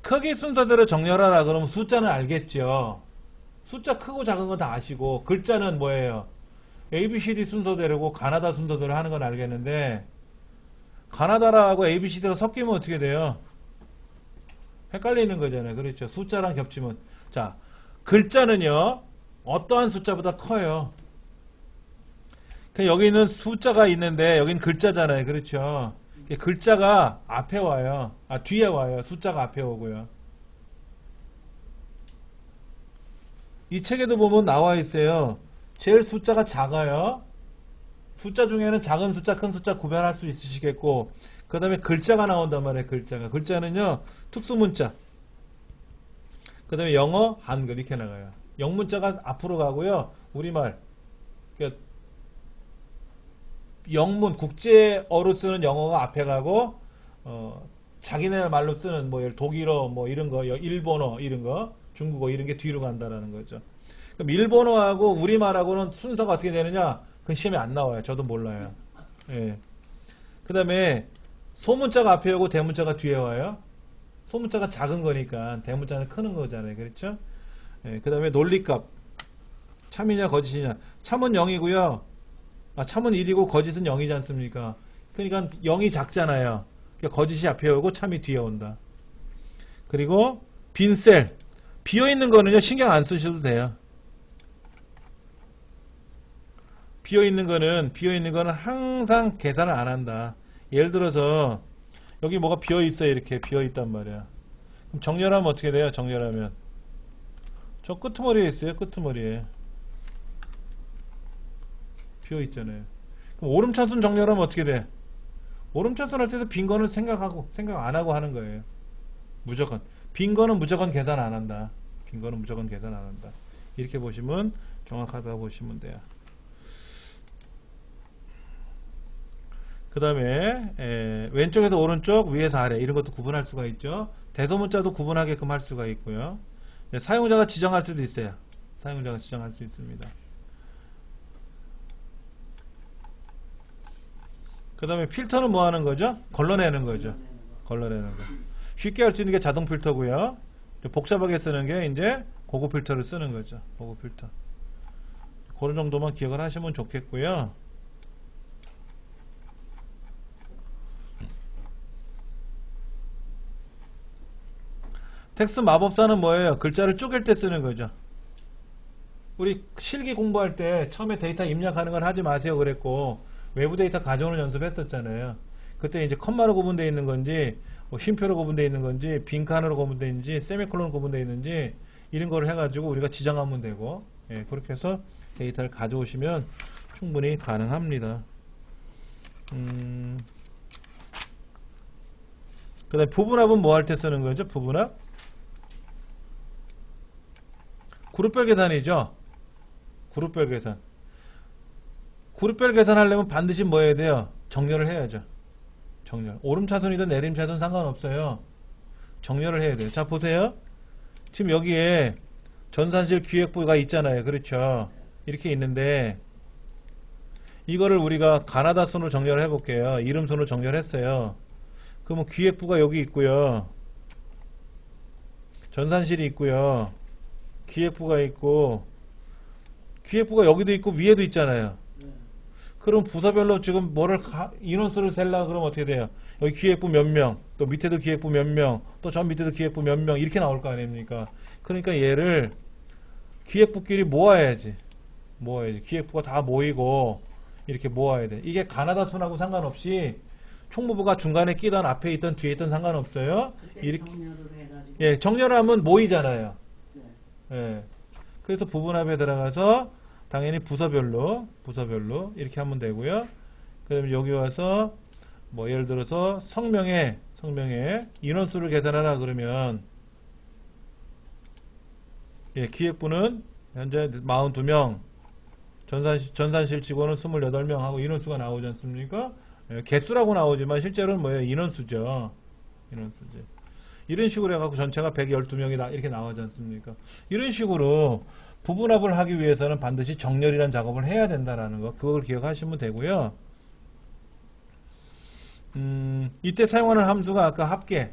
Speaker 1: 크기 순서대로 정렬하라 그러면 숫자는 알겠죠. 숫자 크고 작은 건 다 아시고 글자는 뭐예요? ABCD 순서대로고 가나다 순서대로 하는 건 알겠는데 가나다라고 ABCD가 섞이면 어떻게 돼요? 헷갈리는 거잖아요. 그렇죠. 숫자랑 겹치면. 자, 글자는요. 어떠한 숫자보다 커요. 여기는 숫자가 있는데 여기는 글자잖아요. 그렇죠. 글자가 앞에 와요. 뒤에 와요. 숫자가 앞에 오고요. 이 책에도 보면 나와 있어요. 제일 숫자가 작아요. 숫자 중에는 작은 숫자, 큰 숫자 구별할 수 있으시겠고, 그 다음에 글자가 나온단 말이에요. 글자는요 특수문자, 그 다음에 영어, 한글 이렇게 나가요. 영문자가 앞으로 가고요. 우리말, 그러니까 영문, 국제어로 쓰는 영어가 앞에 가고, 자기네 말로 쓰는 뭐 독일어 뭐 이런 거, 일본어 이런 거, 중국어 이런 게 뒤로 간다라는 거죠. 그럼 일본어하고 우리말하고는 순서가 어떻게 되느냐? 그건 시험에 안 나와요. 저도 몰라요. 예. 그 다음에 소문자가 앞에 오고 대문자가 뒤에 와요. 소문자가 작은 거니까 대문자는 크는 거잖아요. 그렇죠? 예. 그 다음에 논리값. 참이냐 거짓이냐. 참은 0이고요. 참은 1이고 거짓은 0이지 않습니까? 그러니까 0이 작잖아요. 그러니까 거짓이 앞에 오고 참이 뒤에 온다. 그리고 빈셀. 비어있는 거는요. 신경 안 쓰셔도 돼요. 비어있는 거는 항상 계산을 안 한다. 예를 들어서 여기 뭐가 비어있어요. 이렇게 비어있단 말이야. 그럼 정렬하면 어떻게 돼요? 정렬하면 저 끄트머리에 있어요. 끄트머리에 비어있잖아요. 그럼 오름차순 정렬하면 어떻게 돼? 오름차순 할 때도 빈 거는 생각 안 하고 하는 거예요. 무조건 빈 거는 무조건 계산 안 한다. 빈 거는 무조건 계산 안 한다. 이렇게 보시면 정확하다고 보시면 돼요. 그 다음에 왼쪽에서 오른쪽, 위에서 아래 이런 것도 구분할 수가 있죠. 대소문자도 구분하게끔 할 수가 있고요. 사용자가 지정할 수도 있어요. 사용자가 지정할 수 있습니다. 그 다음에 필터는 뭐 하는 거죠? 걸러내는 거죠. 걸러내는 거. 쉽게 할 수 있는 게 자동 필터고요. 복잡하게 쓰는 게 이제 고급 필터를 쓰는 거죠. 고급 필터. 그런 정도만 기억을 하시면 좋겠고요. 텍스트 마법사는 뭐예요? 글자를 쪼갤 때 쓰는 거죠. 우리 실기 공부할 때 처음에 데이터 입력하는 건 하지 마세요 그랬고, 외부 데이터 가져오는 연습했었잖아요. 그때 이제 컴마로 구분되어 있는 건지, 뭐 쉼표로 구분되어 있는 건지, 빈칸으로 구분되어 있는지, 세미콜론으로 구분되어 있는지, 이런 거를 해가지고 우리가 지정하면 되고, 예, 그렇게 해서 데이터를 가져오시면 충분히 가능합니다. 그 다음에 부분합은 뭐 할 때 쓰는 거죠? 부분합? 그룹별 계산이죠. 그룹별 계산. 그룹별 계산하려면 반드시 뭐 해야 돼요? 정렬을 해야죠. 정렬. 오름차순이든 내림차순 상관없어요. 정렬을 해야 돼요. 자, 보세요. 지금 여기에 전산실 기획부가 있잖아요. 그렇죠. 이렇게 있는데 이거를 우리가 가나다 순으로 정렬을 해볼게요. 이름 순으로 정렬했어요. 그러면 기획부가 여기 있고요. 전산실이 있고요. 기획부가 있고, 기획부가 여기도 있고 위에도 있잖아요. 그럼 부서별로 지금 인원수를 셀라 그러면 어떻게 돼요? 여기 기획부 몇 명, 또 밑에도 기획부 몇 명, 또 저 밑에도 기획부 몇 명, 이렇게 나올 거 아닙니까? 그러니까 얘를 기획부끼리 모아야지. 기획부가 다 모이고 이렇게 모아야 돼. 이게 가나다 순하고 상관없이 총무부가 중간에 끼던 앞에 있던 뒤에 있던 상관없어요. 이렇게
Speaker 3: 정렬을 해가지고.
Speaker 1: 예, 정렬하면 모이잖아요.
Speaker 3: 네.
Speaker 1: 예. 그래서 부분합에 들어가서 당연히 부서별로 이렇게 하면 되고요. 그다음에 여기 와서 뭐 예를 들어서 성명에 인원수를 계산하라 그러면, 예, 기획부는 현재 42명, 전산실 직원은 28명 하고 인원수가 나오지 않습니까? 예, 개수라고 나오지만 실제로는 뭐예요? 인원수죠. 이런 식으로 해갖고 전체가 112명이 이렇게 나오지 않습니까? 이런 식으로 부분합을 하기 위해서는 반드시 정렬이라는 작업을 해야 된다라는 거, 그걸 기억하시면 되고요. 이때 사용하는 함수가 아까 합계,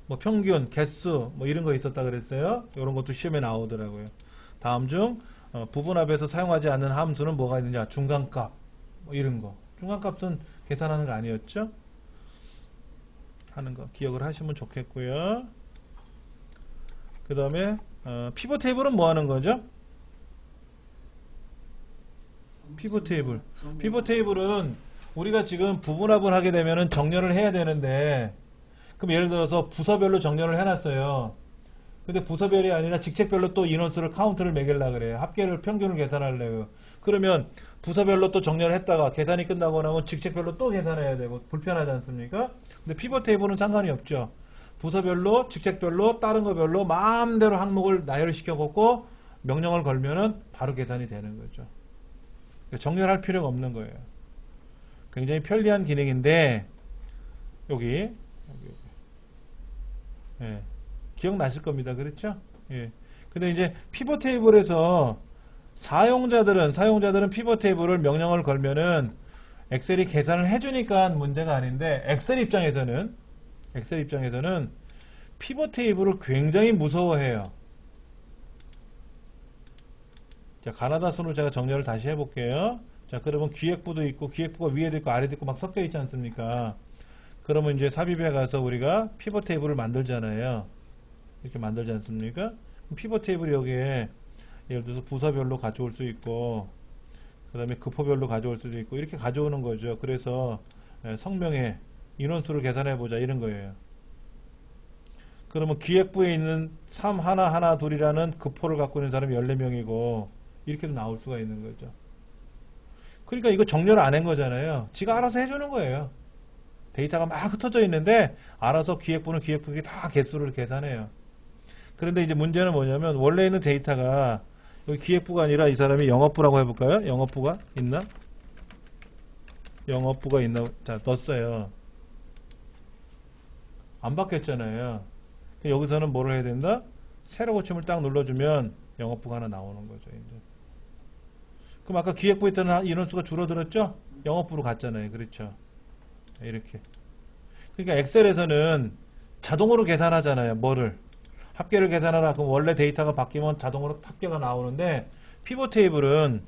Speaker 1: 뭐 평균, 개수, 뭐 이런 거 있었다 그랬어요. 이런 것도 시험에 나오더라고요. 다음 중 부분합에서 사용하지 않는 함수는 뭐가 있느냐? 중간값, 뭐 이런 거. 중간값은 계산하는 거 아니었죠? 하는 거 기억을 하시면 좋겠고요. 그 다음에 피벗 테이블은 뭐 하는 거죠? 피벗 테이블. 피벗 테이블은 우리가 지금 부분합을 하게 되면은 정렬을 해야 되는데, 그럼 예를 들어서 부서별로 정렬을 해놨어요. 근데 부서별이 아니라 직책별로 또 인원수를 카운트를 매길라 그래요. 합계를 평균을 계산하려고. 그러면 부서별로 또 정렬을 했다가 계산이 끝나고 나면 직책별로 또 계산해야 되고 불편하지 않습니까? 근데 피벗 테이블은 상관이 없죠. 부서별로, 직책별로, 다른 거별로 마음대로 항목을 나열시켜 갖고 명령을 걸면은 바로 계산이 되는 거죠. 정렬할 필요가 없는 거예요. 굉장히 편리한 기능인데, 여기. 예, 기억나실 겁니다. 그렇죠? 예. 근데 이제 피벗 테이블에서 사용자들은 피벗 테이블을 명령을 걸면은 엑셀이 계산을 해주니까 문제가 아닌데, 엑셀 입장에서는 피벗 테이블을 굉장히 무서워해요. 자, 가나다 순으로 제가 정렬을 다시 해볼게요. 자, 그러면 기획부도 있고, 기획부가 위에도 있고, 아래도 있고, 막 섞여 있지 않습니까? 그러면 이제 삽입에 가서 우리가 피벗 테이블을 만들잖아요. 이렇게 만들지 않습니까? 피벗 테이블이 여기에 예를 들어서 부서별로 가져올 수 있고, 그 다음에 급호별로 가져올 수도 있고, 이렇게 가져오는 거죠. 그래서 성명에 인원수를 계산해 보자, 이런 거예요. 그러면 기획부에 있는 3 하나 둘이라는 급호를 갖고 있는 사람이 14명이고 이렇게도 나올 수가 있는 거죠. 그러니까 이거 정렬을 안 한 거잖아요. 지가 알아서 해주는 거예요. 데이터가 막 흩어져 있는데 알아서 기획부는 기획부에 다 개수를 계산해요. 그런데 이제 문제는 뭐냐면, 원래 있는 데이터가 여기 기획부가 아니라 이 사람이 영업부라고 해볼까요? 영업부가 있나? 영업부가 있나? 자, 넣었어요. 안 바뀌었잖아요. 여기서는 뭐를 해야 된다? 새로 고침을 딱 눌러주면 영업부가 하나 나오는 거죠. 이제. 그럼 아까 기획부에 있던 인원수가 줄어들었죠? 영업부로 갔잖아요. 그렇죠? 이렇게. 그러니까 엑셀에서는 자동으로 계산하잖아요. 뭐를? 합계를 계산하라. 그럼 원래 데이터가 바뀌면 자동으로 합계가 나오는데 피벗 테이블은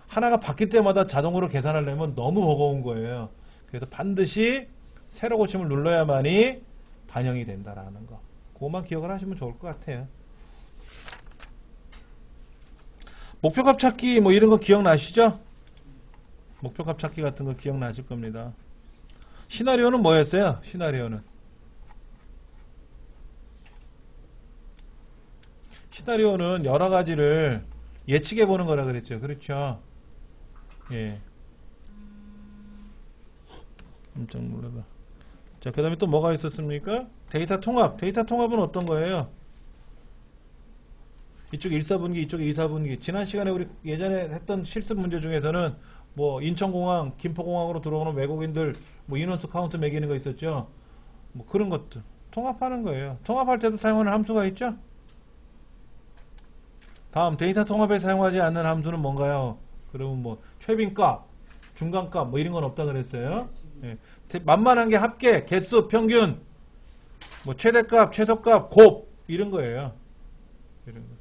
Speaker 1: 하나가 바뀔 때마다 자동으로 계산하려면 너무 버거운 거예요. 그래서 반드시 세로 고침을 눌러야만이 반영이 된다라는 거. 그것만 기억을 하시면 좋을 것 같아요. 목표값 찾기 뭐 이런 거 기억나시죠? 목표값 찾기 같은 거 기억나실 겁니다. 시나리오는 뭐였어요? 시나리오는 여러 가지를 예측해 보는 거라 그랬죠. 그렇죠? 예. 깜짝 놀라다. 자, 그 다음에 또 뭐가 있었습니까? 데이터 통합. 데이터 통합은 어떤 거예요? 이쪽에 1사분기, 이쪽에 2사분기. 지난 시간에 우리 예전에 했던 실습 문제 중에서는 뭐 인천공항, 김포공항으로 들어오는 외국인들 뭐 인원수 카운트 매기는 거 있었죠. 뭐 그런 것들 통합하는 거예요. 통합할 때도 사용하는 함수가 있죠. 다음 데이터 통합에 사용하지 않는 함수는 뭔가요? 그러면 뭐 최빈값, 중간값 뭐 이런 건 없다 그랬어요. 예. 만만한 게 합계, 개수, 평균, 뭐 최대값, 최소값, 곱 이런 거예요. 이런 거.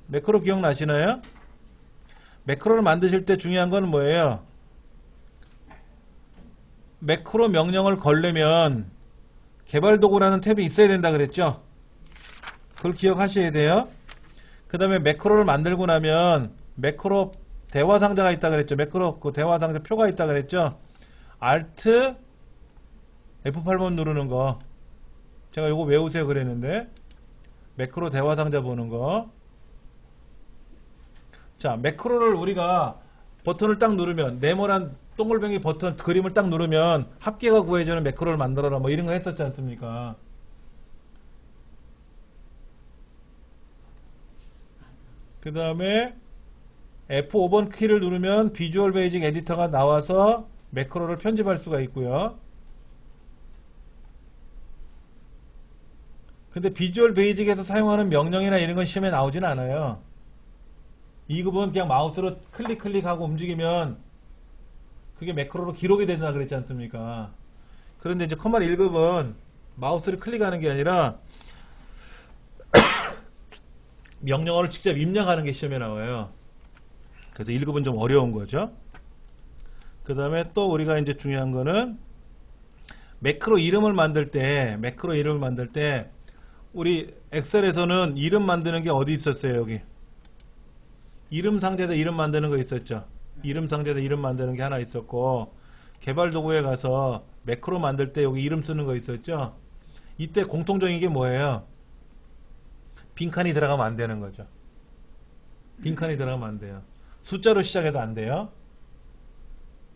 Speaker 1: 매크로 기억나시나요? 매크로를 만드실 때 중요한 건 뭐예요? 매크로 명령을 걸려면 개발 도구라는 탭이 있어야 된다 그랬죠? 그걸 기억하셔야 돼요. 그 다음에 매크로를 만들고 나면 매크로 대화 상자가 있다 그랬죠. 매크로 그 대화 상자 표가 있다 그랬죠. Alt F8번 누르는 거. 제가 요거 외우세요 그랬는데 매크로 대화 상자 보는 거. 자, 매크로를 우리가 버튼을 딱 누르면 네모난 동글뱅이 버튼 그림을 딱 누르면 합계가 구해주는 매크로를 만들어라 뭐 이런 거 했었지 않습니까? 그 다음에 F5번 키를 누르면 비주얼 베이직 에디터가 나와서 매크로를 편집할 수가 있고요. 근데 비주얼 베이직에서 사용하는 명령이나 이런 건 시험에 나오진 않아요. 2급은 그냥 마우스로 클릭하고 움직이면 그게 매크로로 기록이 된다 그랬지 않습니까? 그런데 이제 커맨드 1급은 마우스를 클릭하는 게 아니라 명령어를 직접 입력하는 게 시험에 나와요. 그래서 1급은 좀 어려운 거죠. 그 다음에 또 우리가 이제 중요한 거는 매크로 이름을 만들 때 우리 엑셀에서는 이름 만드는 게 어디 있었어요? 여기 이름 상자에다 이름 만드는 거 있었죠. 이름 상자에다 이름 만드는 게 하나 있었고 개발 도구에 가서 매크로 만들 때 여기 이름 쓰는 거 있었죠. 이때 공통적인 게 뭐예요? 빈칸이 들어가면 안 되는 거죠. 빈칸이 들어가면 안 돼요. 숫자로 시작해도 안 돼요.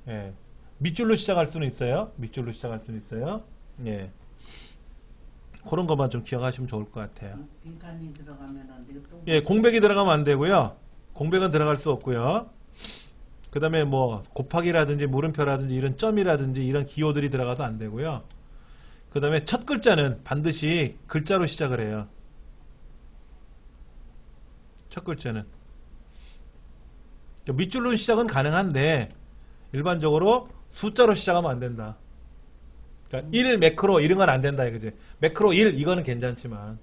Speaker 1: 예. 밑줄로 시작할 수는 있어요. 예. 그런 것만 좀 기억하시면 좋을 것 같아요.
Speaker 3: 빈칸이 들어가면 안 되고 또
Speaker 1: 예, 공백이 들어가면 안 되고요. 공백은 들어갈 수 없고요. 그 다음에 뭐 곱하기라든지 물음표라든지 이런 점이라든지 이런 기호들이 들어가서 안 되고요. 그 다음에 첫 글자는 반드시 글자로 시작을 해요. 첫 글자는 밑줄로 시작은 가능한데 일반적으로 숫자로 시작하면 안 된다. 그러니까 1 매크로 이런 건 안 된다 이거지. 매크로 1 이거는 괜찮지만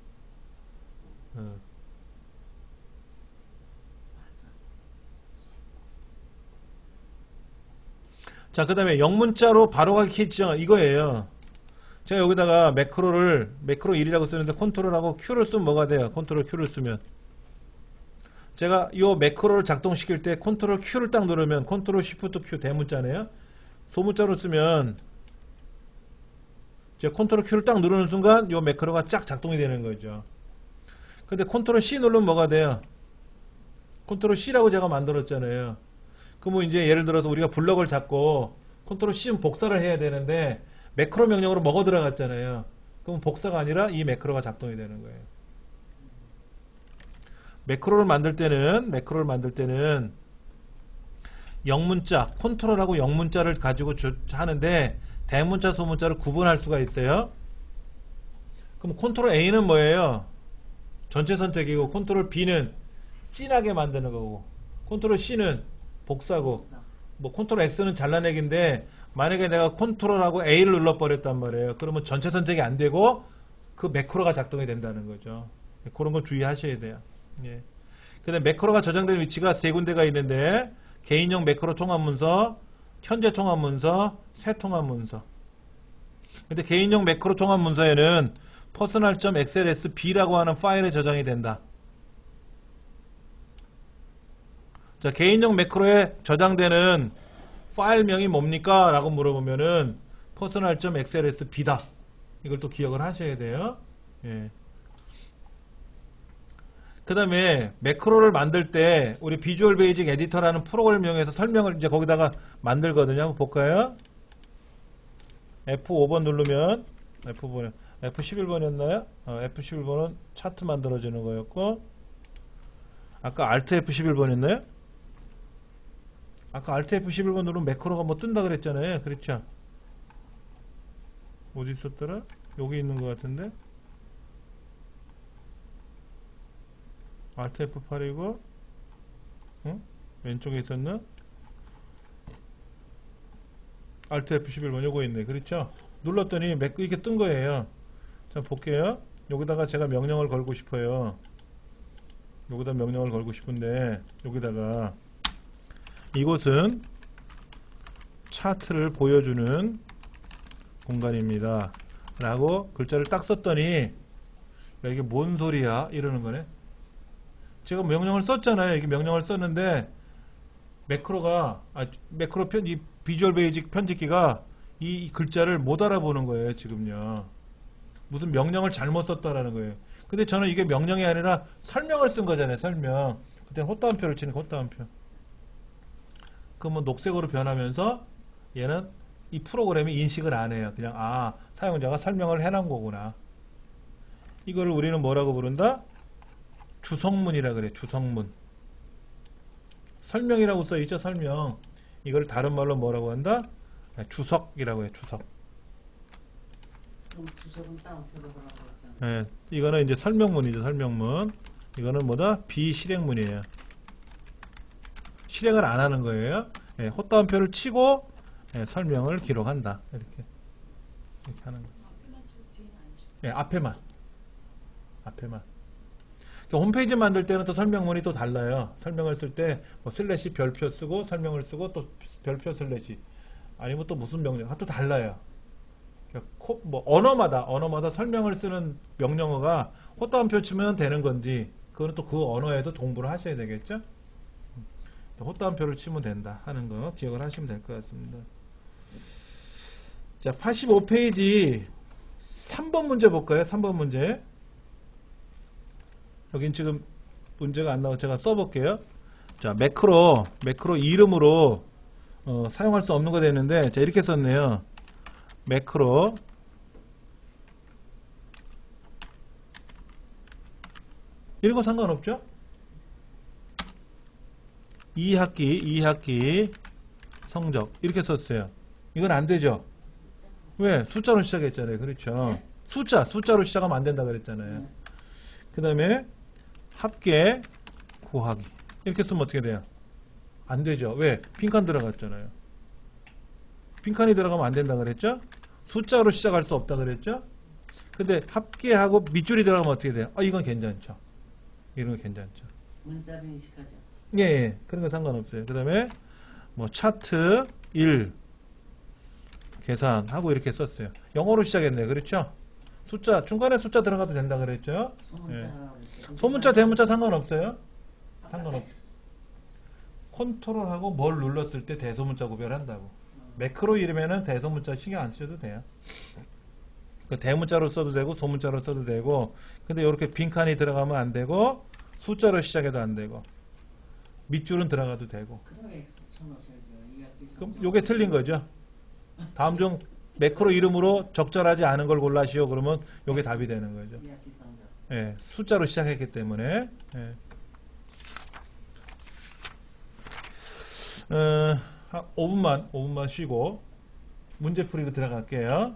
Speaker 1: 자, 그 다음에 영문자로 바로가기 키 지정 이거예요. 제가 여기다가 매크로 1이라고 쓰는데 컨트롤하고 Q를 쓰면 뭐가 돼요? 컨트롤 Q를 쓰면 제가 이 매크로를 작동시킬 때 컨트롤 Q를 딱 누르면 컨트롤 Shift Q 대문자네요. 소문자로 쓰면 제가 컨트롤 Q를 딱 누르는 순간 이 매크로가 쫙 작동이 되는 거죠. 근데 컨트롤 C 누르면 뭐가 돼요? 컨트롤 C라고 제가 만들었잖아요. 그러면 이제 예를 들어서 우리가 블럭을 잡고 컨트롤 C는 복사를 해야 되는데 매크로 명령으로 먹어 들어갔잖아요. 그럼 복사가 아니라 이 매크로가 작동이 되는 거예요. 매크로를 만들 때는 영문자, 컨트롤하고 영문자를 가지고 하는데 대문자, 소문자를 구분할 수가 있어요. 그럼 컨트롤 A는 뭐예요? 전체 선택이고 컨트롤 B는 진하게 만드는 거고 컨트롤 C는 복사고 뭐 컨트롤 X는 잘라내기인데 만약에 내가 컨트롤하고 A를 눌러버렸단 말이에요. 그러면 전체 선택이 안 되고 그 매크로가 작동이 된다는 거죠. 그런 거 주의하셔야 돼요. 예. 근데 매크로가 저장된 위치가 세 군데가 있는데 개인용 매크로 통합 문서, 현재 통합 문서, 새 통합 문서. 근데 개인용 매크로 통합 문서에는 personal.xlsb라고 하는 파일에 저장이 된다. 자, 개인용 매크로에 저장되는 파일명이 뭡니까? 라고 물어보면은 personal.xlsb다. 이걸 또 기억을 하셔야 돼요. 예. 그 다음에 매크로를 만들 때 우리 비주얼 베이직 에디터라는 프로그램을 이용해서 설명을 이제 거기다가 만들거든요. 한번 볼까요? F5번 누르면 F11번이었나요? F11번은 차트 만들어지는 거였고, 아까 Alt F11번이었나요? 아까 Alt F11번 누르면 매크로가 뭐 뜬다 그랬잖아요. 그렇죠? 어디 있었더라? 여기 있는 것 같은데. Alt F8이고, 응? 왼쪽에 있었나? Alt F11번 요거 있네. 그렇죠? 눌렀더니 이렇게 뜬 거예요. 자, 볼게요. 여기다가 제가 명령을 걸고 싶어요. 여기다 명령을 걸고 싶은데, 여기다가 이곳은 차트를 보여주는 공간입니다. 라고 글자를 딱 썼더니, 야, 이게 뭔 소리야? 이러는 거네. 제가 명령을 썼잖아요. 이게 명령을 썼는데 매크로가 매크로 이 비주얼 베이직 편집기가 이 글자를 못 알아보는 거예요. 지금요. 무슨 명령을 잘못 썼다라는 거예요. 근데 저는 이게 명령이 아니라 설명을 쓴 거잖아요. 설명. 그때 헛다운표를 치는 헛다운표. 그러면 녹색으로 변하면서 얘는 이 프로그램이 인식을 안 해요. 그냥 사용자가 설명을 해놓은 거구나. 이거를 우리는 뭐라고 부른다? 주성문이라 그래. 주성문. 설명이라고 써있죠. 설명. 이걸 다른 말로 뭐라고 한다? 주석이라고 해. 주석.
Speaker 3: 그럼 주석은 다운표로 하라고 했잖아.
Speaker 1: 네, 이거는 이제 설명문이죠. 설명문. 이거는 뭐다? 비실행문이에요. 실행을 안 하는 거예요. 네, 헛다운표를 치고 설명을 기록한다. 이렇게 하는 거. 네, 앞에만. 홈페이지 만들 때는 또 설명문이 또 달라요. 설명을 쓸 때 뭐 슬래시 별표 쓰고 설명을 쓰고 또 별표 슬래시 아니면 또 무슨 명령 또 달라요. 뭐 언어마다 설명을 쓰는 명령어가 헛다운표 치면 되는 건지 그거는 또 그 언어에서 공부를 하셔야 되겠죠. 헛다운표를 치면 된다 하는 거 기억을 하시면 될 것 같습니다. 자, 85페이지 3번 문제 볼까요? 3번 문제. 여긴 지금 문제가 안 나오고 제가 써볼게요. 자, 매크로 이름으로 사용할 수 없는 거 되는데 자, 이렇게 썼네요. 매크로 이런 거 상관없죠? 2학기 성적 이렇게 썼어요. 이건 안 되죠? 왜? 숫자로 시작했잖아요. 그렇죠? 숫자로 시작하면 안 된다 그랬잖아요. 그 다음에 합계 구하기 이렇게 쓰면 어떻게 돼요? 안 되죠. 왜? 빈칸 들어갔잖아요. 빈칸이 들어가면 안 된다 그랬죠? 숫자로 시작할 수 없다 그랬죠? 근데 합계하고 밑줄이 들어가면 어떻게 돼요? 이건 괜찮죠. 이런 거 괜찮죠.
Speaker 3: 문자를 인식하죠.
Speaker 1: 예. 그런 거 상관없어요. 그 다음에 뭐 차트 1 계산하고 이렇게 썼어요. 영어로 시작했네요. 그렇죠? 숫자 중간에 숫자 들어가도 된다 그랬죠? 소문자 대문자 상관없어요. 상관없어요. 컨트롤하고 뭘 눌렀을 때 대소문자 구별한다고. 매크로 이름에는 대소문자 신경 안 쓰셔도 돼요. 그 대문자로 써도 되고 소문자로 써도 되고 근데 이렇게 빈칸이 들어가면 안 되고 숫자로 시작해도 안 되고 밑줄은 들어가도 되고. 그럼 요게 틀린 거죠. 다음 중 매크로 이름으로 적절하지 않은 걸 골라시오. 그러면 요게 답이 되는 거죠. 예, 숫자로 시작했기 때문에. 예. 5분만 쉬고 문제 풀이로 들어갈게요.